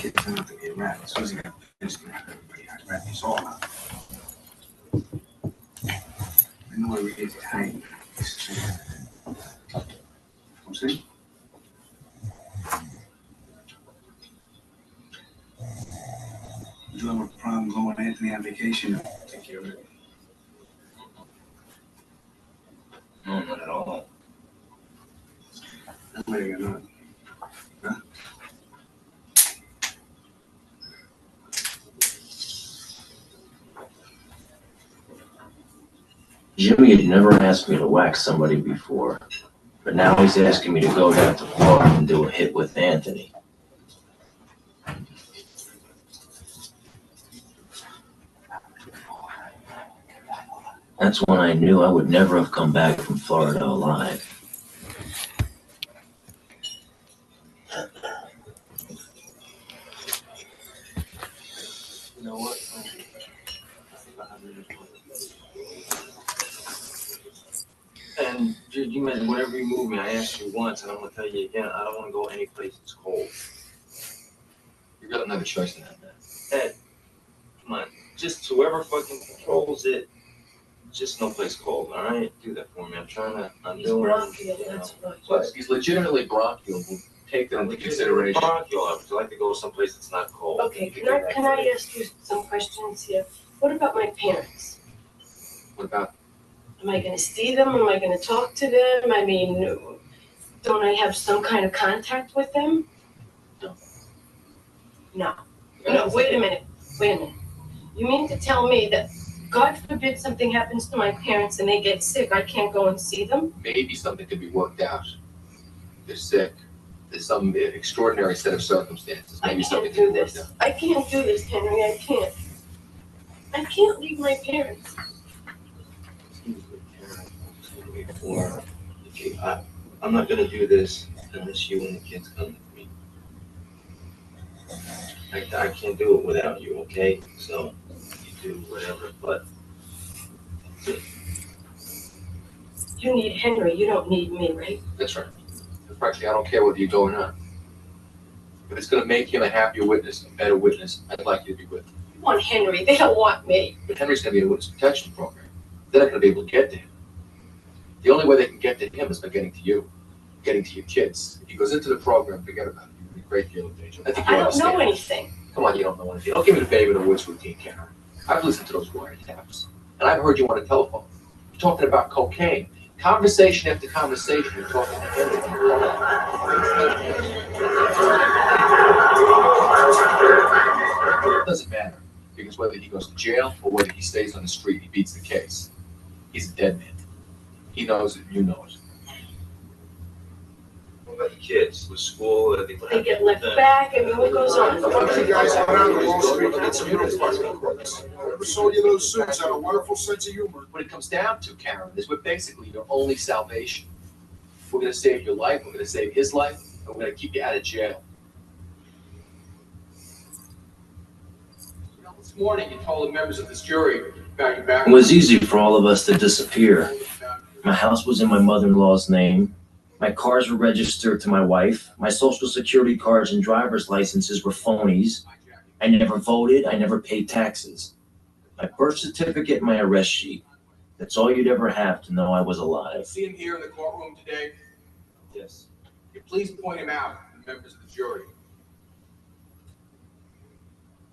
kid turned out to be a rat. As soon as he got finished, everybody got a rat. He saw him. I know where we get time. I'm saying? You have a problem going with Anthony on vacation? Take care of it. No, not at all. That way you're not. Huh? Jimmy had never asked me to whack somebody before, but now he's asking me to go down to Florida and do a hit with Anthony. That's when I knew I would never have come back from Florida alive. You know what? And you mentioned whenever you move me, I asked you once, and I'm gonna tell you again, I don't want to go any place that's cold. You really don't have a choice in that, man. Ed, come on, just whoever fucking controls it, just no place cold, all right? Do that for me. I'm trying to. I'm He's doing. bronchial, that's what. But he's legitimately bronchial. We'll take that into consideration. Bronchial. I would like to go someplace that's not cold. Okay, can I ask you some questions here? What about my parents? What about? Am I gonna see them? Am I gonna talk to them? I mean, don't I have some kind of contact with them? No. No. No, wait a minute. You mean to tell me that, God forbid something happens to my parents and they get sick, I can't go and see them? Maybe something could be worked out. They're sick. There's some extraordinary set of circumstances. I Maybe something can't can do be worked this. out. I can't do this, Henry. I can't. I can't leave my parents. Okay, I'm not gonna do this unless you and the kids come with me. I can't do it without you, okay? So you do whatever, but You need Henry. You don't need me, right? That's right. And frankly, I don't care whether you go or not. But it's going to make him a happier witness, a better witness. I'd like you to be with him. You want Henry. They don't want me. But Henry's going to be in a witness protection program. They're not going to be able to get to him. The only way they can get to him is by getting to you, getting to your kids. If he goes into the program, forget about it. You're in a great deal of danger. I think you I don't understand. know anything. Come on, you don't know anything. Don't give me the favor of the woods routine, Karen. I've listened to those wiretaps, and I've heard you on the telephone. You're talking about cocaine. Conversation after conversation, you're talking to Henry. It doesn't matter, because whether he goes to jail or whether he stays on the street, he beats the case. He's a dead man. He knows it, you know it. what about the kids with school? They get left back. I mean, what goes on? You guys hang out on Wall Street and some uniform crooks. Whoever sold you those suits had a wonderful sense of humor. What it comes down to, Karen, is we're basically your only salvation. We're going to save your life, we're going to save his life, and we're going to keep you out of jail. You know, this morning you told the members of this jury about your background. It was easy for all of us to disappear. My house was in my mother-in-law's name. My cars were registered to my wife. My social security cards and driver's licenses were phonies. I never voted. I never paid taxes. My birth certificate and my arrest sheet. That's all you'd ever have to know I was alive. See him here in the courtroom today? Yes. Can you please point him out to the members of the jury?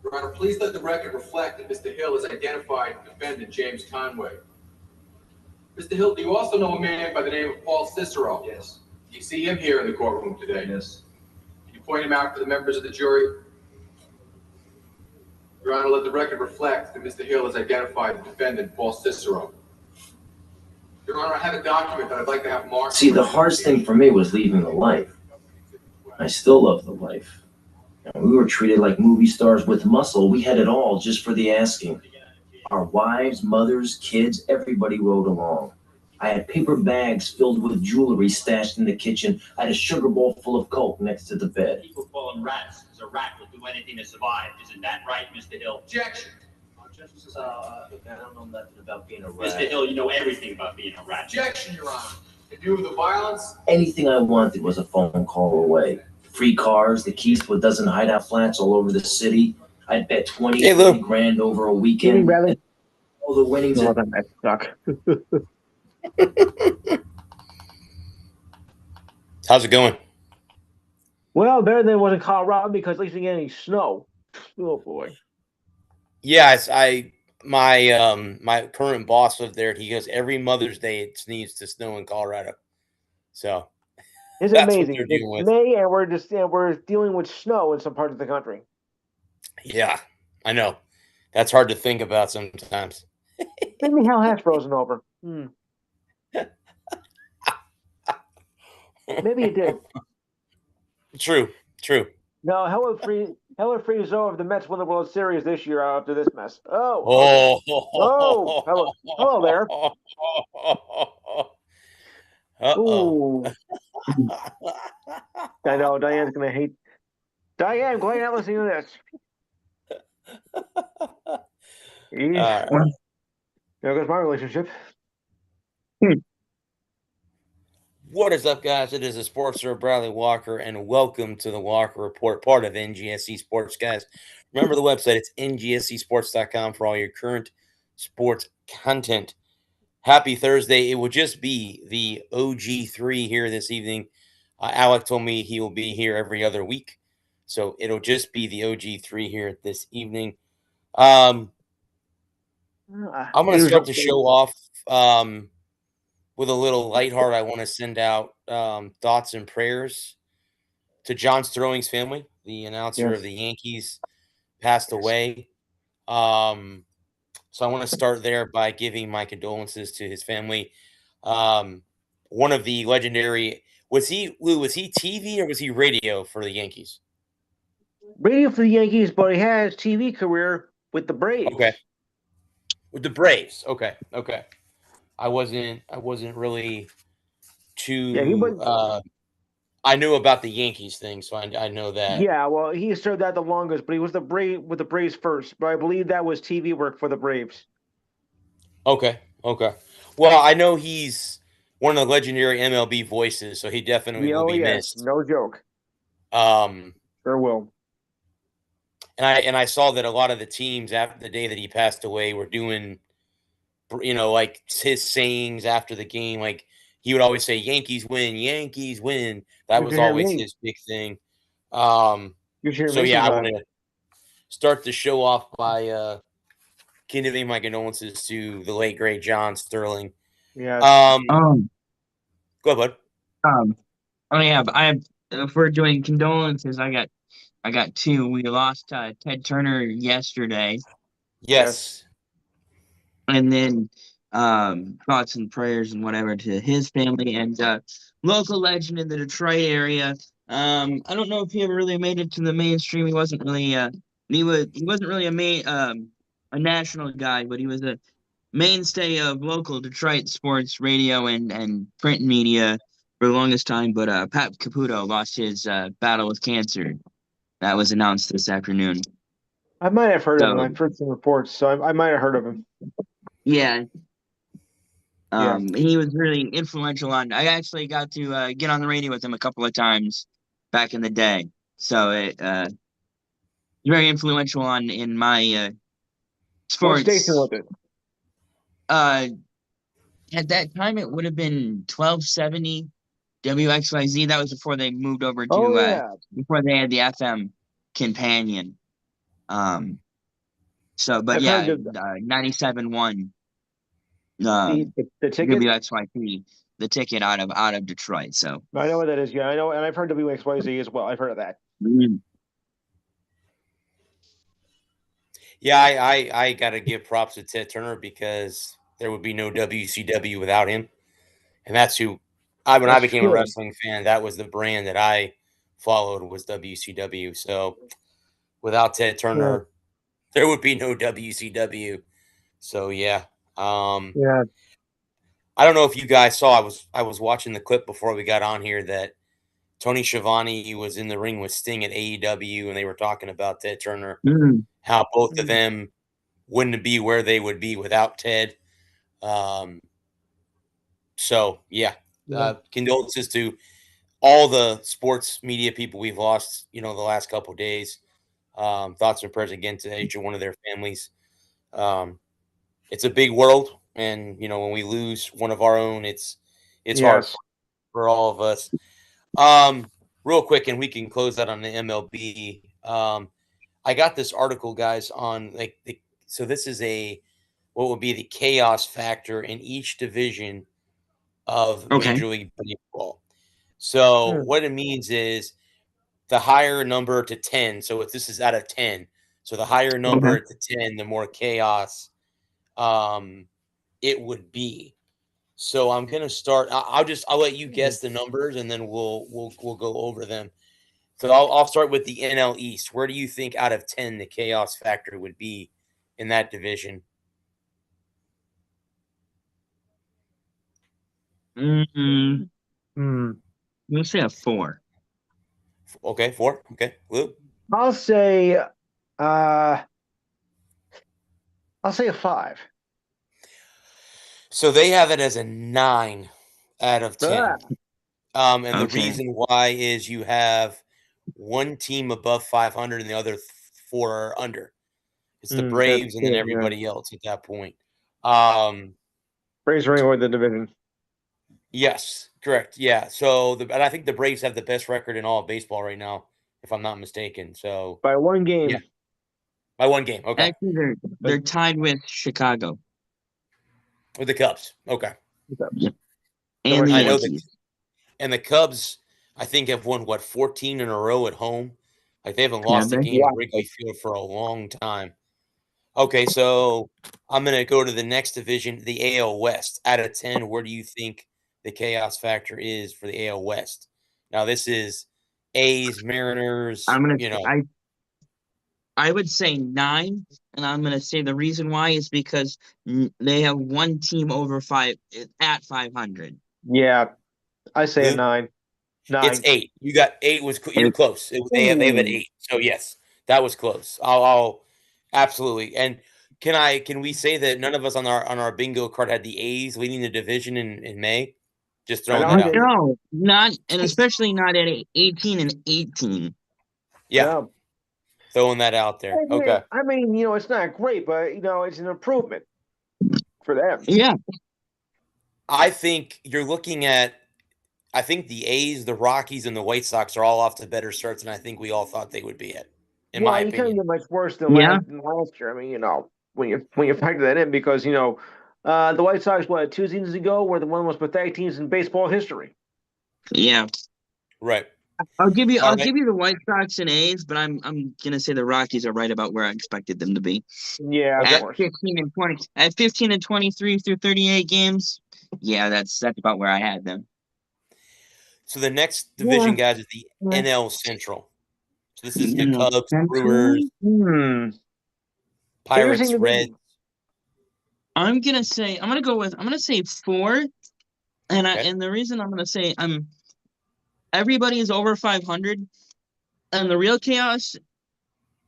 Your Honor, please let the record reflect that Mr. Hill has identified defendant James Conway. Mr. Hill, do you also know a man by the name of Paul Cicero? Yes. Do you see him here in the courtroom today? Yes. Can you point him out to the members of the jury? Your Honor, let the record reflect that Mr. Hill has identified the defendant, Paul Cicero. Your Honor, I have a document that I'd like to have marked. See, the hardest thing for me was leaving the life. I still love the life. And we were treated like movie stars with muscle. We had it all just for the asking. Our wives, mothers, kids, everybody rode along. I had paper bags filled with jewelry stashed in the kitchen. I had a sugar bowl full of Coke next to the bed. People call him rats, because a rat will do anything to survive. Isn't that right, Mr. Hill? Objection. I don't know nothing about being a rat. Mr. Hill, you know everything about being a rat. Objection, Your Honor. In view of the violence, Anything I wanted was a phone call away. free cars. The Keithwood dozen hideout flats all over the city. I'd bet 20, Hey, Lou. 30 grand over a Evening, weekend. Bradley. All the winnings. No, that might suck. How's it going? Well, better than it was in Colorado because at least we get any snow. Oh boy. Yeah, my current boss lived there. He goes every Mother's Day it needs to snow in Colorado. So It's that's what amazing. they're It's dealing with. May and we're dealing with snow in some parts of the country. Yeah, I know. That's hard to think about sometimes. Maybe hell has frozen over. Maybe it did. True. No, hell would freeze over if the Mets win the World Series this year after this mess. Oh, okay. Oh, Hello there. Uh-oh. Ooh. I know Diane's gonna hate. Diane, glad you're not listening to this. There goes my relationship. What is up, guys? It is the Sports Star Bradley Walker, and welcome to the Walker Report, part of NGSC Sports, guys. Remember the website, it's ngscsports.com for all your current sports content. Happy Thursday. It will just be the OG3 here this evening. Alec told me he will be here every other week, so it'll just be the OG3 here this evening. I'm going to start the show off with a little lightheart. I want to send out thoughts and prayers to John Sterling's family. The announcer of the Yankees passed away. So I want to start there by giving my condolences to his family. One of the legendary was he TV or was he radio for the Yankees? Radio for the Yankees, but he had his TV career with the Braves. Okay. With the Braves. Okay. I wasn't really too. Yeah, he was. I knew about the Yankees thing, so I know that. Yeah, well, he served that the longest, but he was with the Braves first. But I believe that was TV work for the Braves. Okay. Well, I know he's one of the legendary MLB voices, so he definitely will be missed. No joke. Sure will. And I saw that a lot of the teams after the day that he passed away were doing, like his sayings after the game. Like he would always say, "Yankees win, Yankees win." That was always his big thing. So yeah, I want to start the show off by giving my condolences to the late great John Sterling. Yeah. Go ahead, bud. I have. If we're doing condolences, I got two. We lost Ted Turner yesterday. Yes. And then thoughts and prayers and whatever to his family and local legend in the Detroit area. I don't know if he ever really made it to the mainstream. He wasn't really he wasn't really a national guy, but he was a mainstay of local Detroit sports radio and print media for the longest time. But Pat Caputo lost his battle with cancer. That was announced this afternoon. I might have heard of him. I've heard some reports, so I might have heard of him. Yeah. He was really influential on. I actually got to get on the radio with him a couple of times back in the day. So it very influential in my sports. What station was it? At that time, it would have been 1270 WXYZ. That was before they moved over to before they had the FM companion. So, but yeah, 97.1. The ticket, WXYZ, the ticket out of Detroit. So I know what that is. Yeah, I know, and I've heard WXYZ as well. I've heard of that. Mm-hmm. Yeah, I got to give props to Ted Turner because there would be no WCW without him, and that's who. When I became a wrestling fan, that was the brand that I followed was WCW. So without Ted Turner, there would be no WCW. So yeah. I don't know if you guys saw. I was watching the clip before we got on here that Tony Schiavone was in the ring with Sting at AEW, and they were talking about Ted Turner, how both of them wouldn't be where they would be without Ted. So yeah. Condolences to all the sports media people we've lost, the last couple of days. Thoughts and prayers again to each one of their families. It's a big world, and when we lose one of our own, it's hard Yes. for all of us. Real quick, and we can close that on the MLB. I got this article, guys, on so this is what would be the chaos factor in each division of Okay. Major League Baseball. So what it means is the higher number to 10. So if this is out of 10, so the higher number to 10, the more chaos it would be. So I'm gonna start. I'll let you guess the numbers, and then we'll go over them. So I'll start with the NL East. Where do you think out of 10 the chaos factor would be in that division? Mm-hmm. Let's say a 4. Okay, 4. Okay, Lou. I'll say a 5. So they have it as a 9 out of 10. And the Okay. reason why is you have one team above 500 and the other 4 are under. It's the Braves and then everybody else at that point. Braves running away with the division. Yes, correct. Yeah. So and I think the Braves have the best record in all of baseball right now, if I'm not mistaken. So By 1 game. Yeah. By 1 game. Okay. Actually, they're tied with Chicago. With the Cubs. Okay. Yep. And the I know Yankees. And the Cubs, I think, have won 14 in a row at home. Like they haven't lost a game at Wrigley Field for a long time. Okay, so I'm gonna go to the next division, the AL West. Out of 10, where do you think the chaos factor is for the AL West? Now this is A's, Mariners. I'm gonna. I would say 9, and I'm gonna say the reason why is because they have one team over 5 at 500. Yeah, I say a 9. 9. It's 8. You got 8. You're close. They have an 8. So yes, that was close. I'll absolutely. And can we say that none of us on our bingo card had the A's leading the division in May? Just throwing that out. No, not, and especially not at 18 and 18. Yeah. Throwing that out there. Okay. I mean, it's not great, but it's an improvement for them. Yeah. I think you're looking at. I think the A's, the Rockies, and the White Sox are all off to better starts than I think we all thought they would be at. In my opinion, you can't get much worse than last year. I mean, when you factor that in, because the White Sox 2 seasons ago were one of the most pathetic teams in baseball history. Yeah. Right. I'll give you the White Sox and A's, but I'm gonna say the Rockies are right about where I expected them to be. Yeah, at 15 and 20, at 15 and 23 through 38 games. Yeah, that's about where I had them. So the next division, guys, is the NL Central. So this is the Cubs, Brewers, Pirates, Reds. I'm gonna say 4, and the reason I'm gonna say everybody is over 500, and the real chaos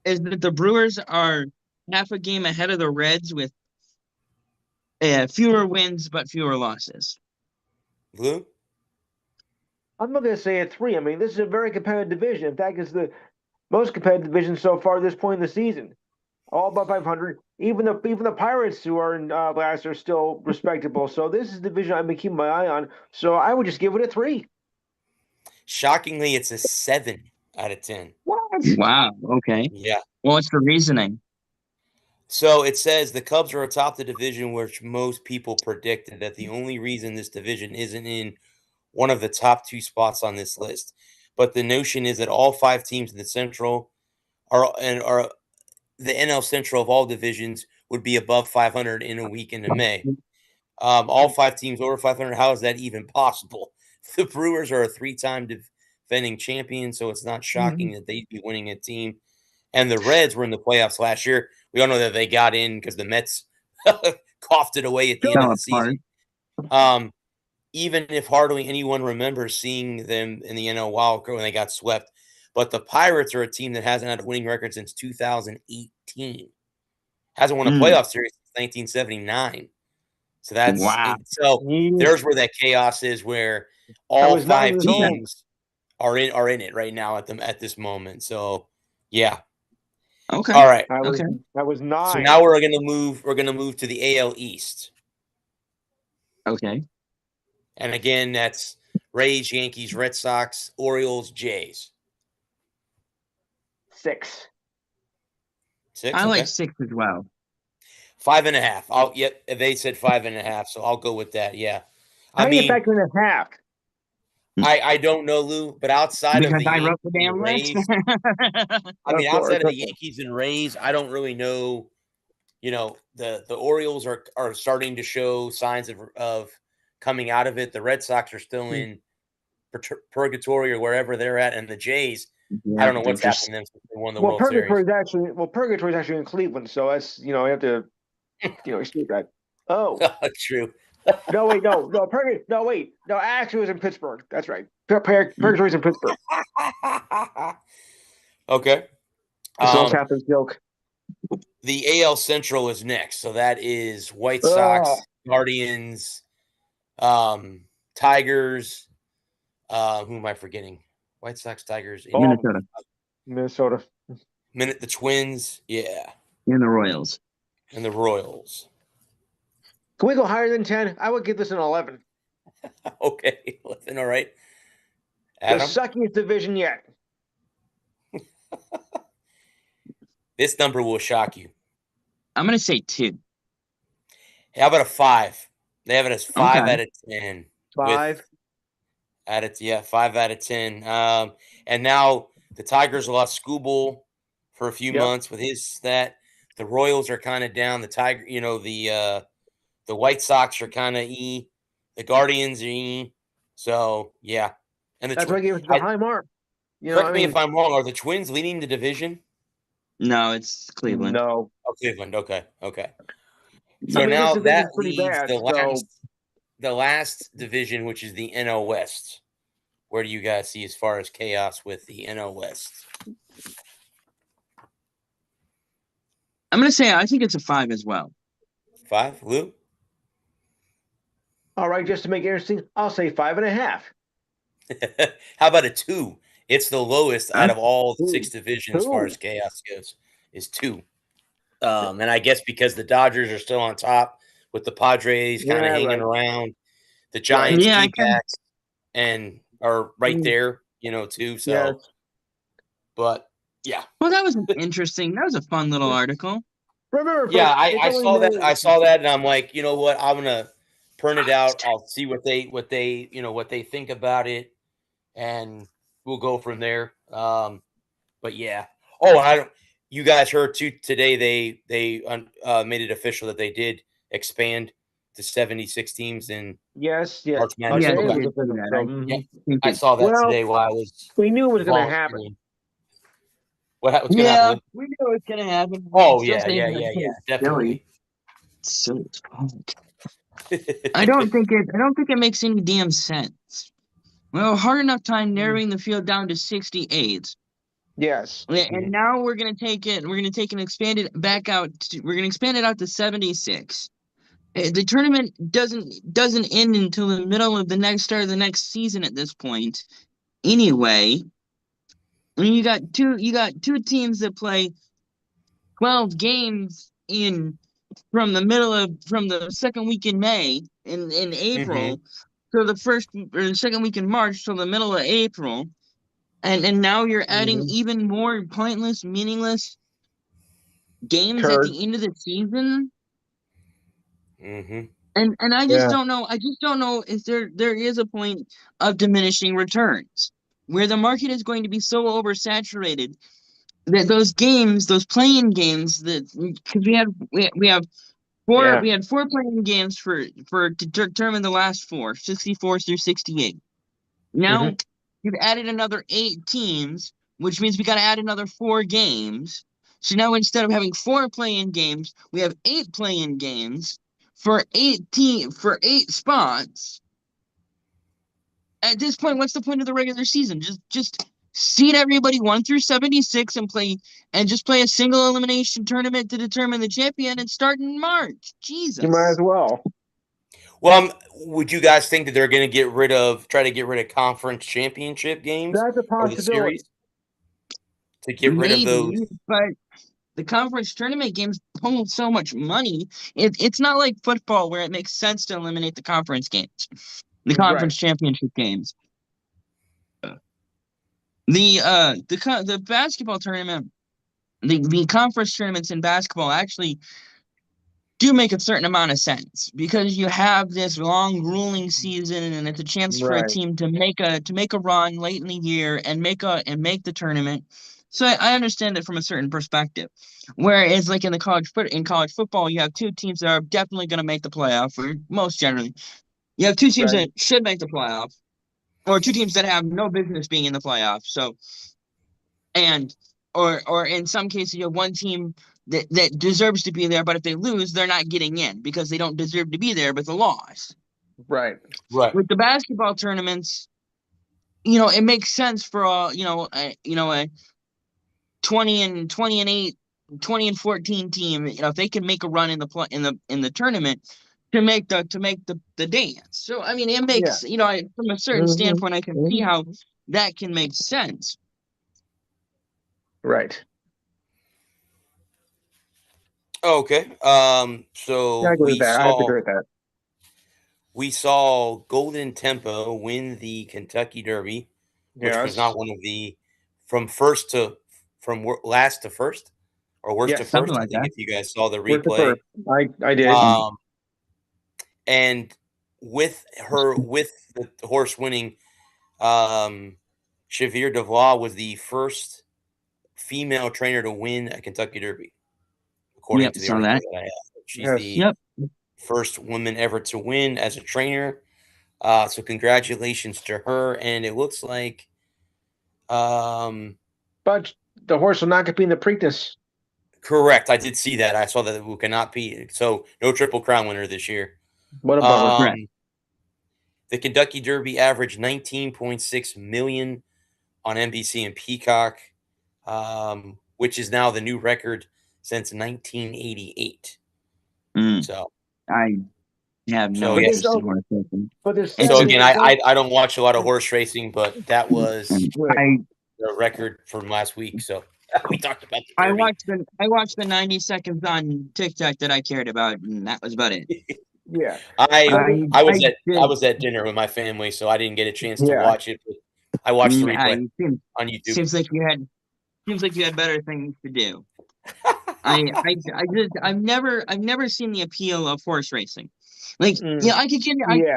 is that the Brewers are half a game ahead of the Reds with fewer wins but fewer losses. Blue? I'm not going to say a 3. I mean, this is a very competitive division. In fact, it's the most competitive division so far at this point in the season. All above 500. Even the Pirates, who are in last, are still respectable. So this is the division I've been keeping my eye on. So I would just give it a 3. Shockingly, it's a 7 out of 10. What? Wow. Okay. Yeah. What's the reasoning? So it says the Cubs are atop the division, which most people predicted that the only reason this division isn't in one of the top 2 spots on this list. But the notion is that all 5 teams in the Central are the NL Central of all divisions would be above 500 in a week into May. All 5 teams over 500. How is that even possible? The Brewers are a 3-time defending champion, so it's not shocking that they'd be winning a team. And the Reds were in the playoffs last year. We all know that they got in because the Mets coughed it away at the end of the season. Even if hardly anyone remembers seeing them in the NL Wild Card when they got swept. But the Pirates are a team that hasn't had a winning record since 2018. Hasn't won a playoff series since 1979. So that's wow. So there's where that chaos is, where all 5 teams are in it right now at this moment. So yeah. Okay. All right. That was 9. So now we're gonna move to the AL East. Okay. And again, that's Rays, Yankees, Red Sox, Orioles, Jays. 6. 6. I okay. like 6 as well. 5.5. Yep, they said 5.5, so I'll go with that. Yeah. How do you get back to 1.5? I don't know, Lou, but outside of Because the I Yankees wrote the damn and list. Rays, outside of the Yankees and Rays, I don't really know. The Orioles are starting to show signs of coming out of it. The Red Sox are still in purgatory or wherever they're at, and the Jays, I don't know what's happened to them since they won the World Series. Purgatory is actually in Cleveland, so that's you have to excuse that. Oh, true. No, wait, no, actually, it was in Pittsburgh. That's right. Purgatory's in Pittsburgh. Okay. It's all Captain's joke. The AL Central is next, so that is White Sox, Guardians, Tigers. Who am I forgetting? White Sox, Tigers, Minnesota. The Twins, yeah, and the Royals. Can we go higher than 10? I would give this an 11. Okay, 11. All right. Adam? The suckiest division yet. This number will shock you. I'm going to say 2. How about a 5? They have it as 5 out of 10. 5? 5 out of 10. And now the Tigers lost Skubal for a few months with his stat. The Royals are kind of down. The White Sox are kind of E. The Guardians are E. So, yeah. And that's why I gave it the high mark. Correct me if I'm wrong. Are the Twins leading the division? No, it's Cleveland. No. Oh, Cleveland. Okay. So now that leaves the last division, which is the NL West. Where do you guys see as far as chaos with the NL West? I'm going to say I think it's a 5 as well. 5, Lou? All right, just to make it interesting, I'll say 5.5. How about a 2? It's the lowest out of all 6 divisions as far as chaos goes, is 2. And I guess because the Dodgers are still on top with the Padres kind of hanging around, the Giants D-backs and are right there, too. So, but yeah. Well, that was interesting. That was a fun little article. Remember, I saw that. I saw that, and I'm like, you know what? I'm gonna print it out. I'll see what they think about it, and we'll go from there. But yeah. Oh, you guys heard too today? They made it official that they did expand to 76 teams in Yes. March Madness. I saw that today while I was. We knew it was going to happen. What's going to happen? We knew it was going to happen. Oh yeah, definitely. So I don't think it makes any damn sense. Well, hard enough time narrowing the field down to 68. Yes. And now we're going to take it. We're going to take and expand it back out. We're going to expand it out to 76. The tournament doesn't end until the middle of the start of the next season at this point. Anyway, I mean, you got two teams that play 12 games from the second week in May in April to the first or the second week in March till the middle of April. And now you're adding even more pointless, meaningless games at the end of the season. And I just don't know. I just don't know if there is a point of diminishing returns where the market is going to be so oversaturated that those playing games, because we have four playing games to determine the last 64 through 68. Now you've added another 8 teams, which means we got to add another 4 games. So now instead of having 4 play-in games, we have 8 play-in games for 8 spots. At this point, what's the point of the regular season? Just seed everybody 1 through 76 and play a single elimination tournament to determine the champion and start in March. Jesus. You might as well. Well, would you guys think that they're going to try to get rid of conference championship games That's a or the possibility. series to get rid of those? Maybe, but the conference tournament games hold so much money. It's not like football where it makes sense to eliminate the conference games, the conference championship games. The basketball tournament, the conference tournaments in basketball actually do make a certain amount of sense because you have this long grueling season and it's a chance for a team to make a run late in the year and make the tournament. So I understand it from a certain perspective. Whereas like in college football, you have two teams that are definitely going to make the playoff, or most generally. You have two teams that should make the playoff, or two teams that have no business being in the playoff. So or in some cases you have one team that deserves to be there, but if they lose, they're not getting in because they don't deserve to be there, but the loss. Right. With the basketball tournaments, it makes sense for a 20 and 8, 20 and 14 team, if they can make a run in the tournament to make the dance. So I mean, it makes from a certain standpoint, I can see how that can make sense. Right. Okay. So I agree with that. I have to agree with that. We saw Golden Tempo win the Kentucky Derby, which was not one of the from last to first or worst to first. Like I think that. if you guys saw the replay, I did. And with the horse winning, Shavir Devois was the first female trainer to win a Kentucky Derby, according to the article that I have. She's the first woman ever to win as a trainer. So congratulations to her. And it looks like but the horse will not compete in the Preakness. Correct. I did see that. I saw that it cannot be. So no Triple Crown winner this year. What a bummer. The Kentucky Derby averaged 19.6 million on NBC and Peacock, which is now the new record since 1988. So I have no interest in horse racing. So again, I don't watch a lot of horse racing, but that was the record from last week. So we talked about the Derby. I watched the 90 seconds on TikTok that I cared about, and that was about it. Yeah, I was at dinner with my family, so I didn't get a chance to watch it. But I watched the replay on YouTube. Seems like you had better things to do. I've never seen the appeal of horse racing. Like, I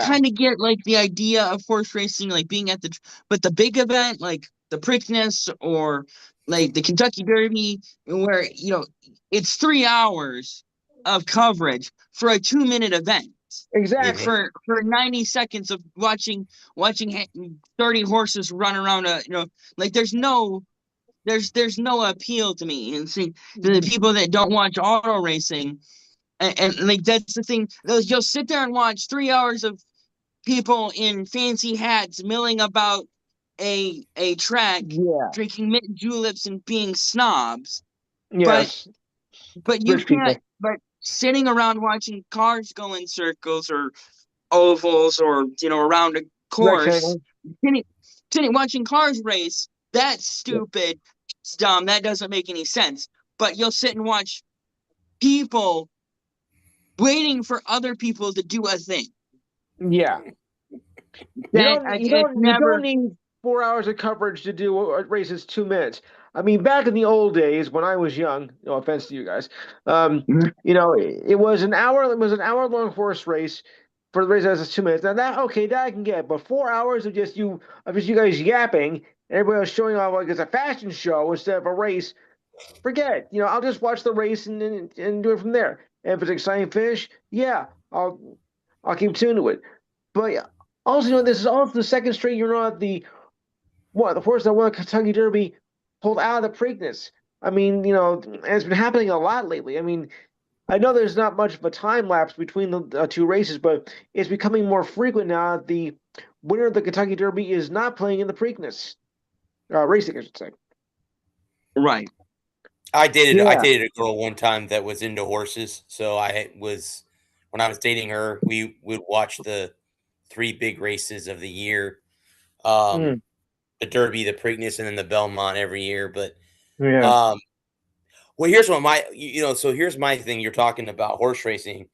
kind of get like the idea of horse racing, like being at but the big event, like the Preakness or like the Kentucky Derby, where it's 3 hours of coverage for a 2-minute event. Exactly. For 90 seconds of watching 30 horses run around like there's no appeal to me. And see the people that don't watch auto racing, and like that's the thing. You'll sit there and watch 3 hours of people in fancy hats milling about a track, drinking mint juleps and being snobs. Yes. But you can't. But sitting around watching cars go in circles or ovals or around a course, watching cars race, that's stupid. It's dumb. That doesn't make any sense. But you'll sit and watch people waiting for other people to do a thing. Yeah. You don't need 4 hours of coverage to do races 2 minutes. I mean, back in the old days when I was young, no offense to you guys, it was an hour-long horse race for the race that was 2 minutes. Now that I can get, but 4 hours of just you guys yapping, and everybody else showing off like it's a fashion show instead of a race. Forget it. I'll just watch the race and do it from there. And if it's an exciting finish, I'll keep tuned to it. But also, this is also the second straight year not the horse that won the Kentucky Derby pulled out of the Preakness. I mean, and it's been happening a lot lately. I mean, I know there's not much of a time lapse between the two races, but it's becoming more frequent now that the winner of the Kentucky Derby is not playing in the Preakness. Racing, I should say. Right. I dated a girl one time that was into horses, so when when I was dating her, we would watch the 3 big races of the year. The Derby, the Preakness, and then the Belmont every year. But Yeah. well, here's what so here's my thing. You're talking about horse racing.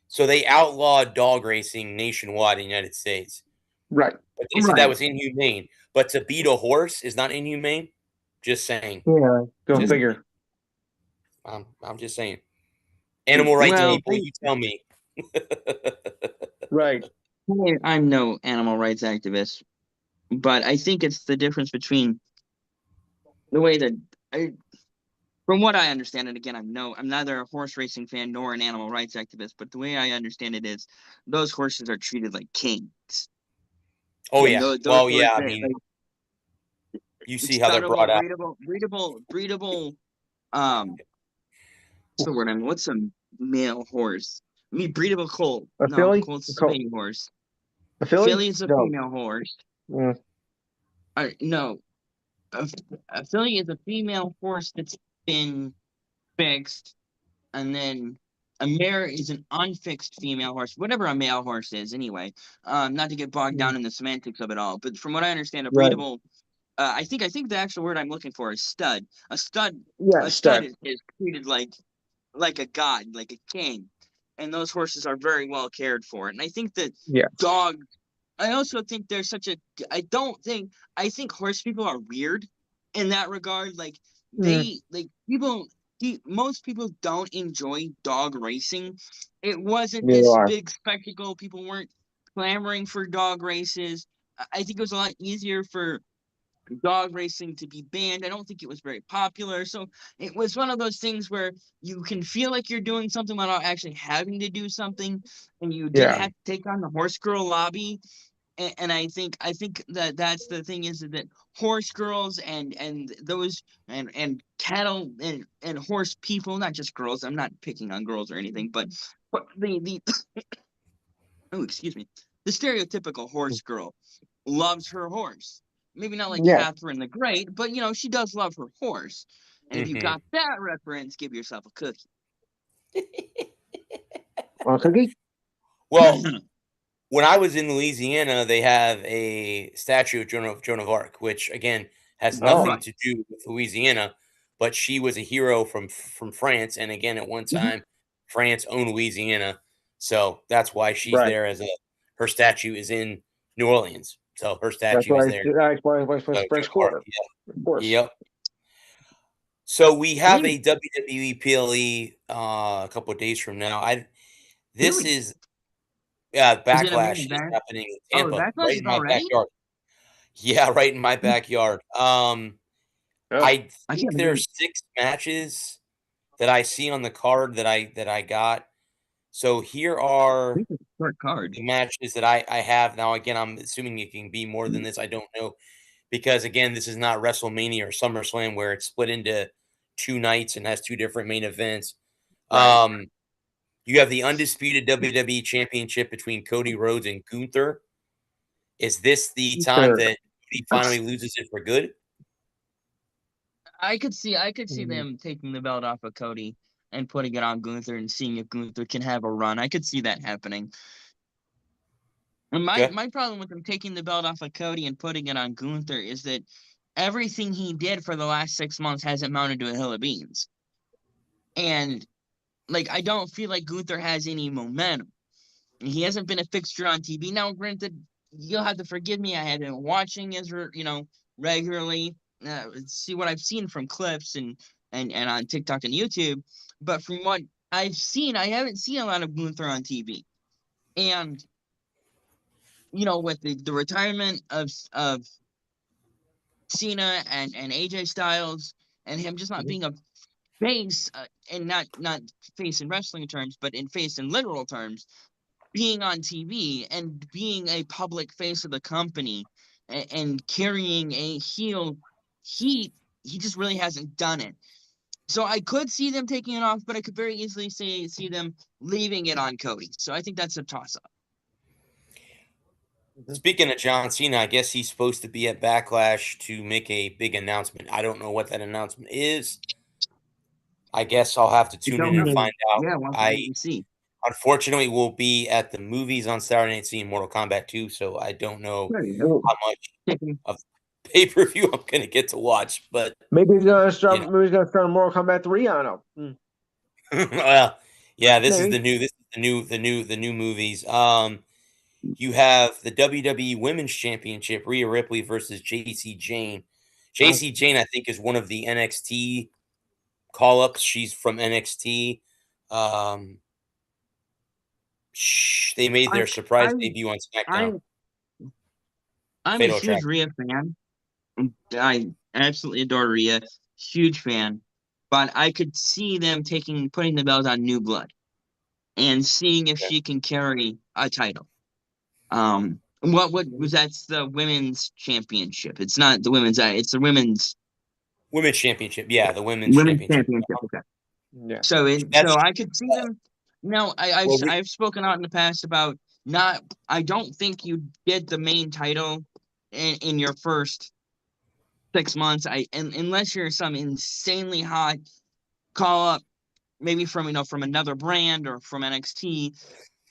So they outlawed dog racing nationwide in the United States. Right. But they said that was inhumane. But to beat a horse is not inhumane. Just saying. Yeah. Go figure. I'm just saying. Animal rights people, you tell me. Right. I'm no animal rights activist, but I think it's the difference between the way that from what I understand, and again, I'm neither a horse racing fan nor an animal rights activist, but the way I understand it is those horses are treated like kings. Oh, And yeah. those Well, yeah, I horses, mean, like, you see how they're brought out. breedable, what's the word? I mean, what's a male horse? I mean, breedable colt. A No, filly? colt's a baby horse. A filly? Filly is a female horse. Yeah. No, a filly is a female horse that's been fixed, and then a mare is an unfixed female horse, whatever a male horse is, anyway. Not to get bogged down in the semantics of it all, but from what I understand, a breedable, I think the actual word I'm looking for is stud. A stud is treated like a god, like a king, and those horses are very well cared for. And I think that dogs. I also think there's such a. I think horse people are weird in that regard. Like most people don't enjoy dog racing. It wasn't this big spectacle. People weren't clamoring for dog races. I think it was a lot easier for dog racing to be banned. I don't think it was very popular. So it was one of those things where you can feel like you're doing something without actually having to do something, and you didn't have to take on the horse girl lobby. And I think that's the thing, is that horse girls and those and cattle and horse people, not just girls. I'm not picking on girls or anything, but the oh, excuse me, the stereotypical horse girl loves her horse. Maybe not like Catherine the Great, but she does love her horse. And if you got that reference, give yourself a cookie. A cookie? Well, when I was in Louisiana, they have a statue of Joan of Arc, which again has nothing to do with Louisiana, but she was a hero from France, and again, at one time, France owned Louisiana, so that's why she's there her statue is in New Orleans, so her statue is there. That's why French Quarter. Of course. Yep. So we have a WWE PLE a couple of days from now. This is. Yeah, Backlash is happening in Tampa, right in my backyard. Yeah, right in my backyard. I think there's 6 matches that I see on the card that I got. So here are the matches that I have now. Again, I'm assuming it can be more than this. I don't know, because again, this is not WrestleMania or SummerSlam where it's split into 2 nights and has 2 different main events. You have the undisputed WWE Championship between Cody Rhodes and Gunther. Is this the time that he finally loses it for good? I could see them taking the belt off of Cody and putting it on Gunther and seeing if Gunther can have a run. I could see that happening. And my problem with them taking the belt off of Cody and putting it on Gunther is that everything he did for the last 6 months hasn't mounted to a hill of beans. And I don't feel like Gunther has any momentum. He hasn't been a fixture on TV. Now, granted, you'll have to forgive me. I have been watching regularly, see what I've seen from clips and on TikTok and YouTube. But from what I've seen, I haven't seen a lot of Gunther on TV. And, with the retirement of Cena and AJ Styles, and him just not being a face, and not face in wrestling terms, but in face in literal terms, being on TV and being a public face of the company and carrying a heel heat, he just really hasn't done it. So I could see them taking it off, but I could very easily see them leaving it on Cody. So I think that's a toss-up. Speaking of John Cena, I guess he's supposed to be at Backlash to make a big announcement. I don't know what that announcement is. I guess I'll have to tune in and find out. Yeah, we'll see. Unfortunately, we'll be at the movies on Saturday night seeing Mortal Kombat 2, so I don't know how much of pay-per-view I'm going to get to watch. But Maybe he's gonna start. you know. Maybe he's gonna start Mortal Kombat 3 on him. Well, yeah, this is Maybe. the new movies. You have the WWE Women's Championship, Rhea Ripley versus JC Jane. JC Jane, I think, is one of the NXT call-ups. She's from NXT. They made their surprise debut on SmackDown. I'm a huge Rhea fan. I absolutely adore Rhea. Huge fan. But I could see them putting the belt on New Blood and seeing if she can carry a title. What was that's the women's championship? It's not the women's. It's the women's championship. Yeah, the women's championship. Okay. Yeah. So I could see them. No, I've spoken out in the past about not. I don't think you get the main title in your first 6 months. Unless you're some insanely hot call up, maybe from another brand or from NXT.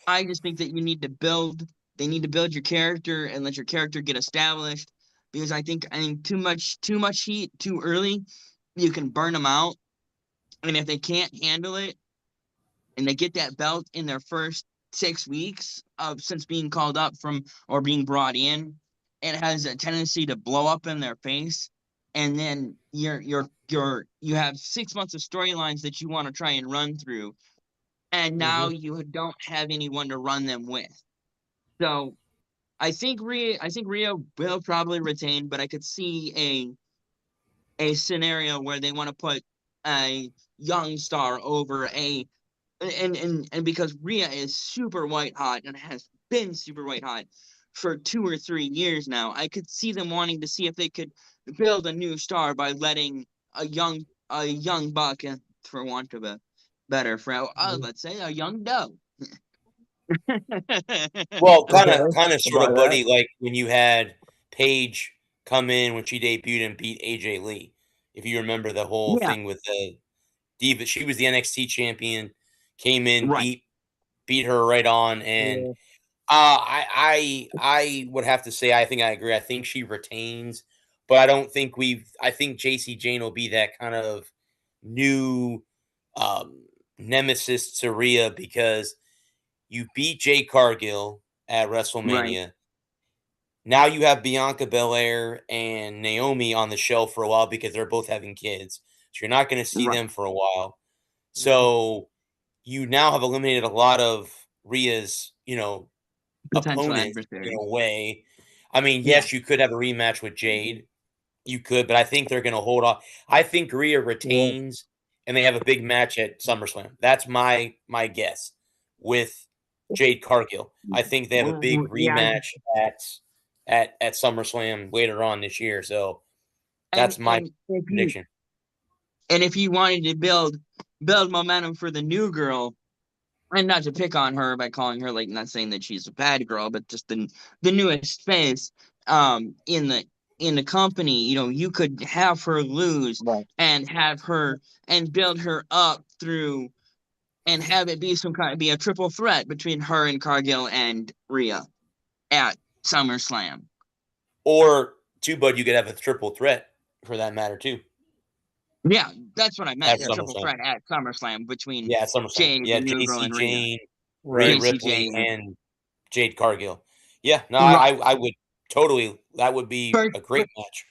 I just think that you need to build. They need to build your character and let your character get established, because I think too much heat too early, you can burn them out. And if they can't handle it, and they get that belt in their first 6 weeks of since being called up from or being brought in, it has a tendency to blow up in their face. And then you have 6 months of storylines that you want to try and run through, and now you don't have anyone to run them with. So I think Rhea will probably retain, but I could see a scenario where they want to put a young star over and because Rhea is super white hot and has been super white hot for 2 or 3 years now, I could see them wanting to see if they could build a new star by letting a young buck, for want of a better phrase, let's say a young doe. Well, kind of, sort of, buddy. Like when you had Paige come in when she debuted and beat AJ Lee. If you remember the whole thing with the Diva, she was the NXT champion, came in, beat her right on, and I would have to say I think I agree. I think she retains, but I don't think I think JC Jane will be that kind of new nemesis to Rhea, because you beat Jade Cargill at WrestleMania. Right. Now you have Bianca Belair and Naomi on the shelf for a while because they're both having kids. So you're not going to see them for a while. So you now have eliminated a lot of Rhea's, opponents in a way. I mean, yes, you could have a rematch with Jade. You could, but I think they're going to hold off. I think Rhea retains, and they have a big match at SummerSlam. That's my guess with Jade Cargill. I think they have a big rematch at SummerSlam later on this year. So that's my prediction. And if you wanted to build momentum for the new girl, and not to pick on her by calling her, like, not saying that she's a bad girl, but just the newest face in the company, you could have her lose and have her and build her up through and have it be be a triple threat between her and Cargill and Rhea at SummerSlam. Or Bud, you could have a triple threat for that matter too. Yeah, that's what I meant. Triple threat at SummerSlam between Jade, the new girl, and Jane, Rhea Ripley, and Jade Cargill. Yeah, no, I would totally. That would be a great match.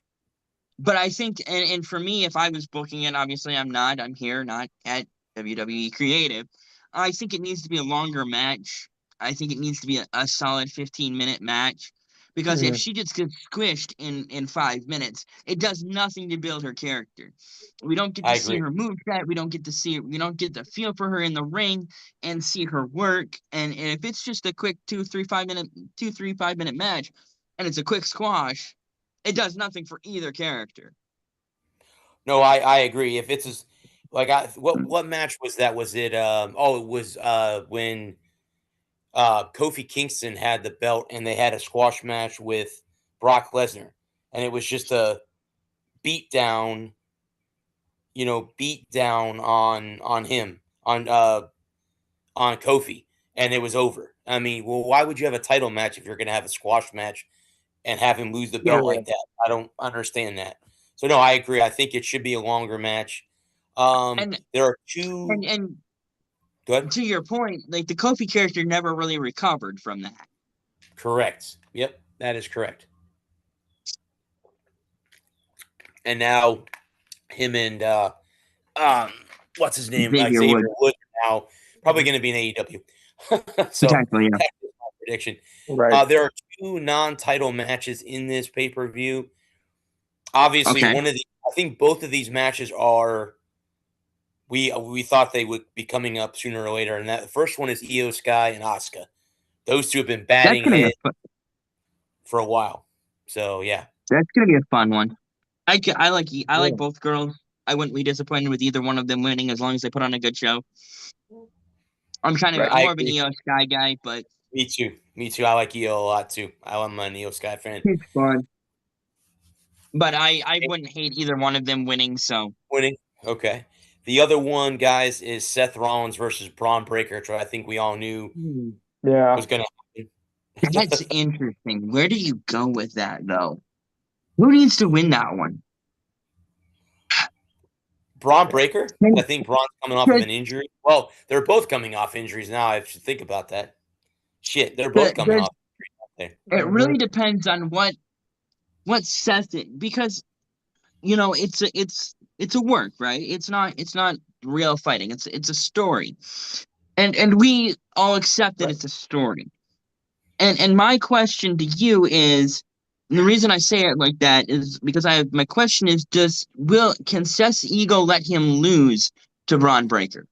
But I think, and for me, if I was booking it, obviously I'm not. I'm here, not at WWE Creative. I think it needs to be a longer match. I think it needs to be a solid 15-minute match. Because if she just gets squished in 5 minutes, it does nothing to build her character. We don't get to see her moveset. We don't get the feel for her in the ring and see her work. And if it's just a quick 5 minute match, and it's a quick squash, it does nothing for either character. No, I agree. If it's what match was that? Was it it was when Kofi Kingston had the belt and they had a squash match with Brock Lesnar, and it was just a beat down on him on Kofi. and it was over. I mean, well, why would you have a title match if you're going to have a squash match and have him lose the belt like that? I don't understand that. So no, I agree. I think it should be a longer match. And There are two. and Good. to your point, like the Kofi character never really recovered from that. Correct. Yep, that is correct. And now him and what's his name? Xavier Xavier Woods. Woods now probably going to be in AEW. So Potentially, yeah. that's my prediction. Right. There are two non-title matches in this pay-per-view. Obviously, Okay. I think both of these matches are. We thought they would be coming up sooner or later, and that the first one is Io Sky and Asuka. Those two have been That's batting gonna be head for a while. So yeah, that's gonna be a fun one. I like both girls. I wouldn't be disappointed with either one of them winning as long as they put on a good show. I'm kind of I more of an agree. Io Sky guy, but Me too. Me too. I like Io a lot too. I'm an Io Sky fan. it's fun. But I wouldn't hate either one of them winning. So Winning. Okay. The other one, guys, is Seth Rollins versus Braun Breaker, which I think we all knew Yeah. was going to happen. that's interesting. Where do you go with that though? Who needs to win that one? Braun Breaker? I think Braun's coming off of an injury. Well, they're both coming off injuries now. I should think about that. Shit, they're both coming off injuries. It really depends on what Seth it, because it's a work, right? It's not real fighting. It's a story. And we all accept that it's a story. And my question to you is, and the reason I say it like that is because my question is, can Seth's ego let him lose to Braun Breaker?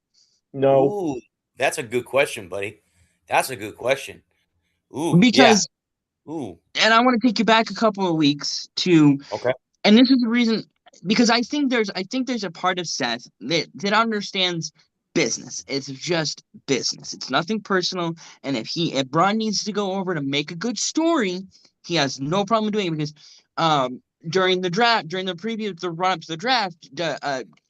No. Ooh, that's a good question, buddy. That's a good question. Ooh, Because Ooh. And I want to take you back a couple of weeks to Okay. And this is the reason, because I think there's a part of Seth that understands business. It's just business. It's nothing personal. And if Braun needs to go over to make a good story, he has no problem doing it, because during the preview, the run up to the draft,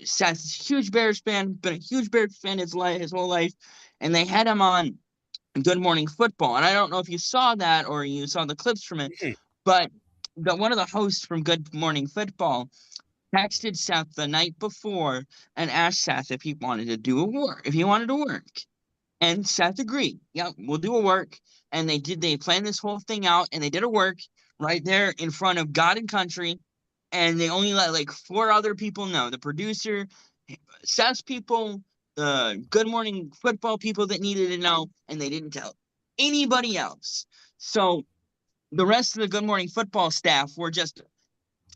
Seth's a huge Bears fan, been a huge Bears fan his whole life, and they had him on Good Morning Football. And I don't know if you saw that or you saw the clips from it, but one of the hosts from Good Morning Football texted Seth the night before and asked Seth if he wanted to work. And Seth agreed. Yeah, we'll do a work. And they planned this whole thing out, and they did a work right there in front of God and country. And they only let like 4 other people know: the producer, Seth's people, the Good Morning Football people that needed to know, and they didn't tell anybody else. So the rest of the Good Morning Football staff were just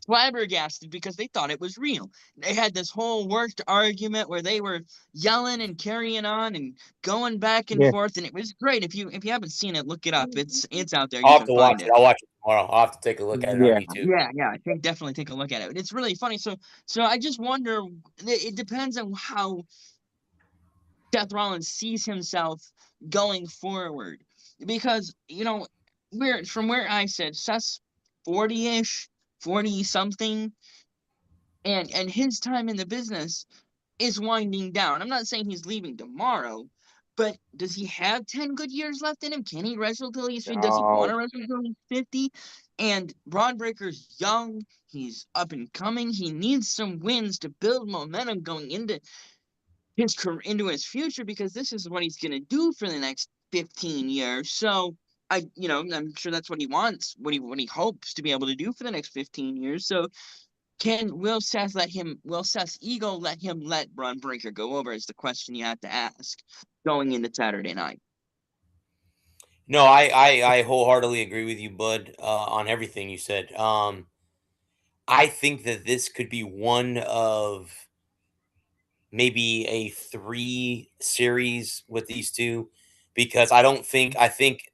flabbergasted because they thought it was real. They had this whole worked argument where they were yelling and carrying on and going back and forth, and it was great. If you haven't seen it, look it up. It's out there. I'll have to watch it. I'll watch it tomorrow. I'll have to take a look at it on YouTube. Yeah. I think definitely take a look at it. It's really funny. So I just wonder. It depends on how Seth Rollins sees himself going forward, because from where I said Seth's 40-ish, 40 something, and his time in the business is winding down. I'm not saying he's leaving tomorrow, but does he have 10 good years left in him? Can he wrestle till he's 50? Does he want to wrestle till he's 50? And Braun Breaker's young, he's up and coming. He needs some wins to build momentum going into his career, into his future, because this is what he's going to do for the next 15 years. So I'm sure that's what he wants, what he hopes to be able to do for the next 15 years. So will Seth's ego let him let Braun Breaker go over, is the question you have to ask going into Saturday night. No, I wholeheartedly agree with you, Bud, on everything you said. I think that this could be one of maybe a 3 series with these two, because I think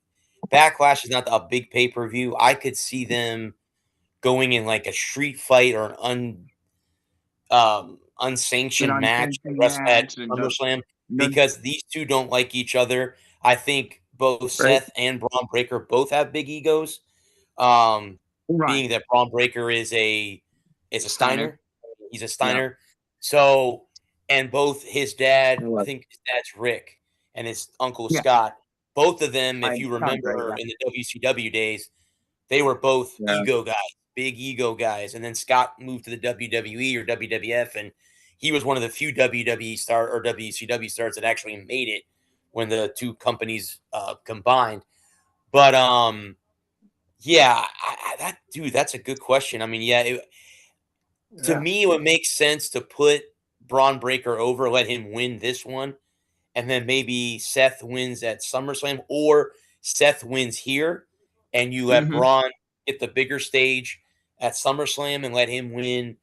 Backlash is not a big pay-per-view. I could see them going in like a street fight or an unsanctioned match at SummerSlam, because these two don't like each other. I think both Seth and Braun Breaker both have big egos. Being that Braun Breaker is a Steiner. He's a Steiner. So, and both his dad, I think his dad's Rick, and his uncle Scott both of them, if I you sounds remember right, in the WCW days, they were both yeah. ego guys, big ego guys. And then Scott moved to the WWE or WWF, and he was one of the few WWE star or WCW stars that actually made it when the two companies combined. But yeah, that's a good question. I mean, to me, it would make sense to put Braun Breaker over, let him win this one, and then maybe Seth wins at SummerSlam, or Seth wins here, and you let Mhm. Braun get the bigger stage at SummerSlam and let him win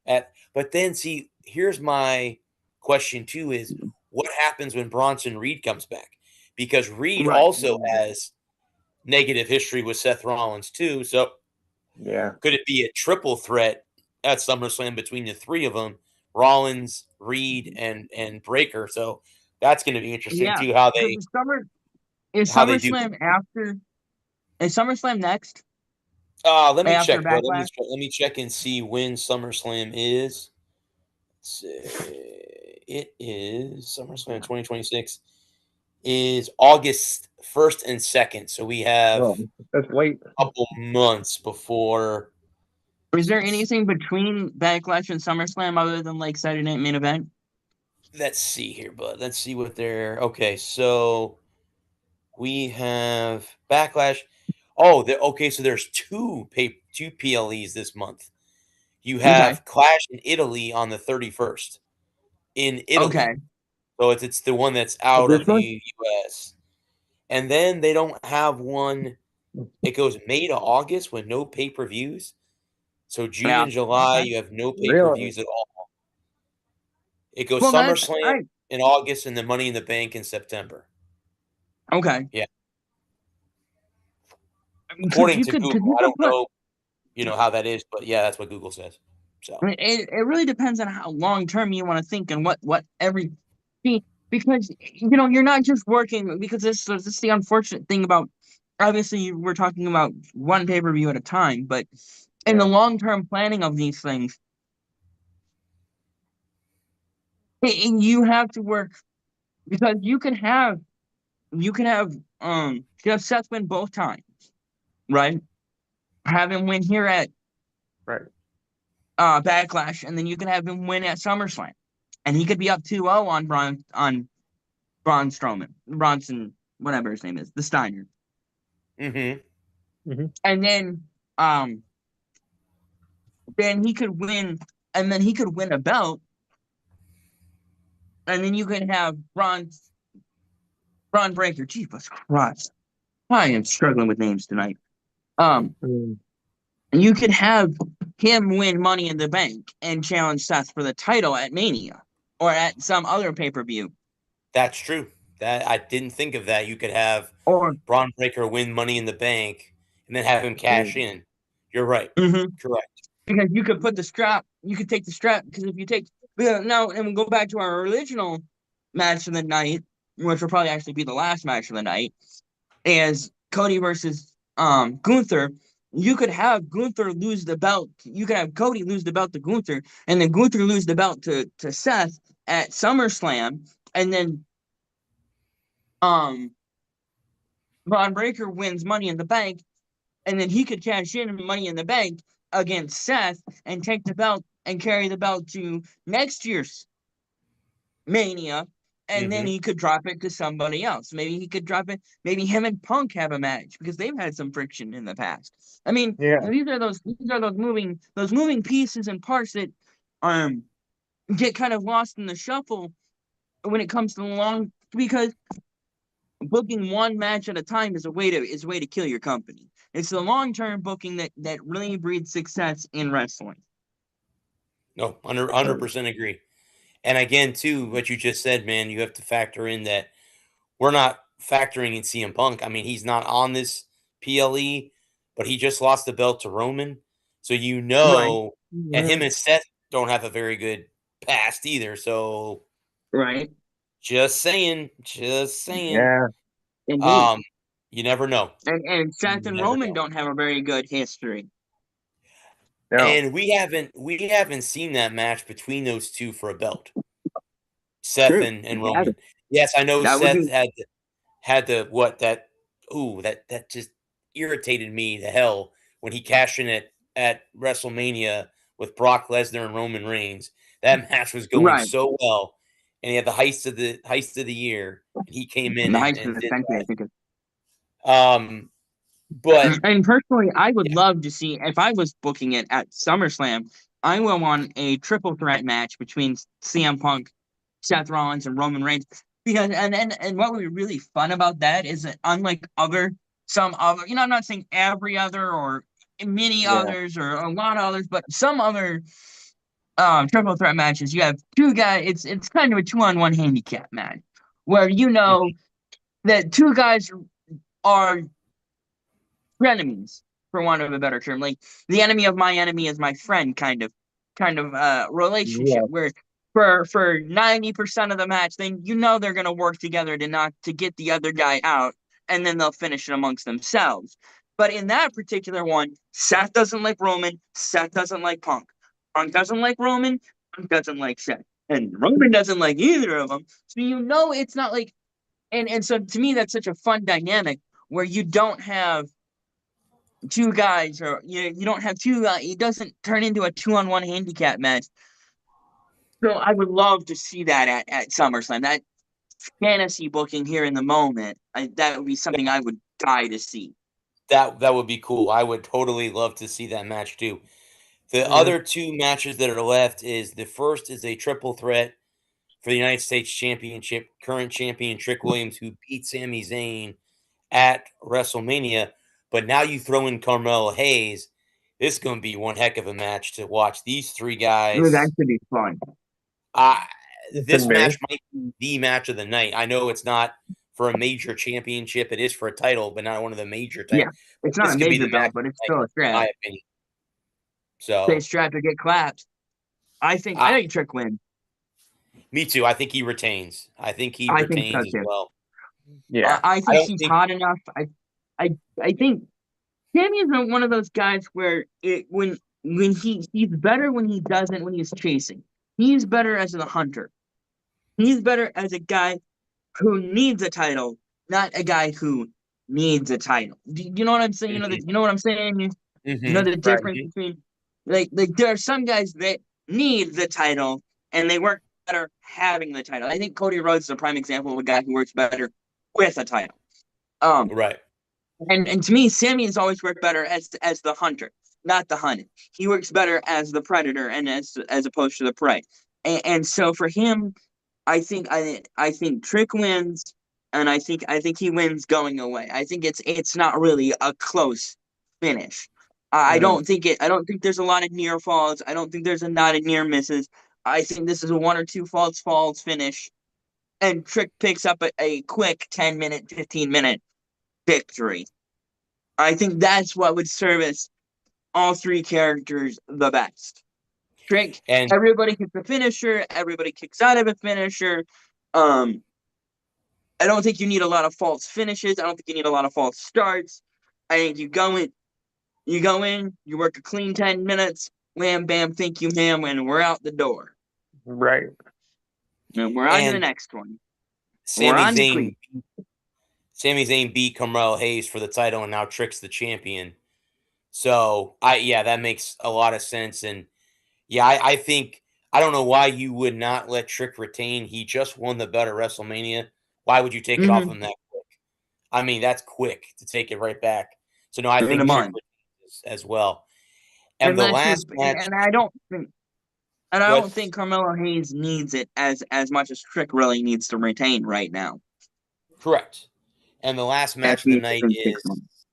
at. But then, see, here's my question too: is what happens when Bronson Reed comes back? Because Reed Right. also has negative history with Seth Rollins too. So Yeah. could it be a triple threat at SummerSlam between the three of them, Rollins, Reed, and Breaker? So that's going to be interesting Yeah. too. So is How they do. SummerSlam after? Is SummerSlam next Let me after check, bro. Backlash? Let me check and see when SummerSlam is. It is SummerSlam 2026 is August 1st and 2nd. So we have Oh, that's late. a couple months before. Is there anything between Backlash and SummerSlam other than like Saturday Night Main Event? Let's see here, bud. Let's see what they're. Okay, so we have Backlash. Oh, okay. So there's two PLEs this month. You Okay. have Clash in Italy on the 31st in Italy. Okay. So it's the one that's out This of one? the US. And then they don't have one. It goes May to August with no pay-per-views. So June Yeah. and July, Okay. you have no Really? pay-per-views at all. It goes Well, that's SummerSlam I. in August and then Money in the Bank in September. Okay. Yeah. Because According you to could, because Google. you I could don't put. know, how that is, but yeah, that's what Google says. So It really depends on how long term you want to think and what every see, because you're not just working, because this is the unfortunate thing about, obviously we're talking about one pay-per-view at a time, but in the Yeah. long-term planning of these things, you have to work, because you have Seth win both times, right? Have him win here at Right. Backlash, and then you can have him win at SummerSlam, and he could be up 2-0 on Braun Strowman, Bronson, whatever his name is, the Steiner. And then he could win, and then he could win a belt, and then you could have Braun Breaker. Jesus Christ, I am struggling with names tonight. Mm. And you could have him win Money in the Bank and challenge Seth for the title at Mania or at some other pay-per-view. that's true. That I didn't think of that. You could have Or Braun Breaker win Money in the Bank and then have him cash in. You're right. Correct. because you could put the strap, you could take the strap, because if you take now, and we'll go back to our original match of the night, which will probably actually be the last match of the night, is Cody versus Gunther. You could have Gunther lose the belt. You could have Cody lose the belt to Gunther, and then Gunther lose the belt to Seth at SummerSlam, and then Braun Breaker wins Money in the Bank, and then he could cash in Money in the Bank against Seth and take the belt and carry the belt to next year's Mania, and then he could drop it to somebody else. Maybe he could drop it. Maybe him and Punk have a match because they've had some friction in the past. I mean, Yeah. these are those moving pieces and parts that get kind of lost in the shuffle when it comes to the long, because booking one match at a time is a way to kill your company. It's the long-term booking that really breeds success in wrestling. No, 100% agree. And again, too, what you just said, man, you have to factor in that we're not factoring in CM Punk. I mean, he's not on this PLE, but he just lost the belt to Roman. So Right. and him and Seth don't have a very good past either. So Right. just saying. Yeah. Indeed. You never know. And Seth You and never Roman know. don't have a very good history. No. And we haven't seen that match between those two for a belt. Seth True. and Yeah. Roman. Yes, I know That would Seth be had the that just irritated me to hell when he cashed in at WrestleMania with Brock Lesnar and Roman Reigns. That match was going Right. so well, and he had the heist of the year, and he came in The and, heist of and the did century, I that. think. But And personally, I would yeah, love to see if I was booking it at SummerSlam. I would want a triple threat match between CM Punk, Seth Rollins, and Roman Reigns. Because and what would be really fun about that is that unlike some other, I'm not saying every other or many Yeah. others or a lot of others, but some other triple threat matches, you have two guys. It's kind of a 2-on-1 handicap match where that two guys are frenemies, for want of a better term. Like the enemy of my enemy is my friend kind of relationship Yeah. where for 90% of the match, then they're gonna work together to get the other guy out, and then they'll finish it amongst themselves. But in that particular one, Seth doesn't like Roman, Seth doesn't like Punk. Punk doesn't like Roman, Punk doesn't like Seth. And Roman doesn't like either of them. So it's not like and so to me that's such a fun dynamic where you don't have two guys or you don't have two it doesn't turn into a 2-on-1 handicap match. So I would love to see that at SummerSlam. That fantasy booking here in the moment, that would be something I would die to see. that would be cool. I would totally love to see that match too. The Mhm. other two matches that are left is the first is a triple threat for the United States Championship, current champion Trick Williams, who beat Sami Zayn at WrestleMania. But now you throw in Carmelo Hayes. This is going to be one heck of a match to watch. These three Ooh, that guys. could be fun. Uh, For this me. match might be the match of the night. I know it's not for a major championship. It is for a title, but not one of the major Yeah, titles. it's not This a could be major the match belt, of but it's the night, still a in strap. my opinion. Stay So, strapped or get clapped. I think Trick wins. me too. I think he retains. I think he I think so retains as too. well. Yeah. I I think don't he's think. hot enough. I think Sammy is one of those guys where he's better when he's chasing. He's better as a hunter. He's better as a guy who needs a title, not a guy who needs a title. Do you know what I'm saying? Mhm, You know what I'm saying? You know mhm, the Right. difference between like there are some guys that need the title and they work better having the title. I think Cody Rhodes is a prime example of a guy who works better with a title. Um, right. and to me, Sammy has always worked better as the hunter, not the hunted. He works better as the predator and as opposed to the prey. And so for him, I think Trick wins, and I think he wins going away. I think it's not really a close finish. I Mhm. don't think it. I don't think there's a lot of near falls. I don't think there's a lot of near misses. I think this is a one or two falls finish, and Trick picks up a quick 10-minute, 15-minute victory. I think that's what would service all three characters the best. Trick, And everybody hits a finisher, everybody kicks out of a finisher. Um, I don't think you need a lot of false finishes. I don't think you need a lot of false starts. I think you work a clean 10 minutes, wham bam, thank you, ma'am, and we're out the door. Right. And we're on to the and next one. We're Sami on to Cleveland. Zayn Sami Zayn beat Carmelo Hayes for the title, and now Trick's the champion. So that makes a lot of sense. And yeah, I think I don't know why you would not let Trick retain. He just won the belt at WrestleMania. Why would you take it off Mm-hmm. him that quick? I mean, that's quick to take it right back. So no, I In a think Trick month. retains as well. And the Unless you last match, and I what? don't think Carmelo Hayes needs it as much as Trick really needs to retain right now. Correct. And the last At match of the least night in 6 is months.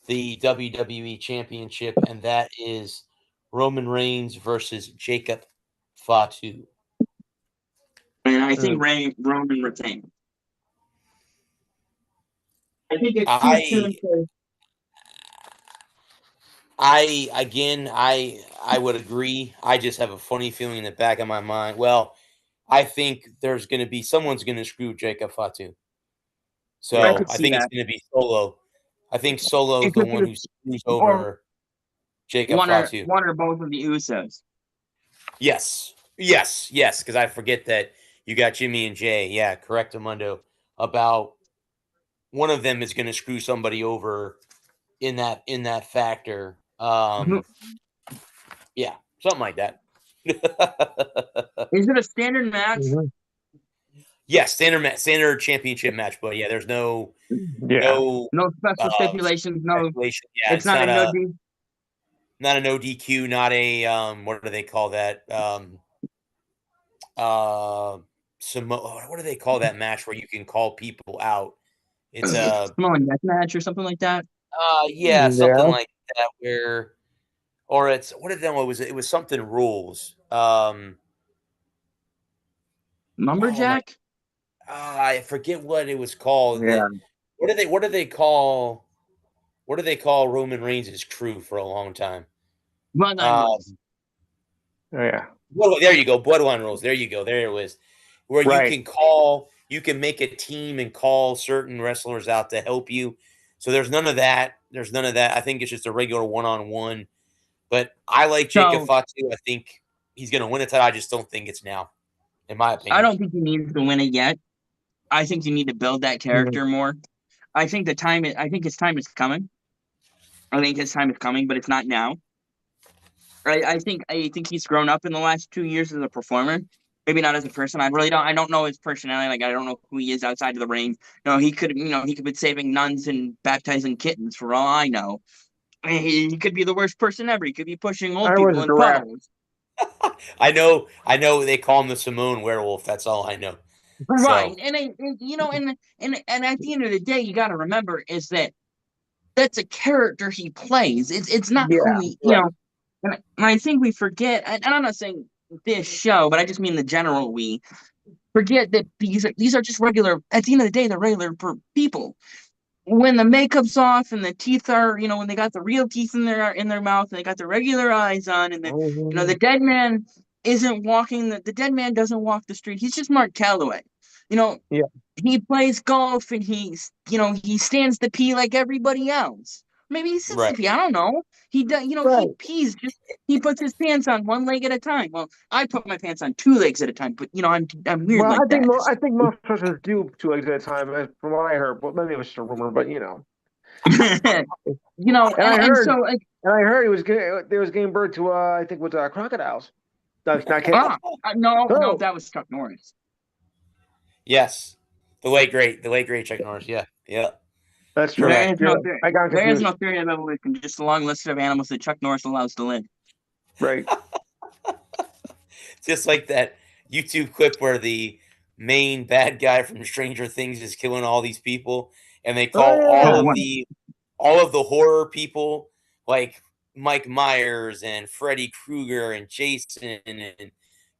the WWE Championship, and that is Roman Reigns versus Jacob Fatu. And I think Mm. Roman retains. I think it's too I soon to I would agree. I just have a funny feeling in the back of my mind. Well, I think there's going to be someone's going to screw Jacob Fatu. I So could I see think it's that. going to be Solo. I think Solo is It the could one be who screws or over Jacob Fatu. one or both of the Usos. Yes. Because I forget that you got Jimmy and Jay. Yeah, correct, Amundo. About one of them is going to screw somebody over in that factor. Yeah, something like that. Is it a standard match? Yeah, standard championship match, but yeah, there's no No special stipulations. No, speculation. Yeah, it's not a no D. Not a no DQ, not a what do they call that? What do they call that match where you can call people out? It's a Samoan death match or something like that. yeah, something like that. Where, or it's what did that one was? It was something rules. Lumberjack. I forget what it was called. Yeah. What do they call Roman Reigns' crew for a long time? Bloodline rules. Oh yeah. There you go. Bloodline rules. There you go. There it was. Where you can make a team and call certain wrestlers out to help you. So there's none of that. I think it's just a regular one-on-one. But I like Jacob Fatu. I think he's going to win it. I just don't think it's now, in my opinion. I don't think he needs to win it yet. I think you need to build that character more. I think his time is coming. I think his time is coming, but it's not now. I think he's grown up in the last 2 years as a performer. Maybe not as a person. I don't know his personality. Like, I don't know who he is outside of the ring. He could be saving nuns and baptizing kittens for all I know. He could be the worst person ever. He could be pushing old people in puddles. I know they call him the Samoan werewolf. That's all I know. Right. So. And at the end of the day, you got to remember is that's a character he plays. It's not who he, and I think we forget, and I'm not saying this show, but I just mean the general we forget that these are just regular, at the end of the day, they're regular people. When the makeup's off and the teeth are, when they got the real teeth in their mouth and they got the regular eyes on and the dead man isn't walking, the dead man doesn't walk the street. He's just Mark Calloway. He plays golf and he stands to pee like everybody else. Maybe he sits to pee. I don't know. He does. He pees. He puts his pants on one leg at a time. Well, I put my pants on 2 legs at a time. But I'm weird like that. I think most persons do 2 legs at a time, from what I heard. But maybe it was just a rumor. But and I heard there was getting birth to I think with crocodiles. That's not no, that was Chuck Norris. Yes, the late great Chuck Norris. Yeah. That's true. There is no theory of evolution, just a long list of animals that Chuck Norris allows to live. Right. Just like that YouTube clip where the main bad guy from Stranger Things is killing all these people, and they call all of the horror people like Mike Myers and Freddy Krueger and Jason and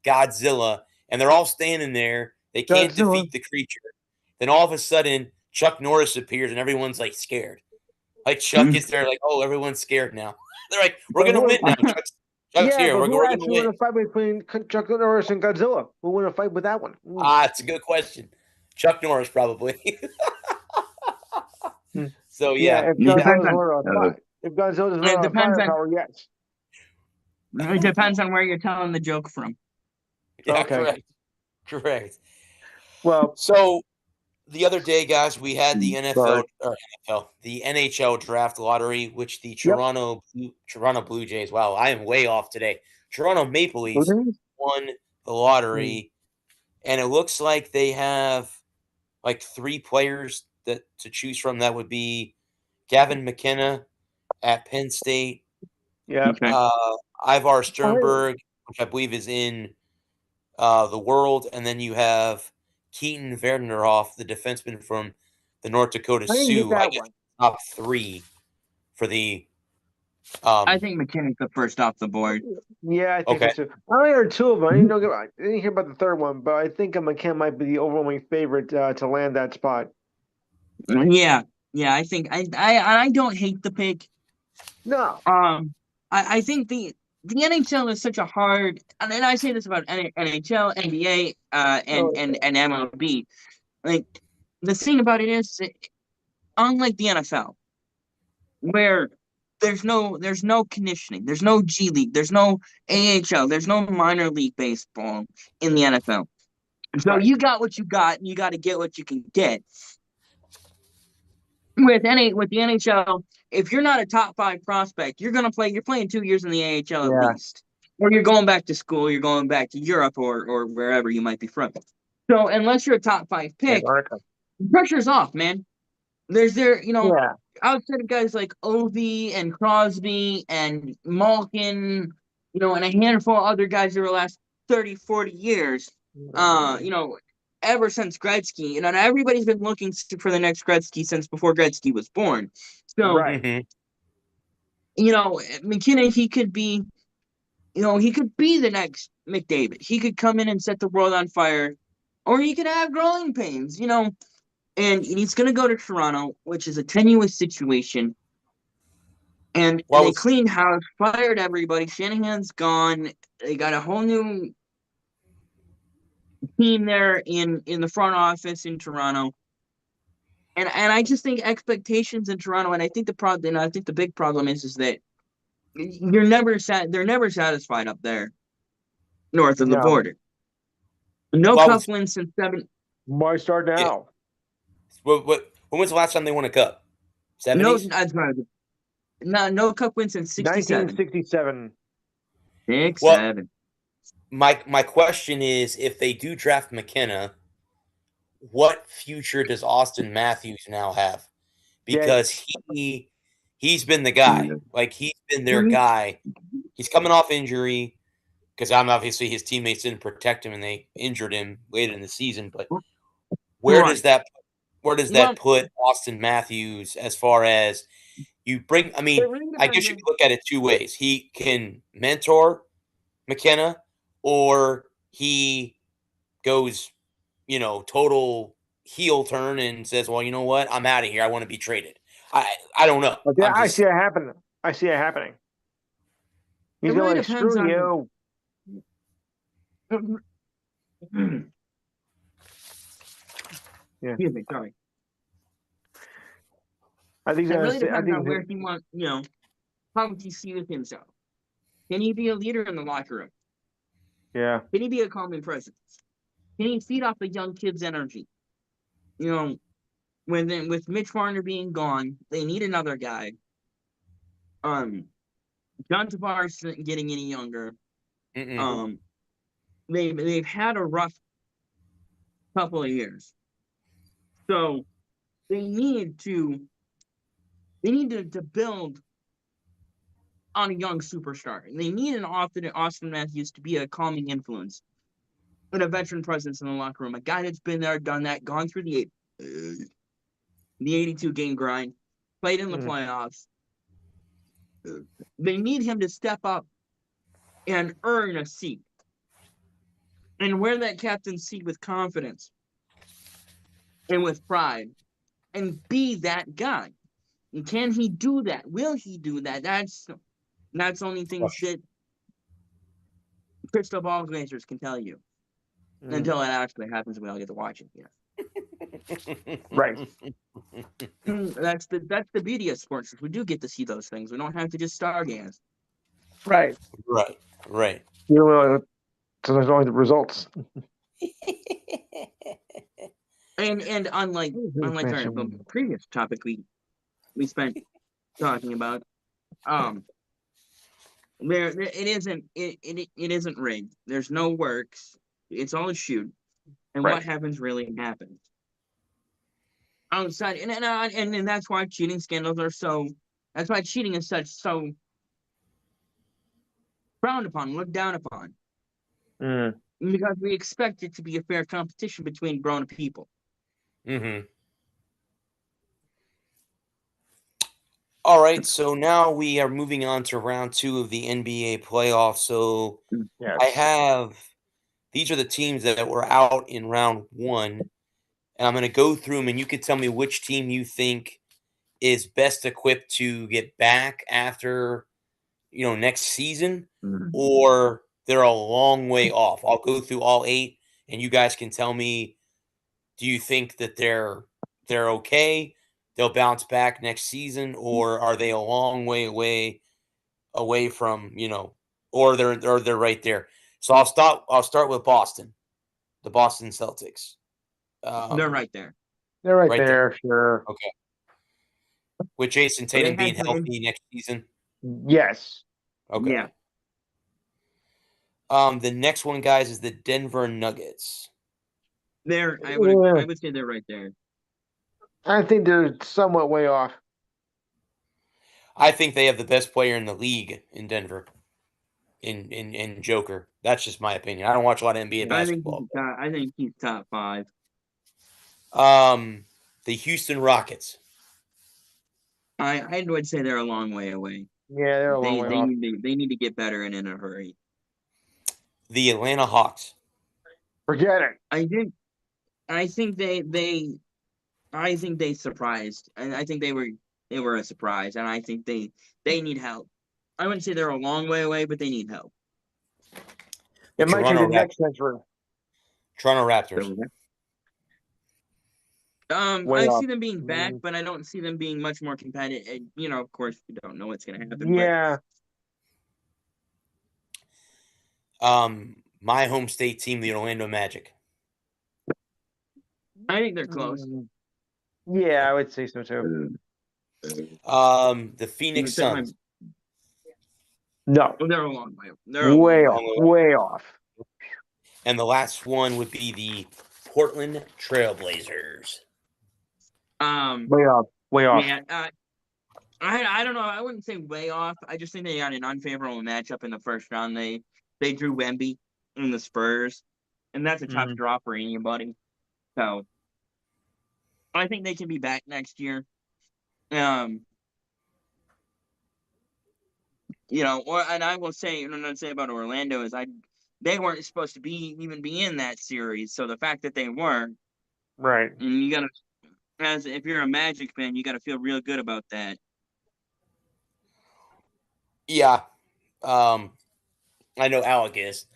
Godzilla, and they're all standing there. They can't defeat the creature. Then all of a sudden, Chuck Norris appears and everyone's like scared. Like Chuck is there, like, oh, everyone's scared now. They're like, we're gonna win now. Chuck's here. We're going to win. Win a fight between Chuck Norris and Godzilla? Who win a fight with that one? It's a good question. Chuck Norris probably. So yeah. If Godzilla's not firepower, yes. It depends on where you're telling the joke from. Yeah, okay. Correct. Well, so the other day, guys, we had the the NHL Draft Lottery, which the Toronto Blue Jays. Wow, I am way off today. Toronto Maple Leafs won the lottery, and it looks like they have like 3 players to choose from. That would be Gavin McKenna at Penn State. Yeah. Ivar Sternberg, which I believe is in the World, and then you have Keaton Vernerhoff, the defenseman from the North Dakota Sioux. I guess top 3 for the. I think McKinnon's the first off the board. Yeah, I think so. I only heard 2 of them. I didn't hear about the third one, but I think McKinnon might be the overwhelming favorite to land that spot. Yeah, I think I don't hate the pick. No. I think the NHL is such a hard, and I say this about NHL, NBA, and MLB. Like, the thing about it is, unlike the NFL, where there's no conditioning, there's no G League, there's no AHL, there's no minor league baseball in the NFL. So you got what you got, and you got to get what you can get. with the NHL, if you're not a top 5 prospect, you're playing 2 years in the AHL at Yeah. least. Or you're going back to school, you're going back to Europe or wherever you might be from. So unless you're a top 5 pick, pressure's off, man. Yeah. Outside of guys like Ovi and Crosby and Malkin, and a handful of other guys over the last 30, 40 years, ever since Gretzky, and everybody's been looking for the next Gretzky since before Gretzky was born. So, Right. McKinnon, he could be the next McDavid. He could come in and set the world on fire, or he could have growing pains, and he's going to go to Toronto, which is a tenuous situation. And they cleaned house, fired everybody. Shanahan's gone. They got a whole new team there in the front office in Toronto. And I just think expectations in Toronto, and I think the big problem is that they're never satisfied up there north of the border. No cup wins since 7. Why start now? When was the last time they won a cup? 70s? No cup wins since 67. 1967. 7. My question is, if they do draft McKenna, what future does Austin Matthews now have? Because he's been the guy. Like, he's been their guy. He's coming off injury because obviously his teammates didn't protect him and they injured him later in the season. But where does that put Austin Matthews as far as you bring? I mean, I guess you could look at it 2 ways. He can mentor McKenna, or he goes, total heel turn and says, well, you know what? I'm out of here. I want to be traded. I don't know. Yeah, I see it happening. He's going to screw you. Yeah. Excuse me, sorry. I think it really depends on where he wants, how would he see with himself? Can he be a leader in the locker room? Yeah. Can he be a calming presence? Can he feed off the young kids' energy? With Mitch Marner being gone, they need another guy. John Tavares isn't getting any younger. They've had a rough couple of years, so they need to build on a young superstar. They need an Austin Matthews to be a calming influence and a veteran presence in the locker room, a guy that's been there, done that, gone through the 82 game grind, played in the playoffs. They need him to step up and earn a seat and wear that captain's seat with confidence and with pride and be that guy. And can he do that? Will he do that? That's only things that crystal ball glazers can tell you. Until it actually happens, we all get to watch it. Right. That's the beauty of sports. We do get to see those things. We don't have to just stargaze. Right. You know, so there's only the results. and unlike the previous topic we spent talking about, it isn't rigged. There's no works. It's all a shoot, and what happens really happens. Outside, and that's why cheating scandals are so. That's why cheating is so frowned upon, looked down upon, because we expect it to be a fair competition between grown people. All right, so now we are moving on to round 2 of the NBA playoffs. So these are the teams that were out in round 1, and I'm going to go through them, and you can tell me which team you think is best equipped to get back after, next season, or they're a long way off. I'll go through all 8, and you guys can tell me, do you think that they're okay, they'll bounce back next season, or are they a long way away from, or they're right there? So I'll start with Boston, the Boston Celtics. They're right there. They're right there. Sure. Okay. With Jason Tatum They had being some healthy next season. Yes. Okay. Yeah. The next one, guys, is the Denver Nuggets. I Yeah. would say they're right there. I think they're somewhat way off. I think they have the best player in the league in Denver. In Joker. That's just my opinion. I don't watch a lot of NBA basketball. I think he's top 5. The Houston Rockets. I would say they're a long way away. Yeah, they're a long way off. They need to get better and in a hurry. The Atlanta Hawks. Forget it. I think they surprised. I think they were a surprise, and I think they need help. I wouldn't say they're a long way away, but they need help. It might be the next century. Toronto Raptors. Way I off. see them being back, but I don't see them being much more competitive. Of course, we don't know what's going to happen. Yeah. My home state team, the Orlando Magic. I think they're close. Yeah, I would say so too. The Phoenix Suns. No. They're a long way. They're way off. And the last one would be the Portland Trailblazers. Way off. Yeah, I don't know. I wouldn't say way off. I just think they got an unfavorable matchup in the first round. They drew Wemby in the Spurs, and that's a tough draw for anybody. So I think they can be back next year. And I will say, what I'd say about Orlando is they weren't supposed to even be in that series. So the fact that they weren't, right? And you gotta, if you're a Magic fan, you gotta feel real good about that. Yeah, I know Alec is.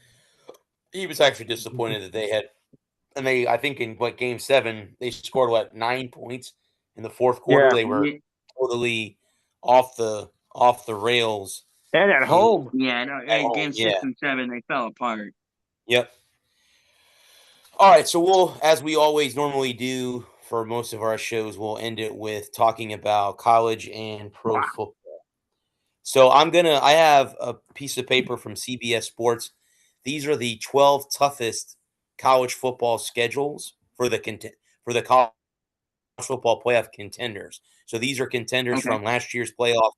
He was actually disappointed that they had, and I think in Game 7 they scored 9 points in the fourth quarter. Yeah. They were totally off the rails. And at home. Yeah, no, Game 6 and 7 they fell apart. Yep. All right, so we'll, as we always normally do for most of our shows, we'll end it with talking about college and pro football. So I have a piece of paper from CBS Sports. These are the 12 toughest college football schedules for the college football playoff contenders. So these are contenders from last year's playoff.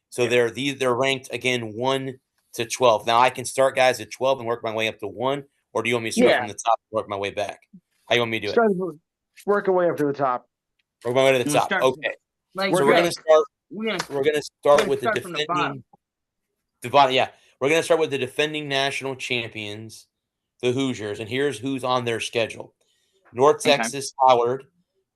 So they're ranked again 1 to 12. Now I can start guys at 12 and work my way up to 1, or do you want me to start from the top and work my way back? How you want me to do it? Work our way up to the top. Work my way to the top. Okay. So we're gonna start. We're gonna start with the defending. Yeah, we're gonna start with the defending national champions, the Hoosiers, and here's who's on their schedule: North Texas, Howard,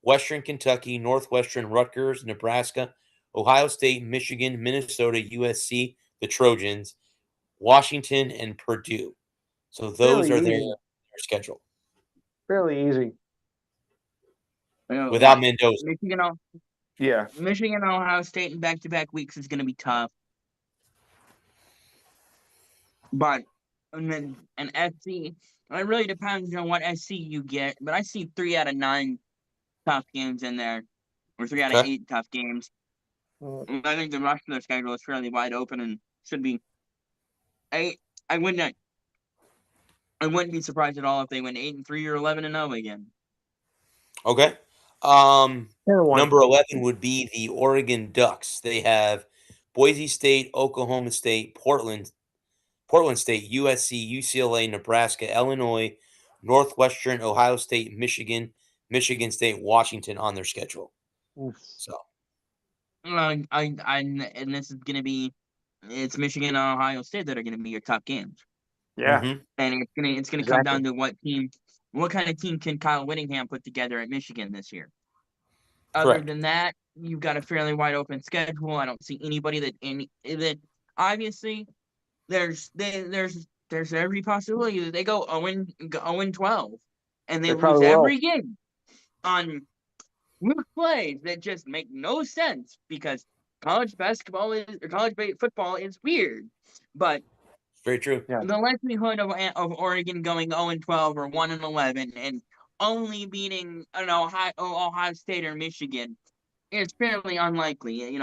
Western Kentucky, Northwestern, Rutgers, Nebraska, Ohio State, Michigan, Minnesota, USC, the Trojans, Washington, and Purdue. So those are their schedule. Fairly easy. Without Mendoza. Michigan and Ohio State in back-to-back weeks is going to be tough. But an SC, it really depends on what SC you get. But I see 3 out of 9 tough games in there, or 3 out of 8 tough games. I think the rest of their schedule is fairly wide open and should be. I wouldn't be surprised at all if they went 8-3 or 11-0 again. Okay. Number 11 would be the Oregon Ducks. They have Boise State, Oklahoma State, Portland State, USC, UCLA, Nebraska, Illinois, Northwestern, Ohio State, Michigan, Michigan State, Washington on their schedule. So, and this is going to be, it's Michigan and Ohio State that are going to be your top games. Yeah, and it's gonna come down to what kind of team can Kyle Whittingham put together at Michigan this year. Other than that, you've got a fairly wide open schedule. I don't see anybody that obviously there's every possibility that they go 0-12 and they lose every game on plays that just make no sense because college football is weird, but. Very true. Yeah. The likelihood of Oregon going 0-12 or 1-11 and only beating Ohio State or Michigan it's fairly unlikely.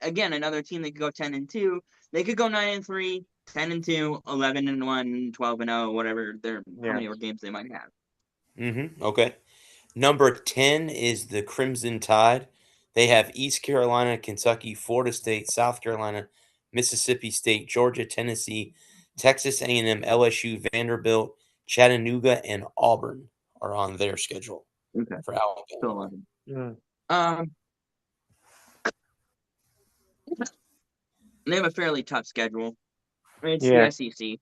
Again, another team that could go 10-2. They could go 9-3, 10-2, 11-1, 12-0, whatever how many more games they might have. Mm-hmm. Okay. Number 10 is the Crimson Tide. They have East Carolina, Kentucky, Florida State, South Carolina, Mississippi State, Georgia, Tennessee, Texas A&M, LSU, Vanderbilt, Chattanooga, and Auburn are on their schedule Okay. for Alabama. So 11. Mm. They have a fairly tough schedule. It's Yeah. the SEC.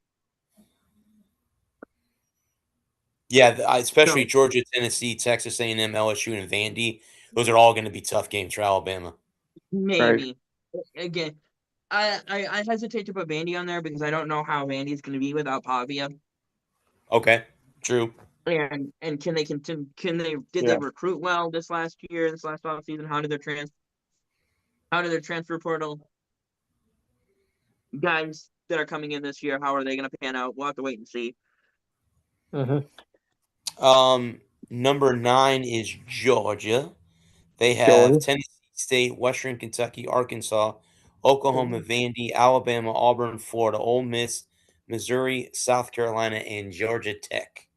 Yeah, especially So- Georgia, Tennessee, Texas A&M, LSU, and Vandy. Those are all going to be tough games for Alabama. Maybe. Again, I hesitate to put Vandy on there because I don't know how Vandy's going to be without Pavia. Okay, true. And can they continue? Did they recruit well this last offseason? How did their transfer portal guys that are coming in this year? How are they going to pan out? We'll have to wait and see. Mm-hmm. Number 9 is Georgia. They have Georgia. Tennessee State, Western Kentucky, Arkansas, Oklahoma, Vandy, Alabama, Auburn, Florida, Ole Miss, Missouri, South Carolina, and Georgia Tech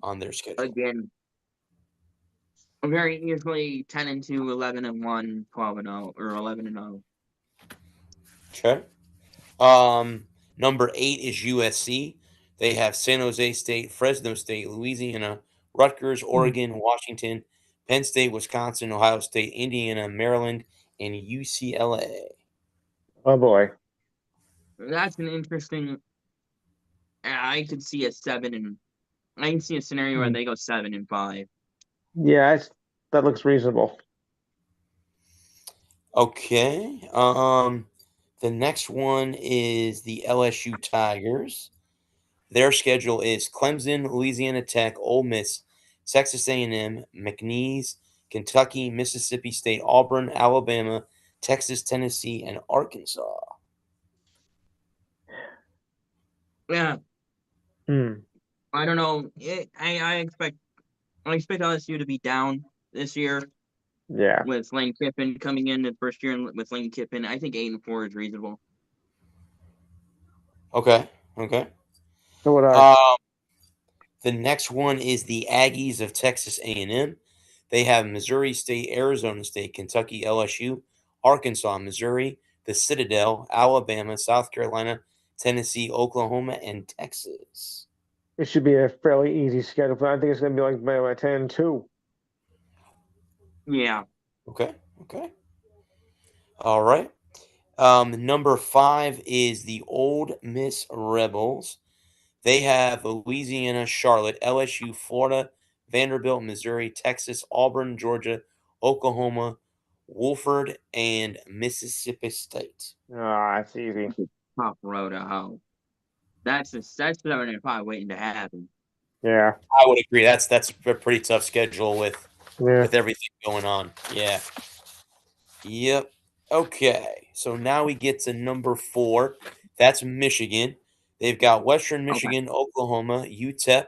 on their schedule. Again, very easily 10-2, 11-1, 12-0, or 11-0. Okay. Number 8 is USC. They have San Jose State, Fresno State, Louisiana, Rutgers, Oregon, Washington, Penn State, Wisconsin, Ohio State, Indiana, Maryland, and UCLA. Oh boy. That's an interesting. I could see I can see a scenario where they go 7-5. Yeah, that looks reasonable. Okay. The next one is the LSU Tigers. Their schedule is Clemson, Louisiana Tech, Ole Miss, Texas A&M, McNeese, Kentucky, Mississippi State, Auburn, Alabama, Texas, Tennessee, and Arkansas. Yeah. Hmm. I don't know. I expect LSU to be down this year. Yeah. With Lane Kiffin coming in the first year with Lane Kiffin, I think 8-4 is reasonable. Okay. So would I. The next one is the Aggies of Texas A&M. They have Missouri State, Arizona State, Kentucky, LSU, Arkansas, Missouri, the Citadel, Alabama, South Carolina, Tennessee, Oklahoma, and Texas. It should be a fairly easy schedule, but I think it's going to be like maybe 10-2. Yeah. Okay. All right. Number 5 is the Ole Miss Rebels. They have Louisiana, Charlotte, LSU, Florida, Vanderbilt, Missouri, Texas, Auburn, Georgia, Oklahoma, Wofford, and Mississippi State. That's easy. Top road to hoe. That's 7-5 waiting to happen. Yeah. I would agree. That's a pretty tough schedule with everything going on. Yeah. Yep. Okay. So now we get to number 4. That's Michigan. They've got Western Michigan, Oklahoma, UTEP,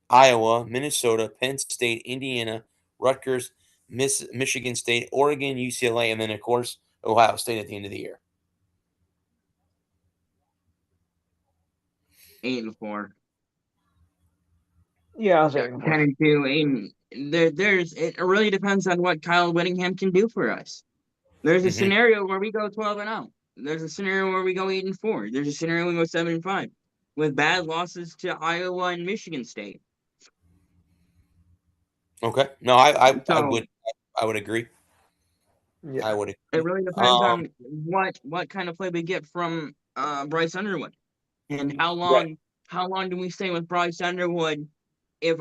Iowa, Minnesota, Penn State, Indiana, Rutgers, Michigan State, Oregon, UCLA, and then, of course, Ohio State at the end of the year. 8-4. Yeah, I'll say 10-2. It really depends on what Kyle Whittingham can do for us. There's a scenario where we go 12-0. There's a scenario where we go 8-4. There's a scenario where we go 7-5 with bad losses to Iowa and Michigan State. Okay. No, I would agree. Yeah. I would agree. It really depends on what kind of play we get from Bryce Underwood, and how long do we stay with Bryce Underwood? If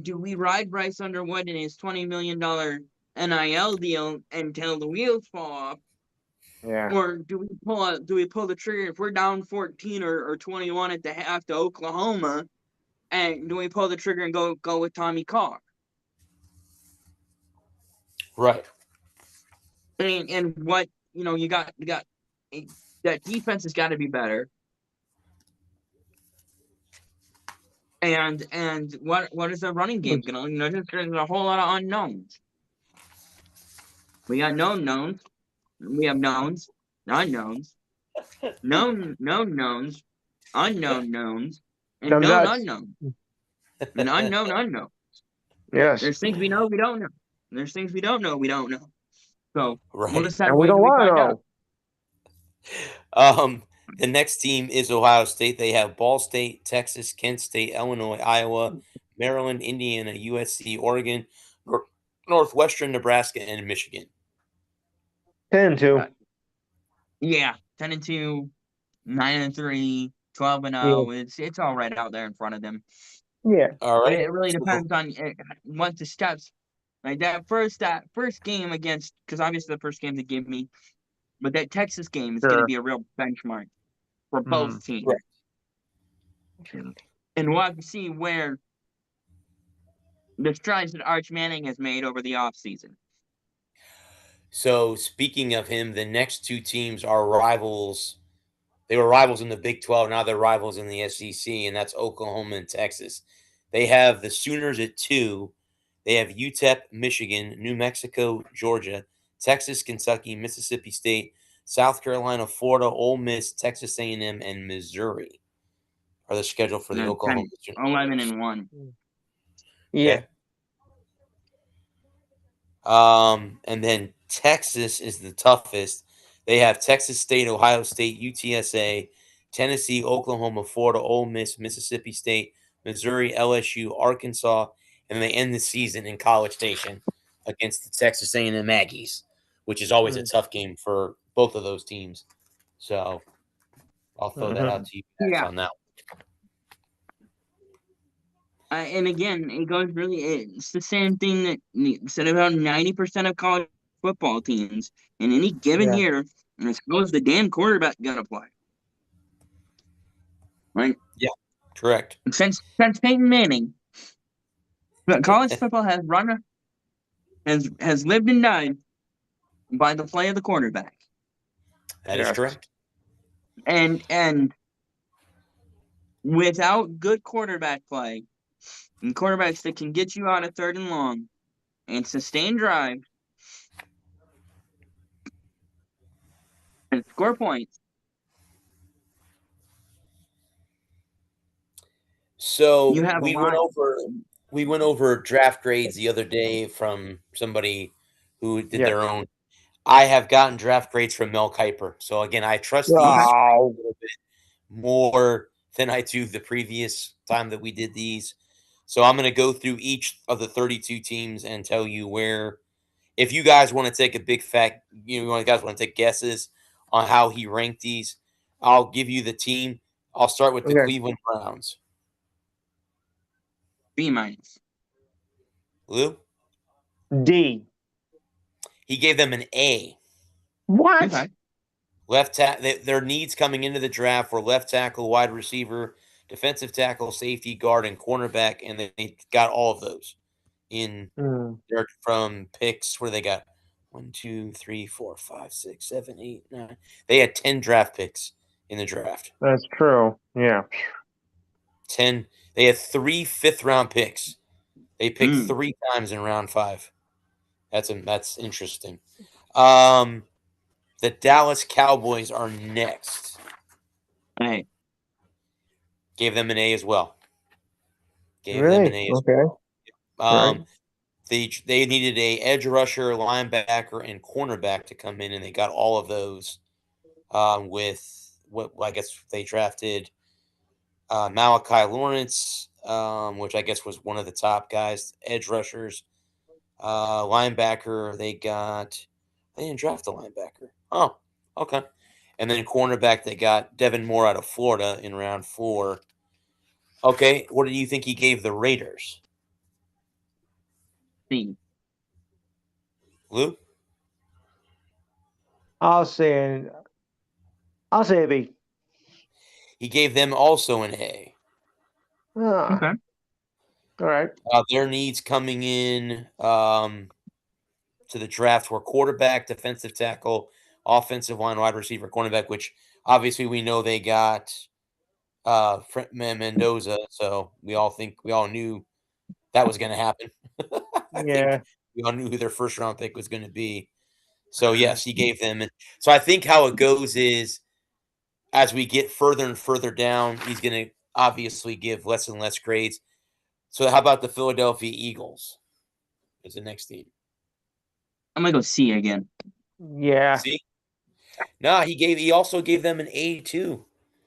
do we ride Bryce Underwood in his $20 million NIL deal until the wheels fall off? Yeah. Or do we pull the trigger if we're down 14 or 21 at the half to Oklahoma, and do we pull the trigger and go with Tommy Carr? Right. And what you got that defense has got to be better. And what is the running game gonna? There's a whole lot of unknowns. We got known knowns. We have knowns, unknowns, known knowns, unknown knowns, and Them known nuts. unknowns, and unknown unknown. Yes. There's things we know we don't know. There's things we don't know we don't know. So Right. we'll decide And we when don't we want to find out. know. The next team is Ohio State. They have Ball State, Texas, Kent State, Illinois, Iowa, Maryland, Indiana, USC, Oregon, Northwestern, Nebraska, and Michigan. 10-2. Yeah, 10-2, 9-3, 12-0. It's all right out there in front of them. Yeah. All right. It really depends on what the steps. Like that first game against, because obviously the first game they give me, but that Texas game is going to be a real benchmark for both teams. Right. And we'll have to see where the strides that Arch Manning has made over the offseason. So speaking of him, the next two teams are rivals. They were rivals in the Big 12. Now they're rivals in the SEC, and that's Oklahoma and Texas. They have the Sooners at 2. They have UTEP, Michigan, New Mexico, Georgia, Texas, Kentucky, Mississippi State, South Carolina, Florida, Ole Miss, Texas A&M, and Missouri are the schedule for the Oklahoma. 11-1. Yeah. And then Texas is the toughest. They have Texas State, Ohio State, UTSA, Tennessee, Oklahoma, Florida, Ole Miss, Mississippi State, Missouri, LSU, Arkansas, and they end the season in College Station against the Texas A&M Aggies, which is always a tough game for both of those teams. So I'll throw that out to you guys on that one. And again, it goes it's the same thing that said about 90% of college football teams in any given year, and it's goes the damn quarterback got to play. Right? Yeah, correct. Since Peyton Manning, but college football has lived and died by the play of the quarterback. That is correct. And without good quarterback play, and quarterbacks that can get you out of 3rd and long and sustain drives and score points. So we went over draft grades the other day from somebody who did their own. I have gotten draft grades from Mel Kiper. So again, I trust these a little bit more than I do the previous time that we did these. So I'm going to go through each of the 32 teams and tell you where, if you guys want to take a big fact, you guys want to take guesses on how he ranked these, I'll give you the team. I'll start with the Cleveland Browns. B-. Lou? D. He gave them an A. What? Okay. Left their needs coming into the draft were left tackle, wide receiver, defensive tackle, safety, guard, and cornerback, and they got all of those in their from picks where they got 1, 2, 3, 4, 5, 6, 7, 8, 9. They had 10 draft picks in the draft. That's true. Yeah. 10. They had 3 fifth-round picks. They picked 3 times in round 5. That's interesting. The Dallas Cowboys are next. Hey. Gave them an A as well. Gave really? them an A as well. Right. They needed a edge rusher, linebacker, and cornerback to come in, and they got all of those with what I guess they drafted Malachi Lawrence, which I guess was one of the top guys, edge rushers, linebacker. They didn't draft a linebacker. Oh, okay. And then cornerback, they got Devin Moore out of Florida in round 4. Okay, what do you think he gave the Raiders? C. Lou? I'll say a B. He gave them also an A. Okay. All right. Their needs coming in to the draft were quarterback, defensive tackle, offensive line, wide receiver, cornerback, which obviously we know they got Mendoza, so we all knew that was going to happen. Yeah. We all knew who their first round pick was going to be. So yes, he gave them. So I think how it goes is as we get further and further down, he's going to obviously give less and less grades. So how about the Philadelphia Eagles? Is the next team? I'm gonna go C again. Yeah. See? No, he also gave them an A too.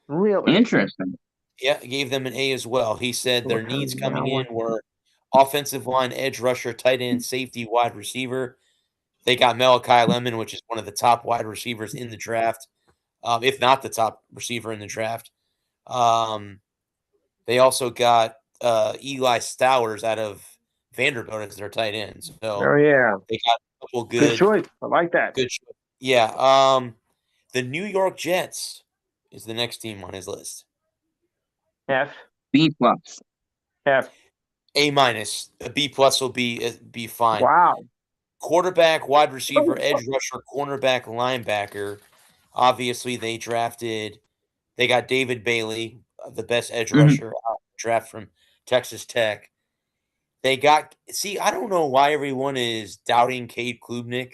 Really? Interesting. Yeah, he gave them an A as well. He said their What needs kind of coming in one? were offensive line, edge rusher, tight end, safety, wide receiver. They got Malachi Lemon, which is one of the top wide receivers in the draft, if not the top receiver in the draft. They also got Eli Stowers out of Vanderbilt as their tight end. So Oh yeah. they got a couple Good choice. I like that. good. Yeah. The New York Jets is the next team on his list. F. B plus. F. A minus. A B plus will be fine. Wow. Quarterback, wide receiver, edge rusher, cornerback, linebacker. Obviously, they got David Bailey, the best edge rusher out of the draft from Texas Tech. I don't know why everyone is doubting Cade Klubnik.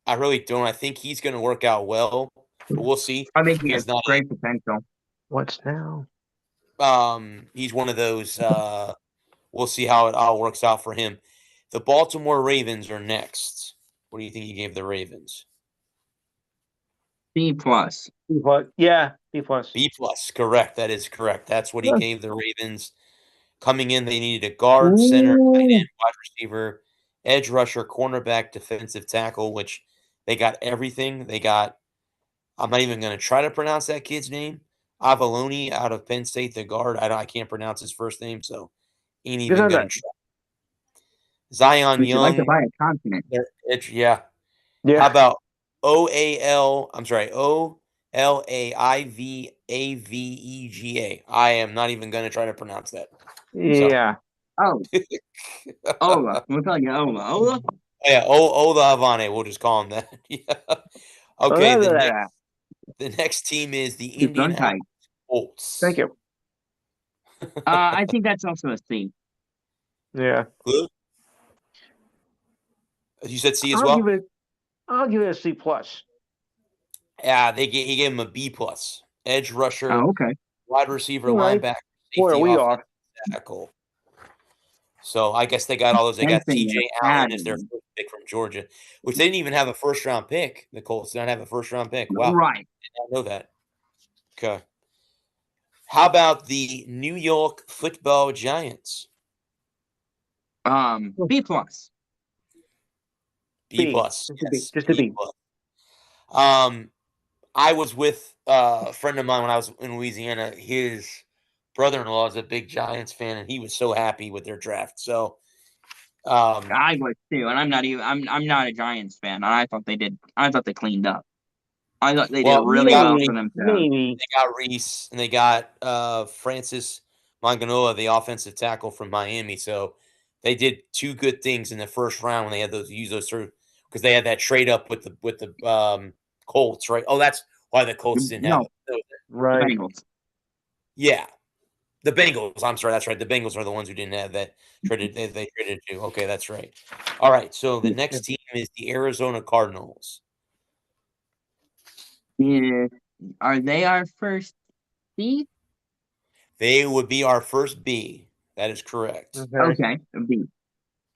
I really don't. I think he's going to work out well, but we'll see. I think he He's has not. great potential. What's now? He's one of those. We'll see how it all works out for him. The Baltimore Ravens are next. What do you think he gave the Ravens? B plus. B plus. Yeah. B plus. B plus. Correct. That is correct. That's what he gave the Ravens. Coming in, they needed a guard, center, tight end, wide receiver, edge rusher, cornerback, defensive tackle, which they got everything. They got, I'm not even going to try to pronounce that kid's name. Avalone out of Penn State, the guard. I can't pronounce his first name, so ain't even going to try. Zion Would you like to Young. buy a continent? Yeah. Yeah. How about OLAIVAVEGA? I am not even going to try to pronounce that. Yeah. Oh. Ola. We'll call you Ola. Ola? Yeah, Ola Havane. We'll just call him that. Yeah. Okay, the next team is the Indianapolis Colts. Thank you. I think that's also a C. Yeah. Good. You said C as well? I'll give it a C plus. Yeah, he gave him a B plus. Edge rusher, okay. wide receiver, right. linebacker, Boy, are we off. tackle. So I guess they got all those. They got TJ Allen as their first pick from Georgia, which they didn't even have a first round pick. The Colts did not have a first round pick. Wow. Right. Did not know that. Okay. How about the New York Football Giants? B plus. B plus. Yes, just a B. plus. I was with a friend of mine when I was in Louisiana. His brother-in-law is a big Giants fan, and he was so happy with their draft. So, I was too, and I'm not a Giants fan. And I thought they cleaned up. I thought they did really well for themselves. They got Reese and they got Francis Manganoa, the offensive tackle from Miami. So they did two good things in the first round when they had because they had that trade up with the Colts, right? Oh, that's why the Colts didn't have it. Right. The Bengals. Yeah. The Bengals. I'm sorry, that's right. The Bengals are the ones who didn't have that traded. They traded to. Okay, that's right. All right. So the next team is the Arizona Cardinals. Yeah. Are they our first B? They would be our first B. That is correct. Okay. B.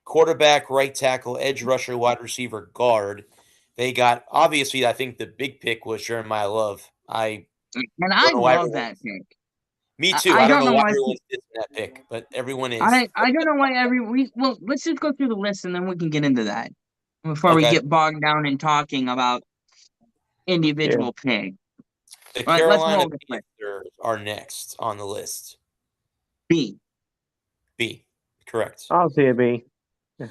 Quarterback, right tackle, edge rusher, wide receiver, guard. They got, obviously, I think the big pick was Jeremiah Love. I love that pick. Me too. I don't know why everyone's dissing that pick, but everyone is. I don't know why well, let's just go through the list and then we can get into that before we get bogged down in talking about individual picks. The Carolina Panthers are next on the list. B. Correct. I'll say a B. Yeah.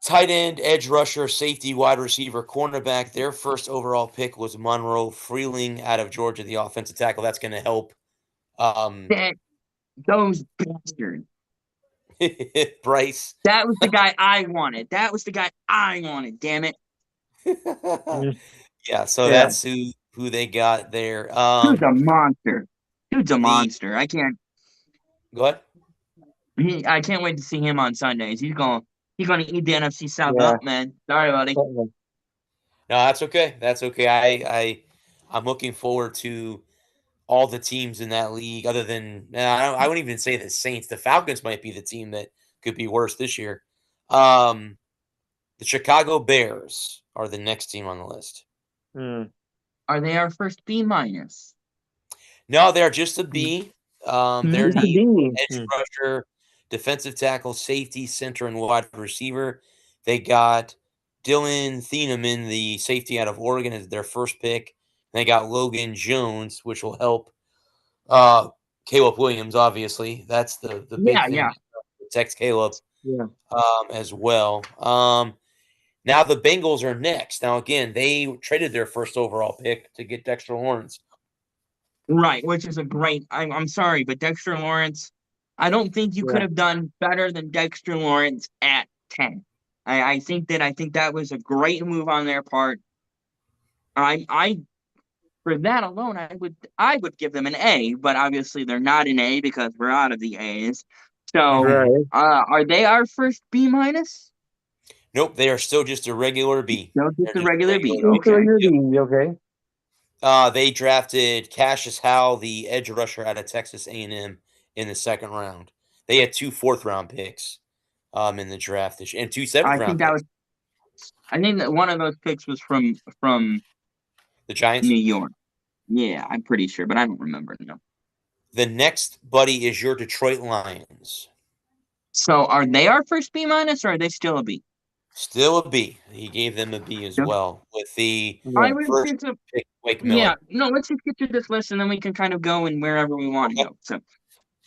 Tight end, edge rusher, safety, wide receiver, cornerback. Their first overall pick was Monroe Freeling out of Georgia, the offensive tackle. That's going to help. Those bastards. Bryce. That was the guy I wanted. Damn it. Yeah, so that's who they got there. Dude's a monster. I can't. Go ahead. I can't wait to see him on Sundays. He's gonna eat the NFC South up, man. Sorry, buddy. No, that's okay. That's okay. I'm looking forward to all the teams in that league. Other than I wouldn't even say the Saints. The Falcons might be the team that could be worse this year. The Chicago Bears are the next team on the list. Are they our first B minus? No, they're just a B. Their Just a need B. edge rusher, defensive tackle, safety, center, and wide receiver. They got Dylan Thieneman, the safety out of Oregon, as their first pick. They got Logan Jones, which will help Caleb Williams, obviously. That's the big Yeah, thing. yeah. Protects Caleb Yeah. as well. Now the Bengals are next. Now, again, they traded their first overall pick to get Dexter Lawrence. Right, which is a great. I'm sorry, but Dexter Lawrence, I don't think you could Yeah. have done better than Dexter Lawrence at 10. I think that was a great move on their part. I for that alone, I would give them an A, but obviously they're not an A because we're out of the A's. So, Right. are they our first B minus? Nope, they are still just a regular B. No, just They're a just a regular B. regular B. Okay. Okay. They drafted Cassius Howell, the edge rusher out of Texas A&M, in the second round. They had 2 fourth-round picks in the draft this year, and 2 I seventh-round think that picks. was. I think that one of those picks was from The Giants. New York. Yeah, I'm pretty sure, but I don't remember now. The next, buddy, is your Detroit Lions. So, are they our first B minus, or are they still a B? Still a B. He gave them a B as Yep. well with the I would first think so. pick, Wake Yeah, Miller. no, let's just get through this list and then we can kind of go in wherever we want to Okay. go. So,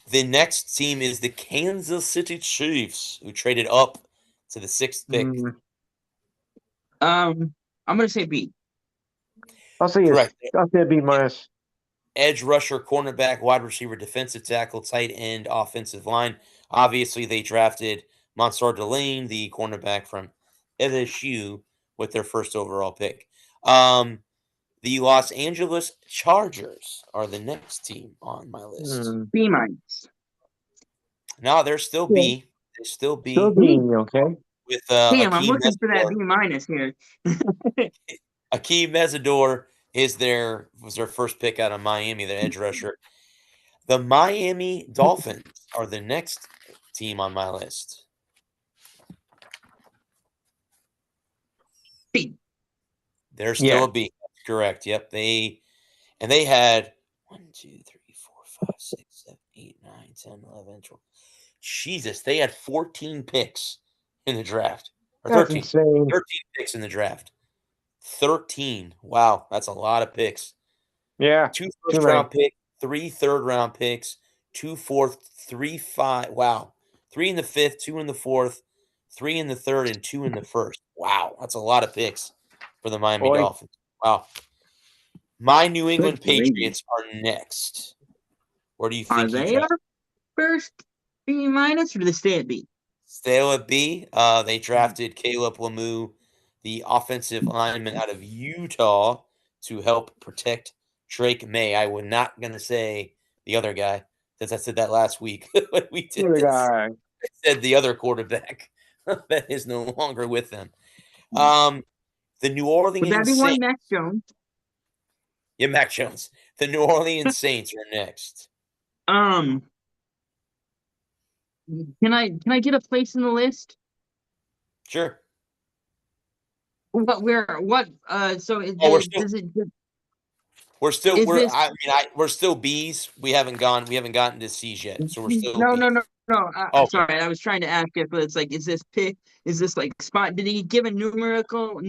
The next team is the Kansas City Chiefs, who traded up to the 6th pick. I'm gonna say B. I'll say Correct. a B minus. Edge rusher, cornerback, wide receiver, defensive tackle, tight end, offensive line. Obviously, they drafted Monsar Delane, the cornerback from LSU, with their first overall pick. The Los Angeles Chargers are the next team on my list. B minus. No, they're still Yeah. B. They're still B. Still B. Okay. With Damn, I'm Akeem looking for that Mesidor. B minus here. Akeem Mesidor was their first pick out of Miami, the edge rusher. The Miami Dolphins are the next team on my list. B. They're still a B. That's correct. Yep. They had 1, 2, 3, 4, 5, 6, 7, 8, 9, 10, 11, 12. Jesus, they had 14 picks in the draft. Or That's 13. insane. 13 picks in the draft. 13. Wow, that's a lot of picks. Yeah. 2 Too first-round picks, 3 third-round picks, 2 fourth, 3 5. Wow. 3 in the 5th, 2 in the 4th, 3 in the 3rd, and 2 in the 1st. Wow, that's a lot of picks for the Miami Boy. Dolphins. Wow. My New England Good gravy. Patriots are next. Where do you Are think he they drafted? our first B minus, or do they stay at B? Still at B. They drafted Caleb Lemieux, the offensive lineman out of Utah, to help protect Drake May. I was not going to say the other guy, since I said that last week when we did Other this. guy. I said the other quarterback that is no longer with them. The New Would that Orleans be one Saints. Mac Jones? Yeah, Mac Jones. The New Orleans Saints are next. Can I get a place in the list? Sure. So Oh, we're still is this we're still B's. We haven't gotten to C's yet. So we're still no B's. no no no Okay. sorry, I was trying to ask if it's like, is this like spot, did he give a numerical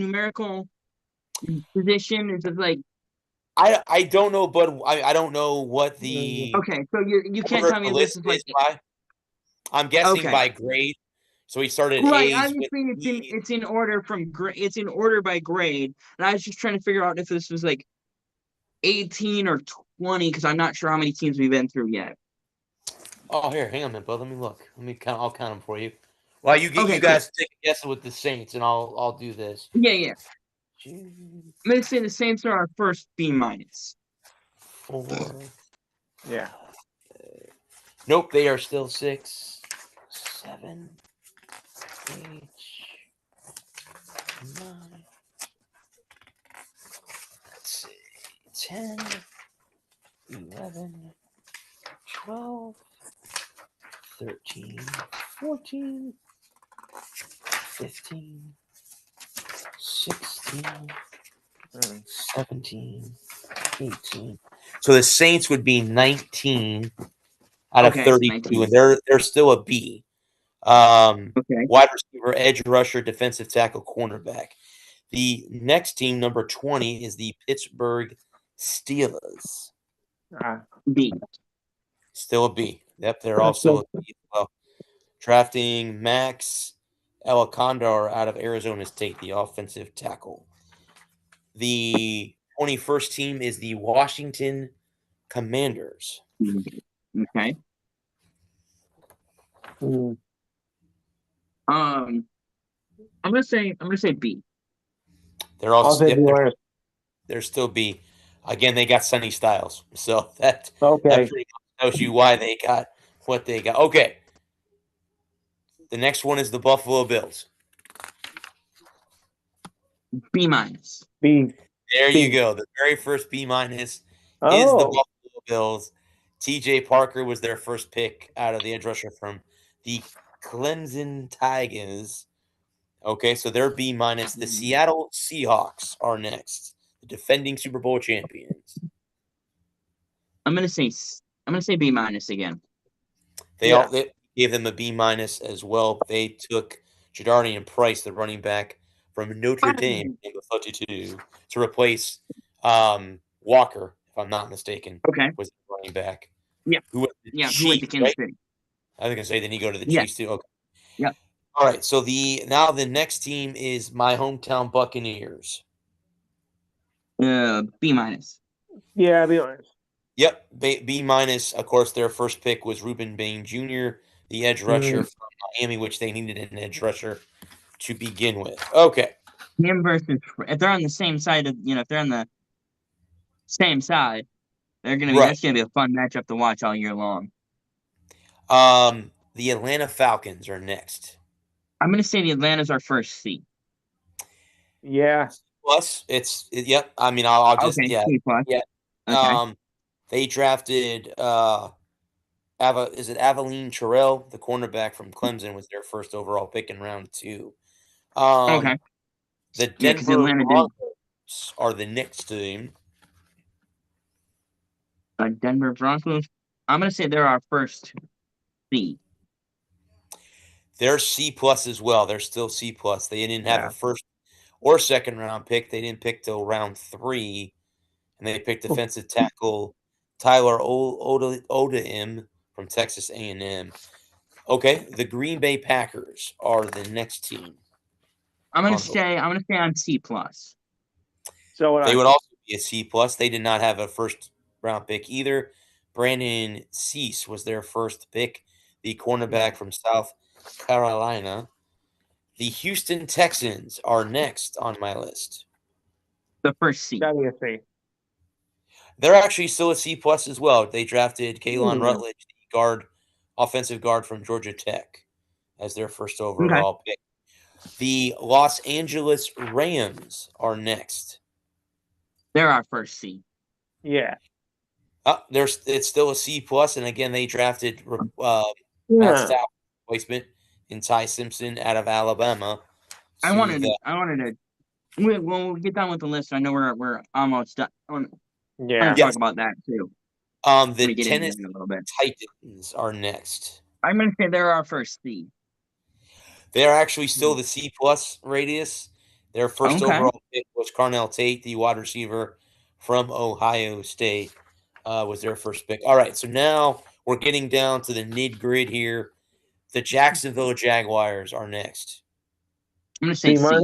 position? Is it like, I don't know, but I don't know what the okay, so you can't order tell of me the if this list is like, is by. I'm guessing okay, by grade. So he started right, A's with obviously B's. it's in order from grade, it's in order by grade, and I was just trying to figure out if this was like 18 or 20, because I'm not sure how many teams we've been through yet. Oh, here, hang on a minute, bud. Let me look. I'll count them for you. Well, you Okay, guys take a guess with the Saints, and I'll do this. Yeah. I'm gonna say the Saints are our first B minus. 4. Yeah. Nope, they are still 6, 7, 8, 9, 10, 11, 12, 13, 14, 15, 16, 17, 18. So the Saints would be 19 out of Okay, 32, 19. and they're still a B. Okay. Wide receiver, edge rusher, defensive tackle, cornerback. The next team, number 20, is the Pittsburgh Steelers. B. Still a B. Yep, they're also a B as well. Drafting Max Elakondar out of Arizona State, the offensive tackle. The 21st team is the Washington Commanders. Okay. I'm gonna say B. They're also I'll say B minus. they're still B. Again, they got Sonny Styles, so that Okay. pretty much tells you why they got what they got. Okay, the next one is the Buffalo Bills. B minus. B. There B. you go. The very first B minus is the Oh. Buffalo Bills. T.J. Parker was their first pick out of the edge rusher from the Clemson Tigers. Okay, so they're B minus. The Seattle Seahawks are next, the defending Super Bowl champions. I'm gonna say B minus again. They gave them a B minus as well. They took Jadarian Price, the running back from Notre Dame, number 32, to replace Walker, if I'm not mistaken. Okay. Was the running back. Yeah. Who went to Yeah. Who went to Chiefs, Kansas right? City? I was gonna say, then he go to the Yeah. Chiefs too. Okay. Yeah. All right. So the next team is my hometown Buccaneers. B minus. Yeah, B minus. Yep, B minus. Of course, their first pick was Reuben Bain Jr., the edge rusher from Miami, which they needed an edge rusher to begin with. Okay. Him versus if they're on the same side of if they're on the same side, they're gonna be that's gonna be a fun matchup to watch all year long. The Atlanta Falcons are next. I'm gonna say the Atlanta's our first C. Yeah. Plus, yep. I mean, I'll just C plus. yeah. Okay. They drafted is it Aveline Terrell, the cornerback from Clemson, was their first overall pick in round 2. Okay. The Yeah, 'cause Denver Atlanta Broncos are the next team. Denver Broncos. I'm gonna say they're our first C. They're C plus as well. They're still C plus. They didn't have a first or second round pick. They didn't pick till round 3, and they picked defensive tackle Tyler Odeim from Texas A&M. Okay, the Green Bay Packers are the next team. I'm gonna say on C plus. So they would also be a C plus. They did not have a first round pick either. Brandon Cease was their first pick, the cornerback from South Carolina. The Houston Texans are next on my list. The first C. Gotta be a C. They're actually still a C plus as well. They drafted Kalen Rutledge, the offensive guard from Georgia Tech, as their first overall pick. The Los Angeles Rams are next. They're our first C. Yeah. It's still a C plus, and again they drafted Matt Stafford replacement in Ty Simpson out of Alabama. I wanted to. When we get done with the list, I know we're almost done. Yeah. Talk about that too. The Tennessee Titans are next. I'm going to say they're our first C. They're actually still the C plus radius. Their first overall pick was Carnell Tate, the wide receiver from Ohio State, was their first pick. All right, so now we're getting down to the nitty-gritty here. The Jacksonville Jaguars are next. I'm going to say C.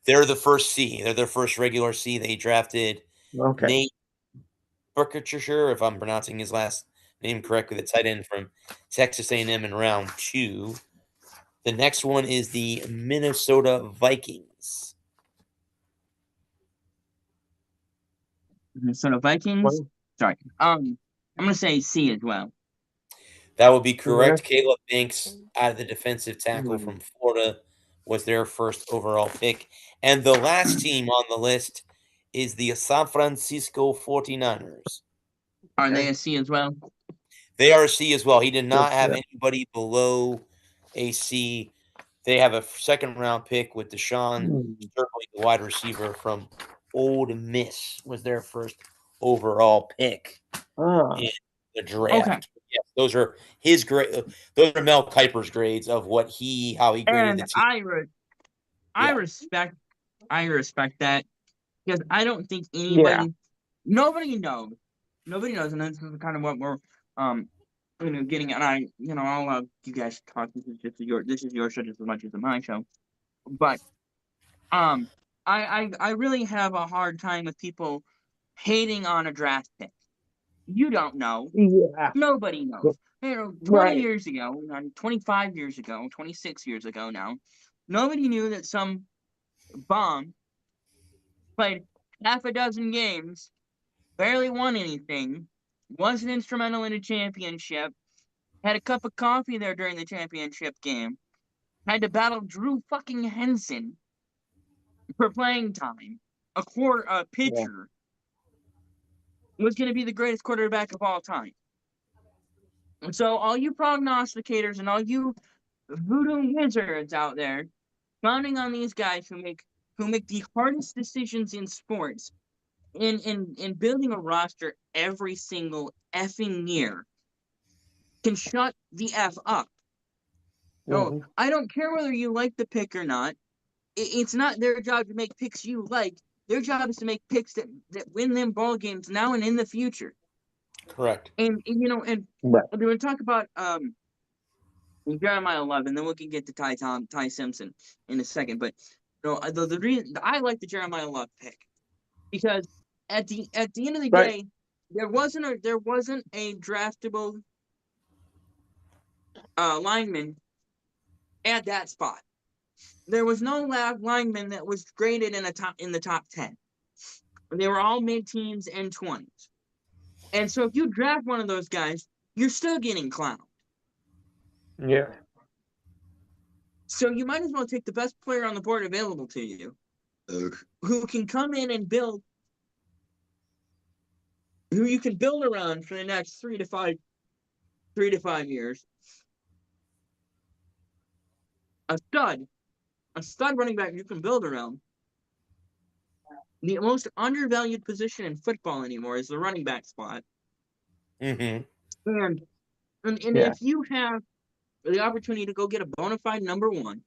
They're the first C. They're their first regular C. They drafted Nate Burkhardt, if I'm pronouncing his last name correctly, the tight end from Texas A&M in round 2. The next one is the Minnesota Vikings. Minnesota Vikings? Sorry. I'm going to say C as well. That would be correct. Caleb Banks, out of the defensive tackle from Florida, was their first overall pick. And the last team on the list is the San Francisco 49ers. Are they a C as well? They are a C as well. He did not have Yeah. anybody below a C. They have a second-round pick with Deshaun, certainly the wide receiver from Ole Miss, was their first overall pick in the draft. Okay. Yes, those are his grade. Those are Mel Kiper's grades of how he graded And the team. I respect that, because I don't think anybody, nobody knows, and this is kind of what we're getting at. I'll allow you guys to talk. This is your show just as much as my show, but I really have a hard time with people hating on a draft pick. You don't know. Yeah. Nobody knows. 20 years ago, 25 years ago, 26 years ago now, nobody knew that some bum played half a dozen games, barely won anything, wasn't instrumental in a championship, had a cup of coffee there during the championship game, had to battle Drew fucking Henson for playing time, a pitcher, was going to be the greatest quarterback of all time. And so all you prognosticators and all you voodoo wizards out there counting on these guys who make the hardest decisions in sports in building a roster every single effing year can shut the F up. No, I don't care whether you like the pick or not. It's not their job to make picks you like. Their job is to make picks that win them ball games now and in the future. Correct. And we're going to talk about Jeremiah 11, then we can get to Ty Simpson in a second. But the reason I like the Jeremiah Love pick, because at the end of the day, there wasn't a draftable lineman at that spot. There was no lineman that was graded in the top 10. They were all mid-teens and 20s. And so if you draft one of those guys, you're still getting clowned. Yeah. So you might as well take the best player on the board available to you, who can come in and build, who you can build around for the next 3 to 5 years. A stud running back you can build around. The most undervalued position in football anymore is the running back spot. Mm-hmm. And if you have the opportunity to go get a bona fide number one,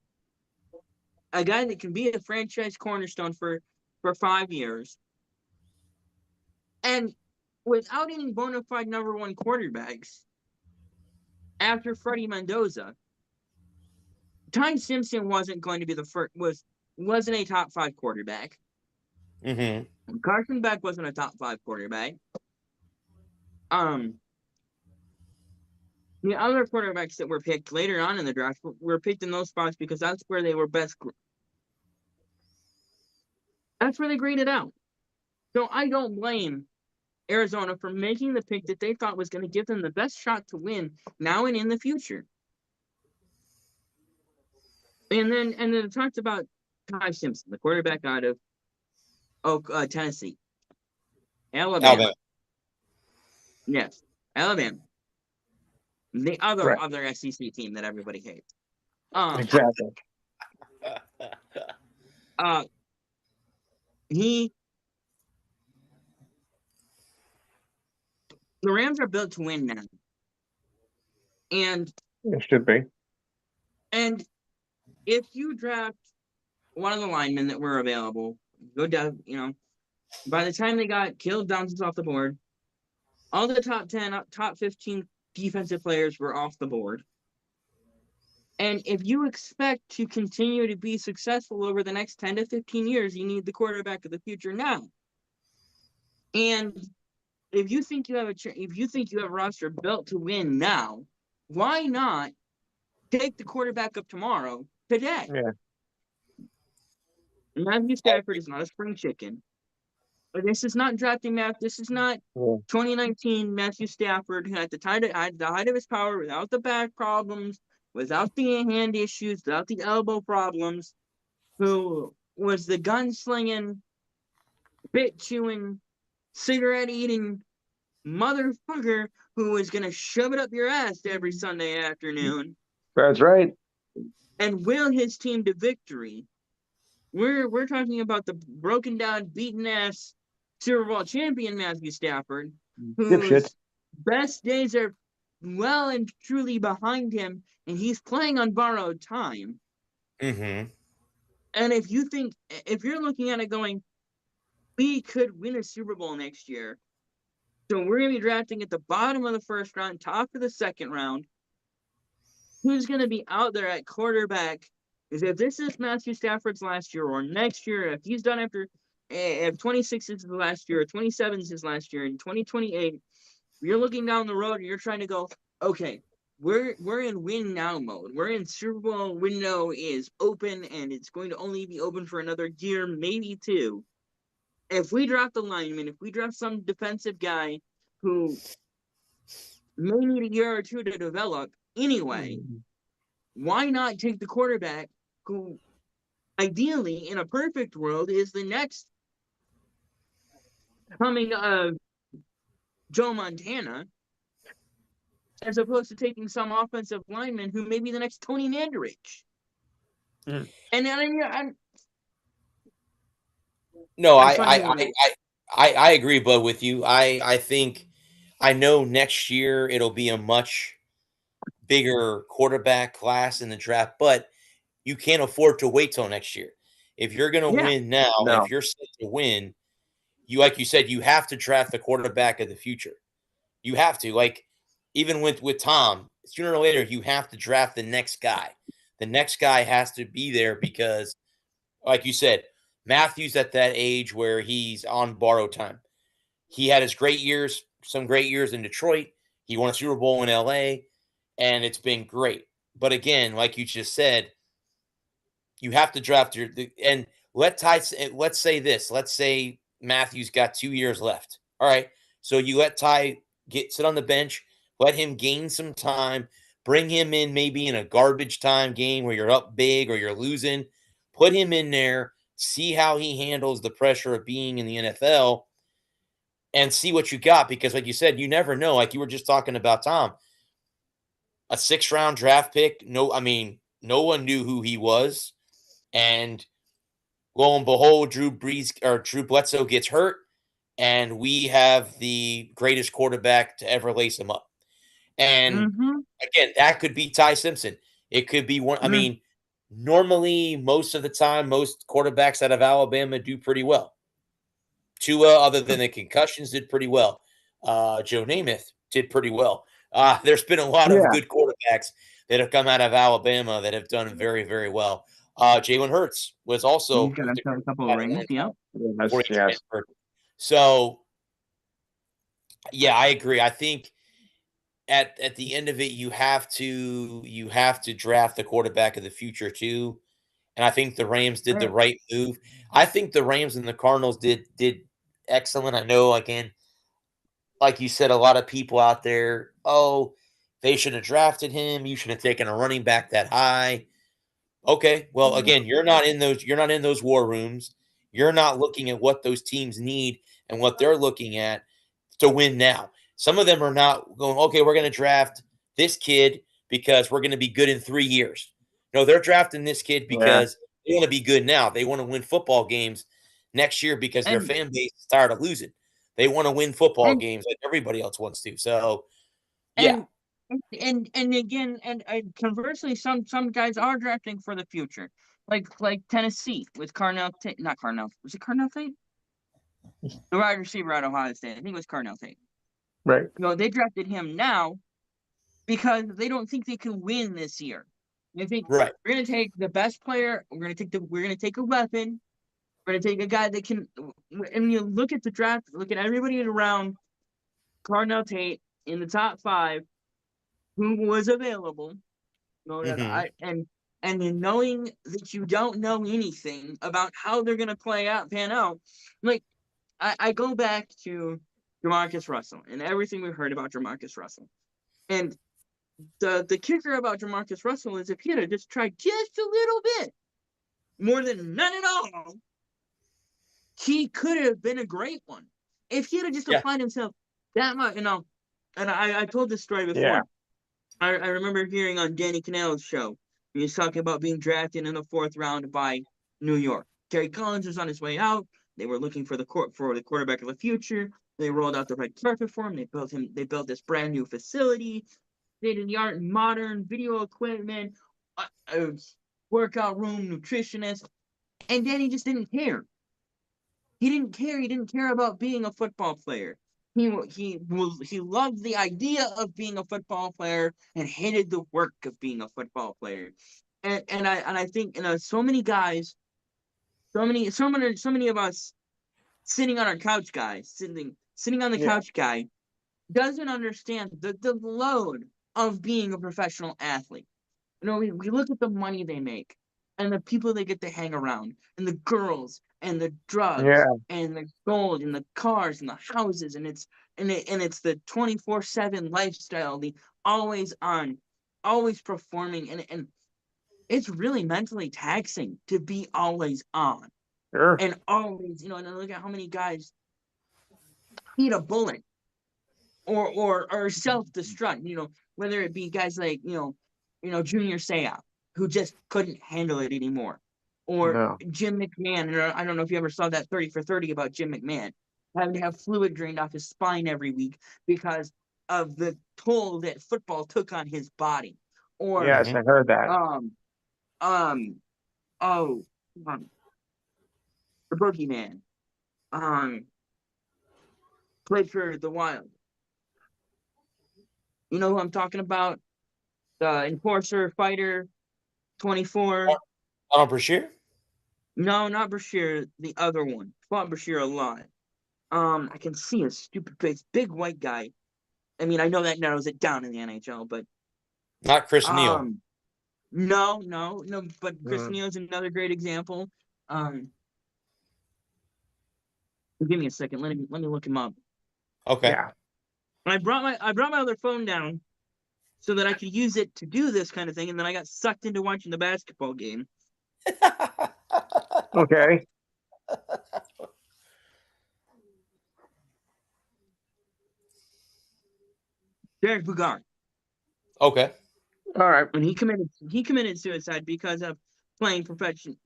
a guy that can be a franchise cornerstone for 5 years, and without any bona fide number one quarterbacks after Freddie Mendoza, Ty Simpson wasn't going to be wasn't a top 5 quarterback. Mm-hmm. Carson Beck wasn't a top 5 quarterback. The other quarterbacks that were picked later on in the draft were picked in those spots because that's where they were best. That's where they graded out. So I don't blame Arizona for making the pick that they thought was going to give them the best shot to win now and in the future. And then it talks about Ty Simpson, the quarterback out of Tennessee. Alabama. Yes, Alabama. The other SEC team that everybody hates. Exactly. The Rams are built to win now. And it should be. And if you draft one of the linemen that were available, go down, by the time they got Caleb Johnson's off the board, all the top 10, top 15 defensive players were off the board. And if you expect to continue to be successful over the next 10 to 15 years, you need the quarterback of the future now. And if you think you have a roster built to win now, why not take the quarterback up today? Yeah. Matthew Stafford is not a spring chicken. This is not drafting Matt. This is not 2019 Matthew Stafford, who at the height of his power, without the back problems, without the hand issues, without the elbow problems, who was the gunslinging bit-chewing, cigarette-eating motherfucker who is going to shove it up your ass every Sunday afternoon That's right. and will his team to victory. We're talking about the broken down, beaten ass Super Bowl champion Matthew Stafford, whose Dipshit. best days are well and truly behind him, and he's playing on borrowed time. Mm-hmm. And if you're looking at it going, we could win a Super Bowl next year, so we're going to be drafting at the bottom of the first round, top of the second round. Who's going to be out there at quarterback? Because if this is Matthew Stafford's last year or next year, if he's done if 26 is his last year or 27 is his last year in 2028, you're looking down the road and you're trying to go, okay, we're in win now mode. We're in Super Bowl window is open and it's going to only be open for another year, maybe two. If we draft a lineman, if we draft some defensive guy who may need a year or two to develop anyway, why not take the quarterback who ideally in a perfect world is the next coming of Joe Montana, as opposed to taking some offensive lineman who may be the next Tony Mandarich. Mm. And then No, I'm trying I agree, Bud, with you. I think I know next year it'll be a much bigger quarterback class in the draft, but you can't afford to wait till next year. If you're going to Yeah. win now, No. if you're set to win, like you said, you have to draft the quarterback of the future. You have to, like, even with Tom, sooner or later, you have to draft the next guy. The next guy has to be there because, like you said, Matthew's at that age where he's on borrowed time. He had his great years, some great years in Detroit. He won a Super Bowl in LA, and it's been great. But again, like you just said, you have to draft and let's say this. Let's say Matthew's got 2 years left. All right. So you let Ty sit on the bench, let him gain some time, bring him in maybe in a garbage time game where you're up big or you're losing, put him in there, see how he handles the pressure of being in the NFL and see what you got. Because like you said, you never know. Like you were just talking about Tom, a 6th-round draft pick. No one knew who he was. And lo and behold, Drew Bledsoe gets hurt, and we have the greatest quarterback to ever lace him up. And again, that could be Ty Simpson. It could be one. I mean, normally, most of the time, most quarterbacks out of Alabama do pretty well. Tua, other than the concussions, did pretty well. Joe Namath did pretty well. There's been a lot of good quarterbacks that have come out of Alabama that have done very, very well. Jalen Hurts was also he's got a couple of rings. Yeah. Yes. So, yeah, I agree. I think at the end of it, you have to draft the quarterback of the future too. And I think the Rams did the right move. I think the Rams and the Cardinals did excellent. I know, again, like you said, a lot of people out there, oh, they should have drafted him. You should have taken a running back that high. Okay, well, again, you're not in those war rooms. You're not looking at what those teams need and what they're looking at to win now. Some of them are not going, okay, we're going to draft this kid because we're going to be good in 3 years. No, they're drafting this kid because they want to be good now. They want to win football games next year because their fan base is tired of losing. They want to win football games like everybody else wants to. So, yeah. And again, and conversely, some guys are drafting for the future, like Tennessee with not Carnell. Was it Carnell Tate? The wide receiver out of Ohio State. I think it was Carnell Tate. Right. You know, they drafted him now because they don't think they can win this year. They think we're going to take the best player. We're going to take a weapon. We're going to take a guy that can. And you look at the draft, look at everybody around Carnell Tate in the top 5. Who was available, and in knowing that you don't know anything about how they're going to pan out, like I go back to Jamarcus Russell and everything we've heard about Jamarcus Russell, and the kicker about Jamarcus Russell is if he had just tried just a little bit more than none at all, he could have been a great one if he had just applied himself that much. And I told this story before. Yeah. I remember hearing on Danny Kanell's show. He was talking about being drafted in the 4th round by New York. Terry Collins was on his way out. They were looking for the quarterback of the future. They rolled out the red carpet for him. They built this brand new facility, state-of-the-art, modern video equipment, a workout room, nutritionist, and then he just didn't care. He didn't care. He didn't care about being a football player. He loved the idea of being a football player and hated the work of being a football player. And I think so many guys, so many of us sitting on our couch guys, sitting on the couch guy doesn't understand the load of being a professional athlete. We look at the money they make and the people they get to hang around and the girls and the drugs and the gold and the cars and the houses and it's the 24/7 lifestyle, the always on, always performing, and it's really mentally taxing to be always on. Sure. And always, and look at how many guys eat a bullet or self-destruct, whether it be guys like, Junior Seau, who just couldn't handle it anymore. Or Jim McMahon. I don't know if you ever saw that 30 for 30 about Jim McMahon having to have fluid drained off his spine every week because of the toll that football took on his body. Or yes, I heard that. The Boogeyman. Played for the Wild. You know who I'm talking about? The enforcer, fighter, 24. Donald Brashear? No, not Brashear. The other one. Fought Brashear a lot. I can see his stupid face. Big white guy. I mean, I know that narrows it down in the NHL, but not Chris Neal. No. But Chris Neal's another great example. Give me a second. Let me look him up. Okay. Yeah. I brought my other phone down so that I could use it to do this kind of thing, and then I got sucked into watching the basketball game. Okay. Derek Bugard. Okay. All right. And he committed suicide because of playing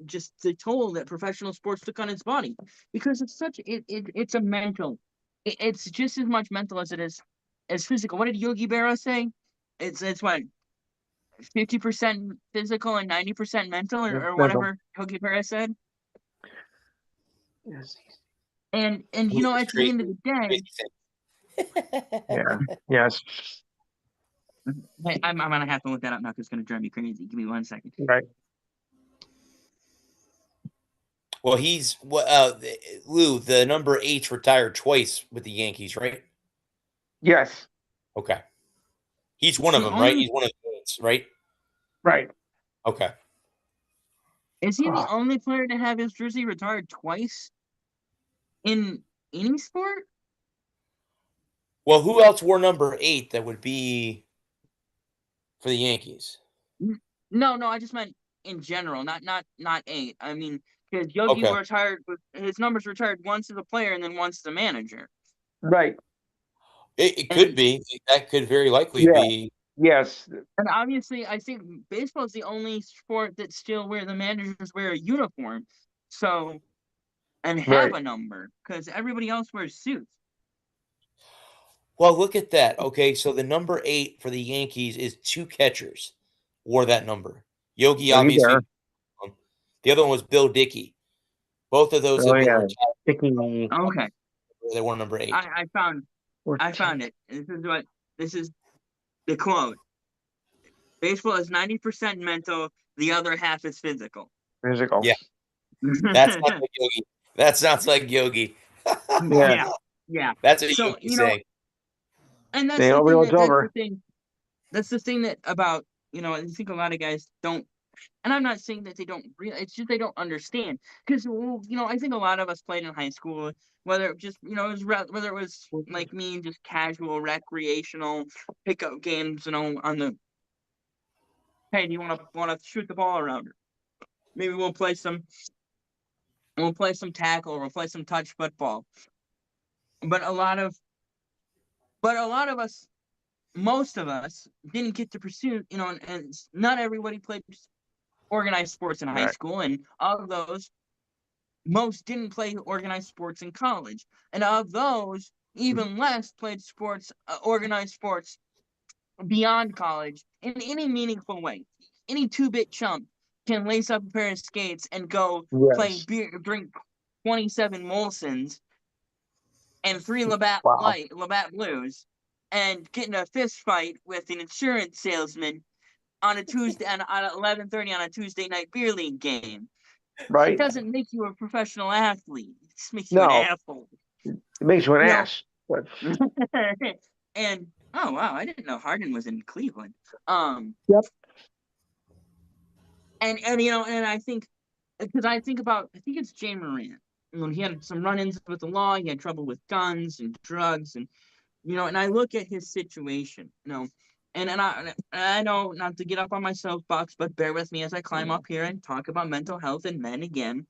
just the toll that professional sports took on his body. Because it's a mental. It's just as much mental as it is as physical. What did Yogi Berra say? It's what, 50% physical and 90% mental, or whatever Yogi Berra said. Yes. And at the end of the day. Yeah. Yes. Hey, I'm gonna have to look that up now because it's gonna drive me crazy. Give me 1 second. Right. Well, Lou, the number 8's retired twice with the Yankees, right? Yes. Okay. He's one of them, right? He's one of the 8's, right? Right. Okay. Is he the only player to have his jersey retired twice in any sport? Well, who else wore number 8 that would be for the Yankees? No, I just meant in general, not 8. I mean, because Yogi retired, his numbers retired once as a player and then once as a manager. Right. It could be. That could very likely be. Yes. And obviously, I think baseball is the only sport that still where the managers wear a uniform, and have a number, because everybody else wears suits. Well, look at that. Okay, so the number 8 for the Yankees is 2 catchers wore that number. Yogi, obviously. The other one was Bill Dickey. Both of those have been retired. Okay. They wore number 8. I found it. This is the quote. Baseball is 90% mental. The other half is physical. Physical. Yeah. That sounds like Yogi. That sounds like Yogi. Yeah. That's what Yogi saying. And that's the thing. That's the thing that about, I think a lot of guys don't. And I'm not saying that they don't realize, it's just they don't understand. Because, I think a lot of us played in high school, whether it just, whether it was like me, just casual, recreational pickup games, on the, hey, do you want to shoot the ball around her? Maybe we'll play some we'll play some tackle, or we'll play some touch football. But a lot of us, most of us, didn't get to pursue, and not everybody played organized sports in high Right. school, and of those, most didn't play organized sports in college, and of those, even less played organized sports beyond college in any meaningful way. Any two-bit chump can lace up a pair of skates and go play Yes. beer, drink 27 Molsons and 3 Labatt Wow. Labatt Blues, and get in a fist fight with an insurance salesman on a Tuesday at 11:30 on a Tuesday night beer league game. Right. It doesn't make you a professional athlete. It just makes you an No. asshole. It makes you an No. ass. But And oh wow, I didn't know Harden was in Cleveland. Yep. And and I think, because I think it's Jay Moran. He had some run-ins with the law. He had trouble with guns and drugs, and and I look at his situation, and I know not to get up on my soapbox, but bear with me as I climb up here and talk about mental health and men again.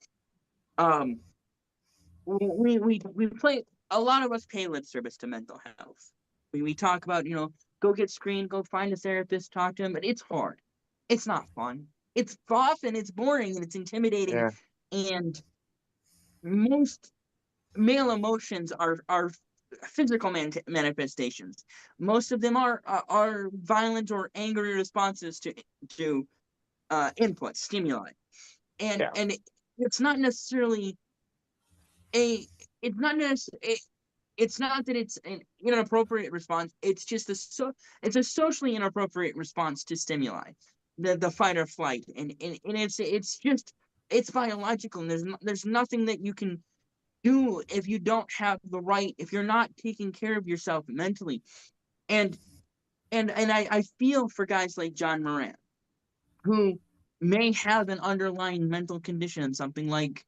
We play, a lot of us pay lip service to mental health. We talk about, go get screened, go find a therapist, talk to him, but it's hard. It's not fun. It's often, it's boring, and it's intimidating. Yeah. And most male emotions are physical manifestations. Most of them are violent or angry responses to input, stimuli. And Yeah. and it's not necessarily it's not that it's an inappropriate response. It's just it's a socially inappropriate response to stimuli, the fight or flight, and it's biological, and there's nothing that you can do if you don't have if you're not taking care of yourself mentally. And I feel for guys like John Moran, who may have an underlying mental condition, something like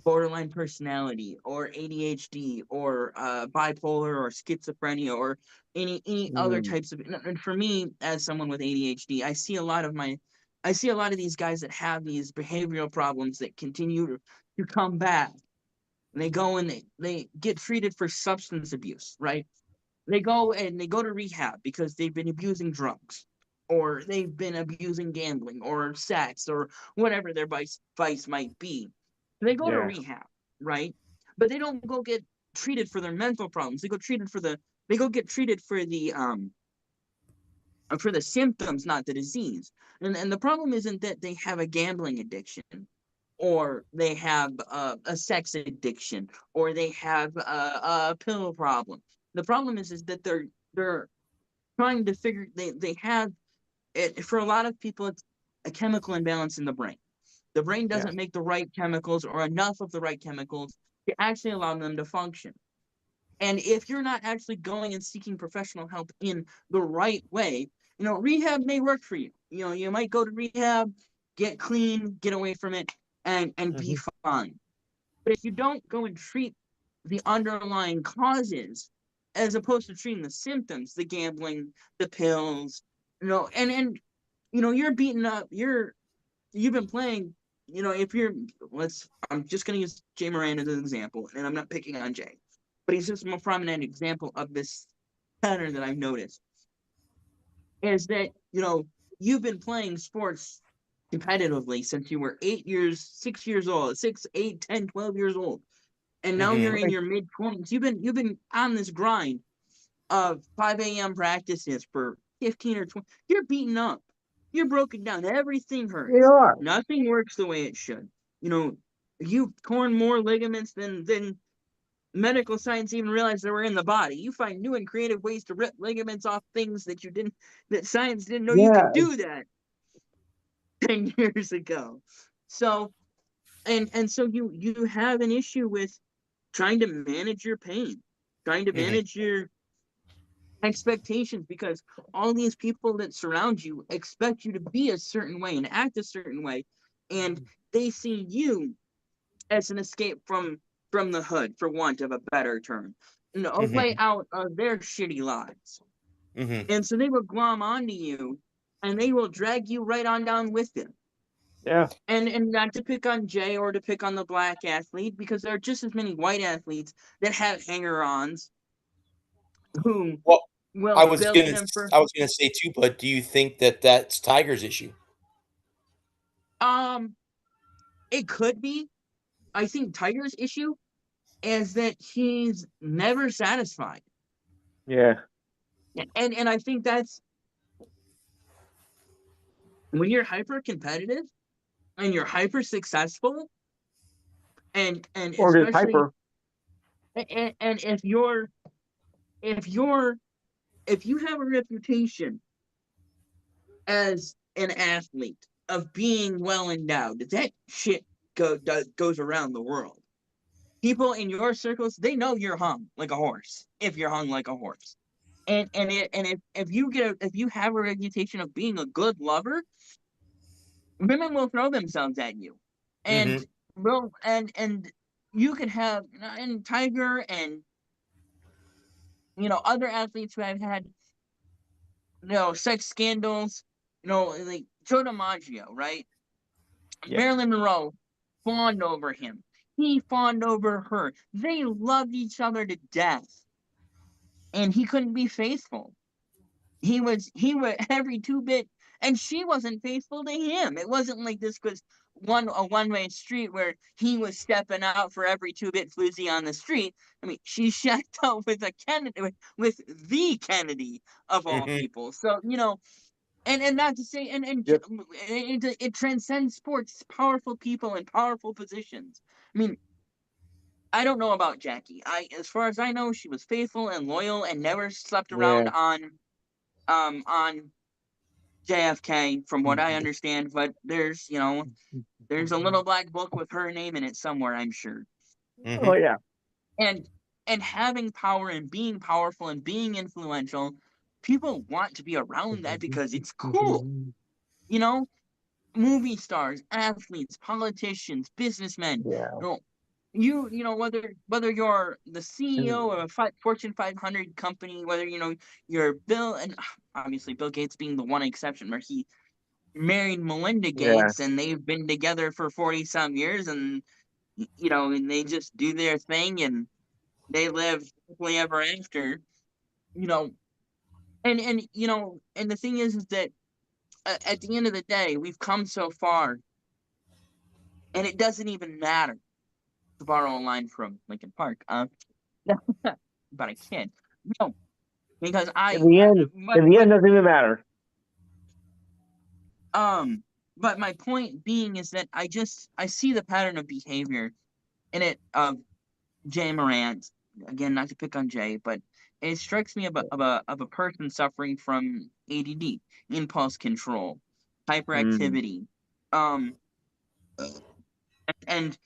borderline personality or ADHD or bipolar or schizophrenia or any other types of. And for me, as someone with ADHD, I see a lot of these guys that have these behavioral problems that continue to come back. And they go and they get treated for substance abuse, right? They go to rehab because they've been abusing drugs, or they've been abusing gambling or sex or whatever their vice might be. They go to rehab, right? But they don't go get treated for their mental problems. They go get treated for the symptoms, not the disease. And the problem isn't that they have a gambling addiction, or they have a sex addiction, or they have a pill problem. The problem is that they're trying to figure, they have it. For a lot of people, it's a chemical imbalance in the brain. The brain doesn't make the right chemicals, or enough of the right chemicals, to actually allow them to function. And if you're not actually going and seeking professional help in the right way, rehab may work for you. You might go to rehab, get clean, get away from it, and be fine. But if you don't go and treat the underlying causes, as opposed to treating the symptoms, the gambling, the pills, and you're beaten up, you've been playing, I'm just going to use Jay Moran as an example, and I'm not picking on Jay, but he's just a more prominent example of this pattern that I've noticed, is that, you've been playing sports competitively since you were 6 years old, 6, 8, 10, 12 years old. And now you're in your mid-20s. You've been on this grind of 5 a.m. practices for 15 or 20. You're beaten up. You're broken down. Everything hurts. You are. Nothing works the way it should. You've torn more ligaments than medical science even realized they were in the body. You find new and creative ways to rip ligaments off things that science didn't know you could do that 10 years ago. So, and so you have an issue with trying to manage your pain, trying to manage your expectations, because all these people that surround you expect you to be a certain way and act a certain way, and they see you as an escape from the hood, for want of a better term, a way out of their shitty lives. And so they will glom onto you, and they will drag you right on down with them. Yeah. And not to pick on Jay or to pick on the black athlete, because there are just as many white athletes that have hanger-ons who Well, will I was bilk gonna them for. I was gonna say too, but do you think that that's Tiger's issue? It could be. I think Tiger's issue is that he's never satisfied. Yeah. And I think that's when you're hyper competitive and you're hyper successful, and Or just especially hyper. and if if you have a reputation as an athlete of being well endowed, that shit goes around the world. People in your circles, they know you're hung like a horse. If you're hung like a horse, and if you have a reputation of being a good lover, women will throw themselves at you, and Mm-hmm. and you can have, and Tiger and other athletes who have had sex scandals, like Joe DiMaggio, right? Yeah. Marilyn Monroe fawned over him. He fawned over her. They loved each other to death, and he couldn't be faithful. He was every two bit, and she wasn't faithful to him. It wasn't like this was a one-way street where he was stepping out for every two-bit floozy on the street. I mean, she shacked up with a Kennedy, with the Kennedy of all Mm-hmm. people. So and not to say, Yep. it transcends sports. Powerful people in powerful positions. I mean, I don't know about Jackie. As far as I know, she was faithful and loyal and never slept around Yeah. on JFK, from what I understand. But there's a little black book with her name in it somewhere, I'm sure. Oh Mm-hmm. yeah. And having power and being powerful and being influential, people want to be around that because it's cool. You know, movie stars, athletes, politicians, businessmen. Yeah. Whether you're the CEO of a Fortune 500 company, whether you're Bill, and obviously Bill Gates being the one exception where he married Melinda Yeah. Gates and they've been together for 40 some years, and and they just do their thing and they live happily ever after. You know, and the thing is that at the end of the day, we've come so far, and it doesn't even matter, to borrow a line from Lincoln Park. But I can't. No, because In the end, doesn't even matter. um, but my point being is that I see the pattern of behavior in it of Jay Morant. Again, not to pick on Jay, but it strikes me of a person suffering from ADD, impulse control, Mm. hyperactivity, um, and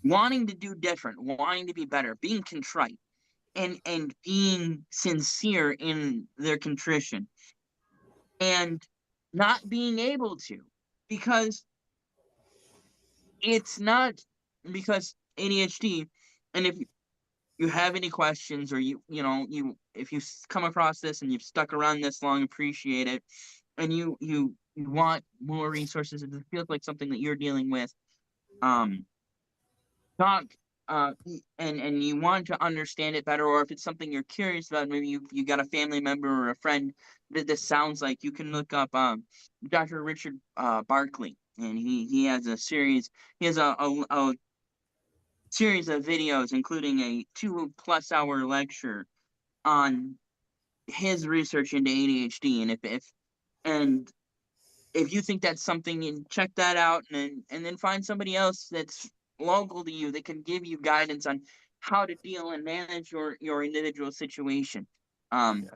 wanting to do different, wanting to be better, being contrite, and being sincere in their contrition, and not being able to, because it's not, because ADHD. And if you have any questions, or if you come across this and you've stuck around this long, appreciate it, and you want more resources, if it feels like something that you're dealing with, um talk, and you want to understand it better, or if it's something you're curious about, maybe you got a family member or a friend that this sounds like, you can look up Dr. Richard Barkley, and he has a series. He has a series of videos, including a 2+ hour lecture on his research into ADHD. And and if you think that's something, you check that out, and then find somebody else that's local to you that can give you guidance on how to deal and manage your individual situation. Um,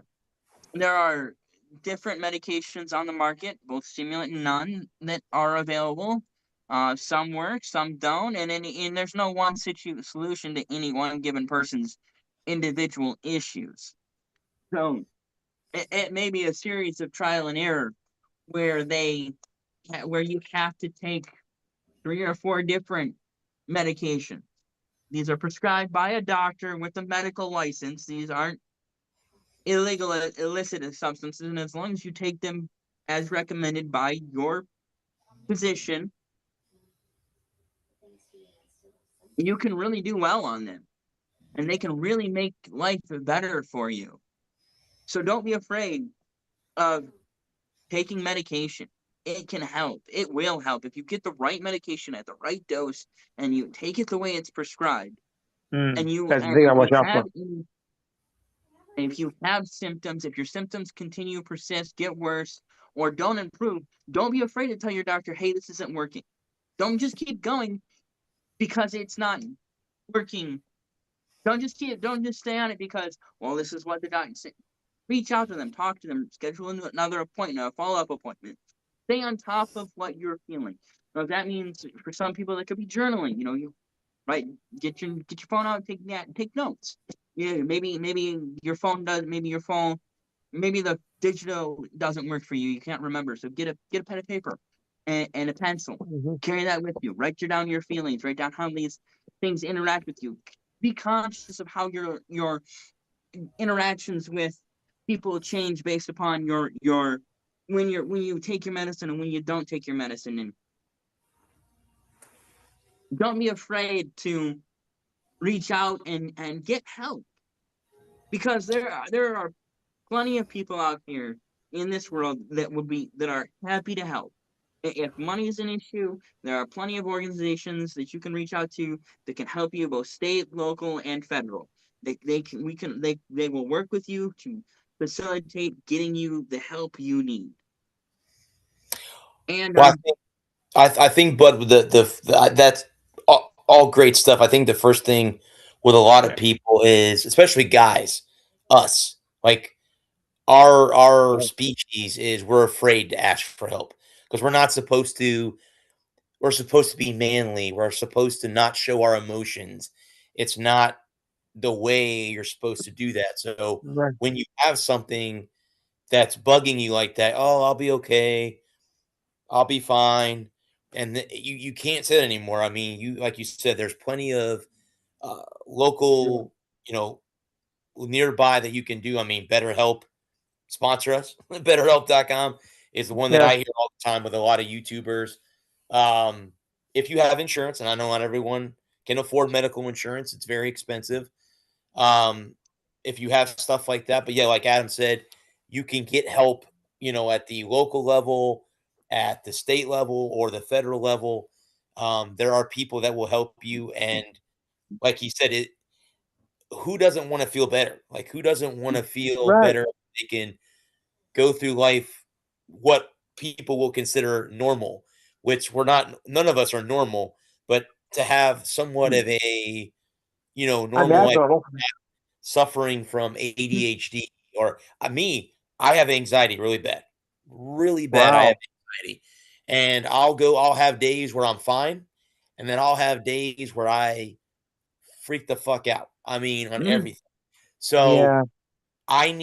there are different medications on the market, both stimulant and none, that are available. Some work, some don't, and there's no one solution to any one given person's individual issues. So it may be a series of trial and error where where you have to take 3 or 4 different medications. These are prescribed by a doctor with a medical license. These aren't illegal, illicit substances, and as long as you take them as recommended by your position, you can really do well on them. And they can really make life better for you. So don't be afraid of taking medication. It can help. It will help. If you get the right medication at the right dose and you take it the way it's prescribed, and That's the thing I watch out for. if you have symptoms, if your symptoms continue, persist, get worse, or don't improve, don't be afraid to tell your doctor, hey, this isn't working. Don't just keep going because it's not working. Don't just stay on it because, well, this is what the doctor said. Reach out to them, talk to them, schedule another appointment, a follow-up appointment. Stay on top of what you're feeling. Now, if that means for some people that could be journaling, get your phone out, take notes. Yeah, maybe your phone does, maybe the digital doesn't work for you. You can't remember, so get a pen and paper and a pencil. Carry that with you. Write down your feelings. Write down how these things interact with you. Be conscious of how your interactions with people change based upon when you take your medicine and when you don't take your medicine. And don't be afraid to reach out and get help, because there are plenty of people out here in this world that are happy to help. If money is an issue, there are plenty of organizations that you can reach out to that can help you, both state, local, and federal. They will work with you to facilitate getting you the help you need. And Well, I think, but that's all great stuff. I think the first thing with a lot of people is, especially guys, us, like our species is we're afraid to ask for help because we're not supposed to. We're supposed to be manly. We're supposed to not show our emotions. It's not the way you're supposed to do that. So Right. when you have something that's bugging you like that, oh, I'll be okay. I'll be fine. And you can't say that anymore. I mean, like you said, there's plenty of local, nearby that you can do. I mean, BetterHelp, sponsor us. BetterHelp.com is the one that Yeah. I hear all the time with a lot of YouTubers. If you have insurance, and I know not everyone can afford medical insurance, it's very expensive. If you have stuff like that, but yeah, like Adam said, you can get help, at the local level, at the state level, or the federal level. There are people that will help you, and like he said, who doesn't want to feel better? Like, who doesn't want to feel Right. better? They can go through life, what people will consider normal, which none of us are normal, but to have somewhat of a, I'm normal life, abnormal. suffering from ADHD or I have anxiety really bad. Really bad. I Wow. have anxiety. And I'll have days where I'm fine. And then I'll have days where I freak the fuck out. I mean, on everything. So Yeah. I've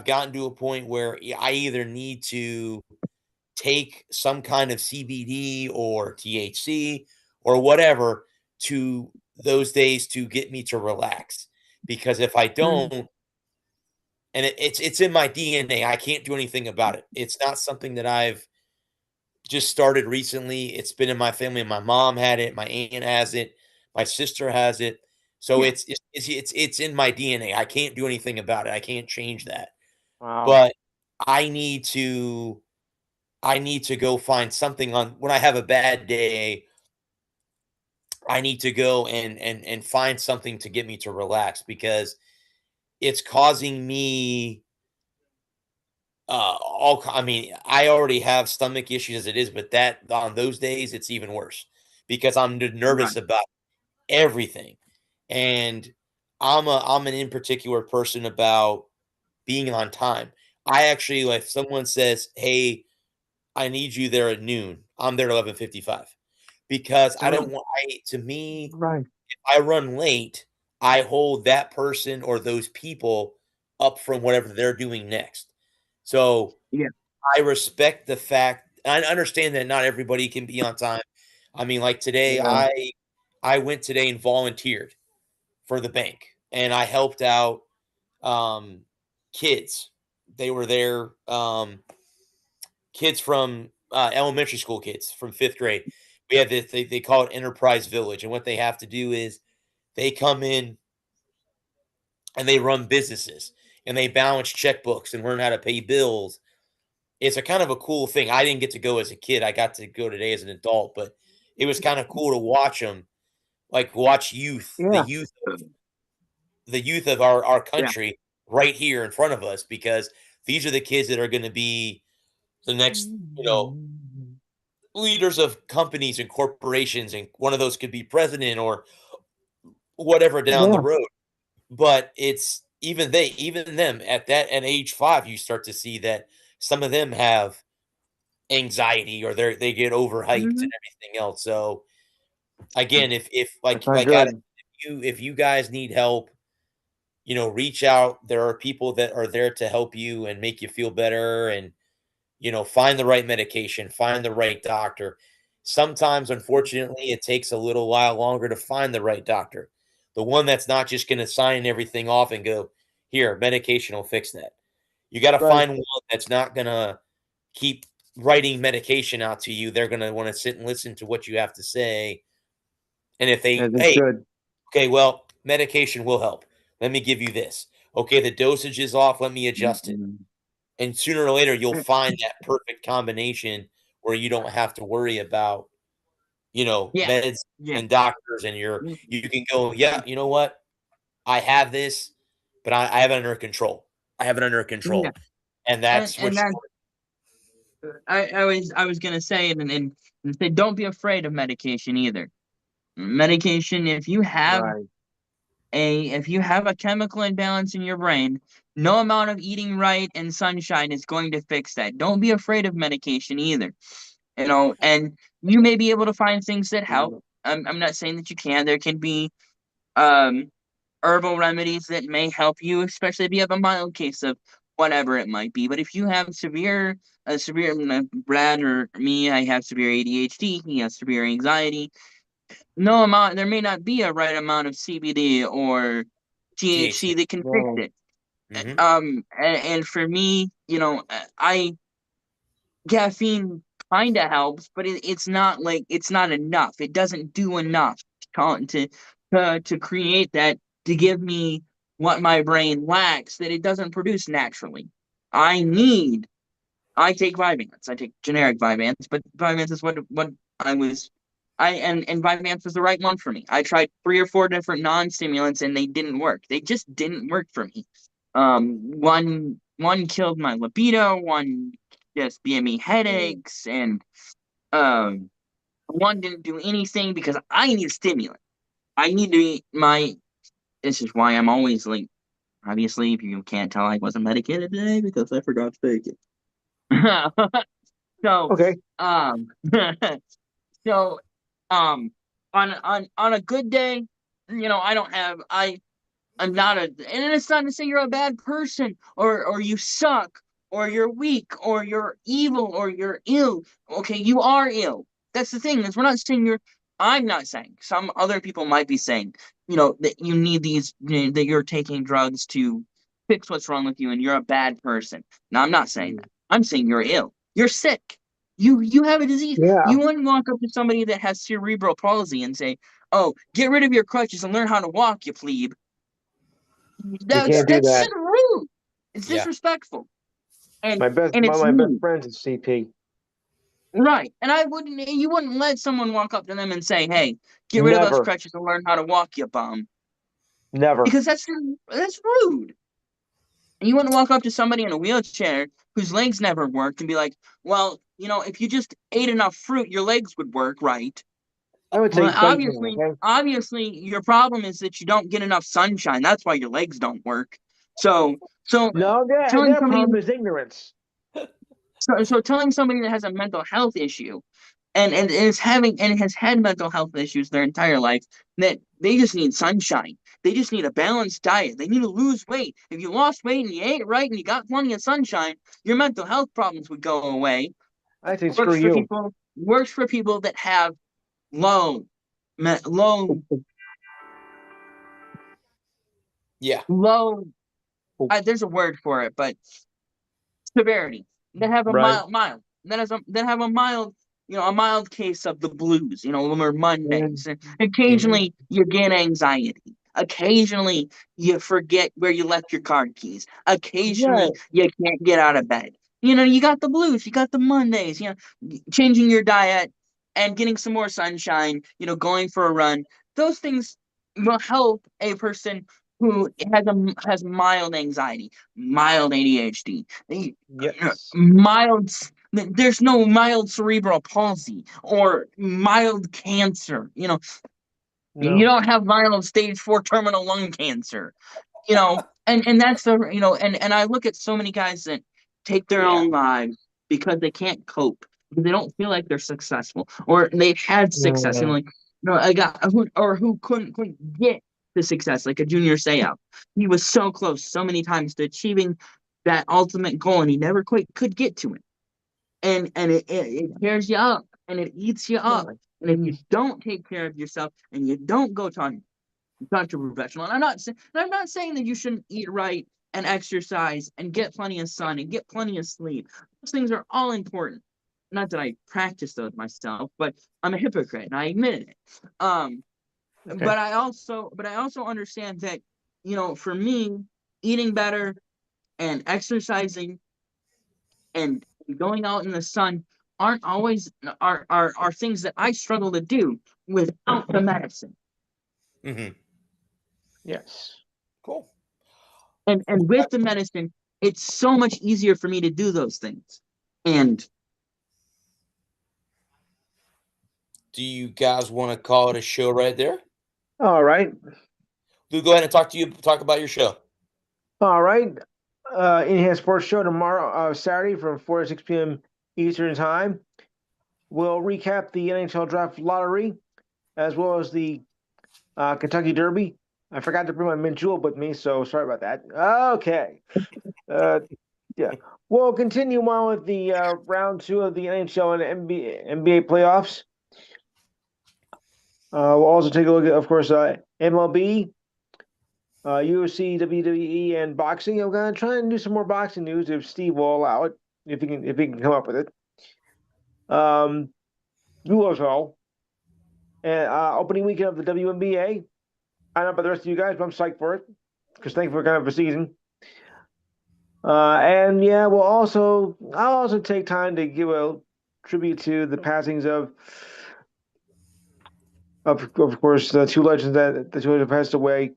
gotten to a point where I either need to take some kind of CBD or THC or whatever to those days to get me to relax. Because if I don't, and it's in my DNA, I can't do anything about it. It's not something that I've just started recently. It's been in my family. My mom had it, my aunt has it, my sister has it. So Yeah. it's in my DNA. I can't do anything about it. I can't change that. Wow. But I need to go find something on when I have a bad day. I need to go and find something to get me to relax because it's causing me I already have stomach issues as it is, but that on those days it's even worse because I'm nervous Right. about everything. And I'm an in particular person about being on time. I actually, like, if someone says, "Hey, I need you there at noon," I'm there at 11:55 because I don't want to me, Right. if I run late, I hold that person or those people up from whatever they're doing next. So Yeah. I respect the fact I understand that not everybody can be on time. I mean, like today, Yeah. I went today and volunteered for the bank, and I helped out kids. They were there, kids from elementary school kids from 5th grade. We have this, they call it Enterprise Village. And what they have to do is they come in and they run businesses and they balance checkbooks and learn how to pay bills. It's a kind of a cool thing. I didn't get to go as a kid. I got to go today as an adult, but it was kind of cool to watch them, like watch youth, Yeah. the youth of our Yeah. country right here in front of us, because these are the kids that are going to be the next, leaders of companies and corporations, and one of those could be president or whatever down the Yeah. road. But it's even them at age 5, you start to see that some of them have anxiety or they get overhyped and Mhm. everything else. So again, if That's not like good. if you guys need help, reach out. There are people that are there to help you and make you feel better, and find the right medication, find the right doctor. Sometimes, unfortunately, it takes a little while longer to find the right doctor. The one that's not just going to sign everything off and go, here, medication will fix that. You got to Right. find one that's not going to keep writing medication out to you. They're going to want to sit and listen to what you have to say. And if they, As it hey, should. okay, well, medication will help. Let me give you this. Okay, the dosage is off. Let me adjust it. Mhm. And sooner or later, you'll find that perfect combination where you don't have to worry about, Yeah. meds Yeah. and doctors, and you can go, yeah, you know what? I have this, but I have it under control. I have it under Yeah. control. And And that's what and that I was gonna say it and say don't be afraid of medication either. Medication, Right. if you have a chemical imbalance in your brain, no amount of eating right and sunshine is going to fix that. Don't be afraid of medication either. And you may be able to find things that help. I'm not saying that you can. There can be um herbal remedies that may help you, especially if you have a mild case of whatever it might be. But if you have Brad or me, I have severe ADHD, he has severe anxiety. No amount, there may not be a right amount of CBD or THC THC. that can fix No. it. Hmm. And for me, I caffeine kind of helps, but it's not enough. It doesn't do enough to create that to give me what my brain lacks that it doesn't produce naturally. I need. I take Vyvanse. I take generic Vyvanse, but Vyvanse is what I was. And Vyvanse was the right one for me. I tried 3 or 4 different non-stimulants and they didn't work. They just didn't work for me. One killed my libido. One just gave me headaches, and um, one didn't do anything because I need a stimulant. I need to eat my. This is why I'm always like. Obviously, if you can't tell, I wasn't medicated today because I forgot to take it. so, Okay. um, so, on a good day, I don't have I'm not and it's not to say you're a bad person or you suck or you're weak or you're evil or you're ill. Okay, you are ill. That's the thing, is we're not saying I'm not saying. Some other people might be saying, that you need that you're taking drugs to fix what's wrong with you and you're a bad person. No, I'm not saying that. I'm saying you're ill. You're sick. You have a disease. Yeah. You wouldn't walk up to somebody that has cerebral palsy and say, "Oh, get rid of your crutches and learn how to walk, you plebe." You can't do That's that. just rude. It's Yeah. disrespectful. And My best and one it's of my best me. friends is CP. Right. And you wouldn't let someone walk up to them and say, "Hey, get rid of those Never. crutches and learn how to walk, you bum." Never. Because that's rude. And you wouldn't walk up to somebody in a wheelchair whose legs never work and be like, "Well, if you just ate enough fruit, your legs would work, right?" I would say Well, sunshine, okay? obviously, your problem is that you don't get enough sunshine. That's why your legs don't work. So No, telling their somebody, problem is ignorance. so telling somebody that has a mental health issue, and has had mental health issues their entire life, that they just need sunshine. They just need a balanced diet. They need to lose weight. If you lost weight and you ate right and you got plenty of sunshine, your mental health problems would go away. I say screw you. Works for people that have low low Yeah. low there's a word for it, but severity. They have a Right. mild. have a mild, a mild case of the blues, or Mondays. And occasionally you get anxiety. Occasionally you forget where you left your car keys. Occasionally you can't get out of bed. You got the blues, you got the Mondays, changing your diet and getting some more sunshine, going for a run. Those things will help a person who has mild anxiety, mild ADHD, mild. There's no mild cerebral palsy or mild cancer. You don't have mild stage 4 terminal lung cancer. And that's and I look at so many guys that take their own lives because they can't cope, because they don't feel like they're successful, or they've had success, a guy who couldn't get the success, like a Junior Seau. He was so close so many times to achieving that ultimate goal, and he never quite could get to it. And it tears you up, and it eats you up. And if you don't take care of yourself, and you don't go talk to a professional, and I'm not saying that you shouldn't eat right and exercise and get plenty of sun and get plenty of sleep. Those things are all important. Not that I practice those myself, but I'm a hypocrite, and I admit it. But I also understand that, for me, eating better and exercising and going out in the sun aren't always are things that I struggle to do without the medicine. Mm-hmm. Yes. Cool. And with the medicine, it's so much easier for me to do those things. And do you guys want to call it a show right there? All right. Lou, go ahead and talk about your show. All right. In-Hand Sports Show tomorrow, Saturday from 4 to 6 p.m. Eastern Time. We'll recap the NHL Draft Lottery as well as the Kentucky Derby. I forgot to bring my mint julep with me, so sorry about that. Okay. Yeah. We'll continue on with the round 2 of the NHL and NBA playoffs. We'll also take a look at, of course, MLB, UFC, WWE, and boxing. I'm going to try and do some more boxing news if Steve will allow it, if he can come up with it. UFL, and opening weekend of the WNBA. I don't know about the rest of you guys, but I'm psyched for it because thankfully we're kind of a season. And yeah, I'll also take time to give a tribute to the passings of course, the two legends that have passed away,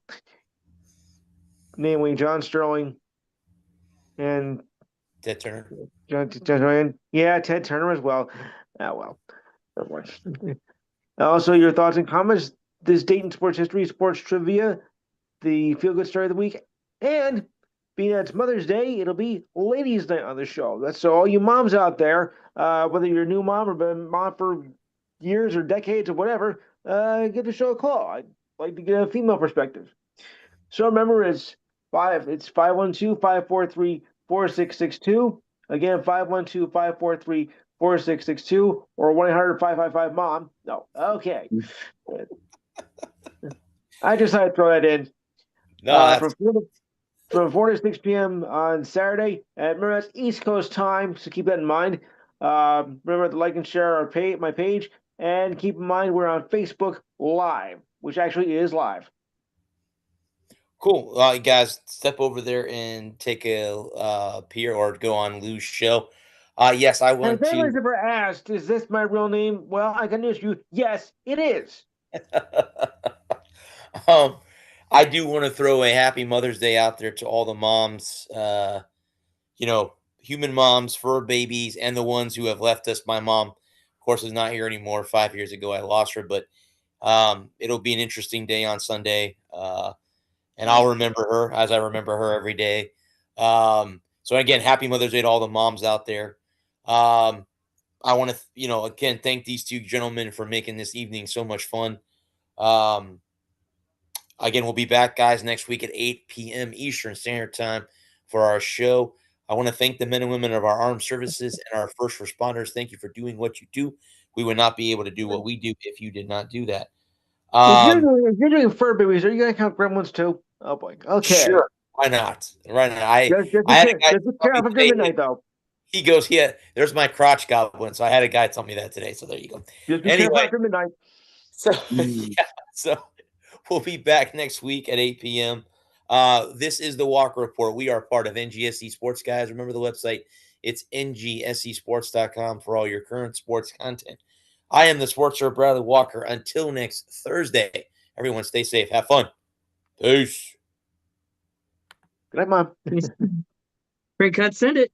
namely John Sterling and Ted Turner. Ted Turner as well. Well. Also, your thoughts and comments. This Dayton sports history, sports trivia, the feel good story of the week, and being that it's Mother's Day, it'll be Ladies' Night on the show. That's so all you moms out there, whether you're a new mom or been mom for years or decades or whatever, give the show a call. I'd like to get a female perspective. So remember, it's 512-543-4662. Again, 512-543-4662 or 1-800-555-MOM. No, okay. I just had to throw that in. No, from 4 to 6 p.m. on Saturday. And remember, that's East Coast time, so keep that in mind. Remember to like and share my page. And keep in mind, we're on Facebook Live, which actually is live. Cool. Guys, step over there and take a peer or go on Lou's show. Yes, I want to. If anyone's ever asked, is this my real name? Well, I can answer you, yes, it is. I do want to throw a happy Mother's Day out there to all the moms, human moms, fur babies, and the ones who have left us. My mom, of course, is not here anymore. 5 years ago, I lost her, but it'll be an interesting day on Sunday. And I'll remember her as I remember her every day. So again, happy Mother's Day to all the moms out there. I want to, again, thank these two gentlemen for making this evening so much fun. Again, we'll be back, guys, next week at 8 p.m. Eastern Standard Time for our show. I want to thank the men and women of our armed services and our first responders. Thank you for doing what you do. We would not be able to do what we do if you did not do that. If you're doing fur babies, are you going to count gremlins too? Oh, boy. Okay. Sure. Why not? Right now. Just be careful after midnight, though. He goes, yeah, there's my crotch goblin. So I had a guy tell me that today. So there you go. Just be careful Anyway, after midnight. so yeah, so we'll be back next week at 8 p.m. This is the Walker Report. We are part of NGSC Sports, guys. Remember the website. It's ngscsports.com for all your current sports content. I am the sports sir, Bradley Walker. Until next Thursday, everyone stay safe. Have fun. Peace. Good night, Mom. Great cut, send it.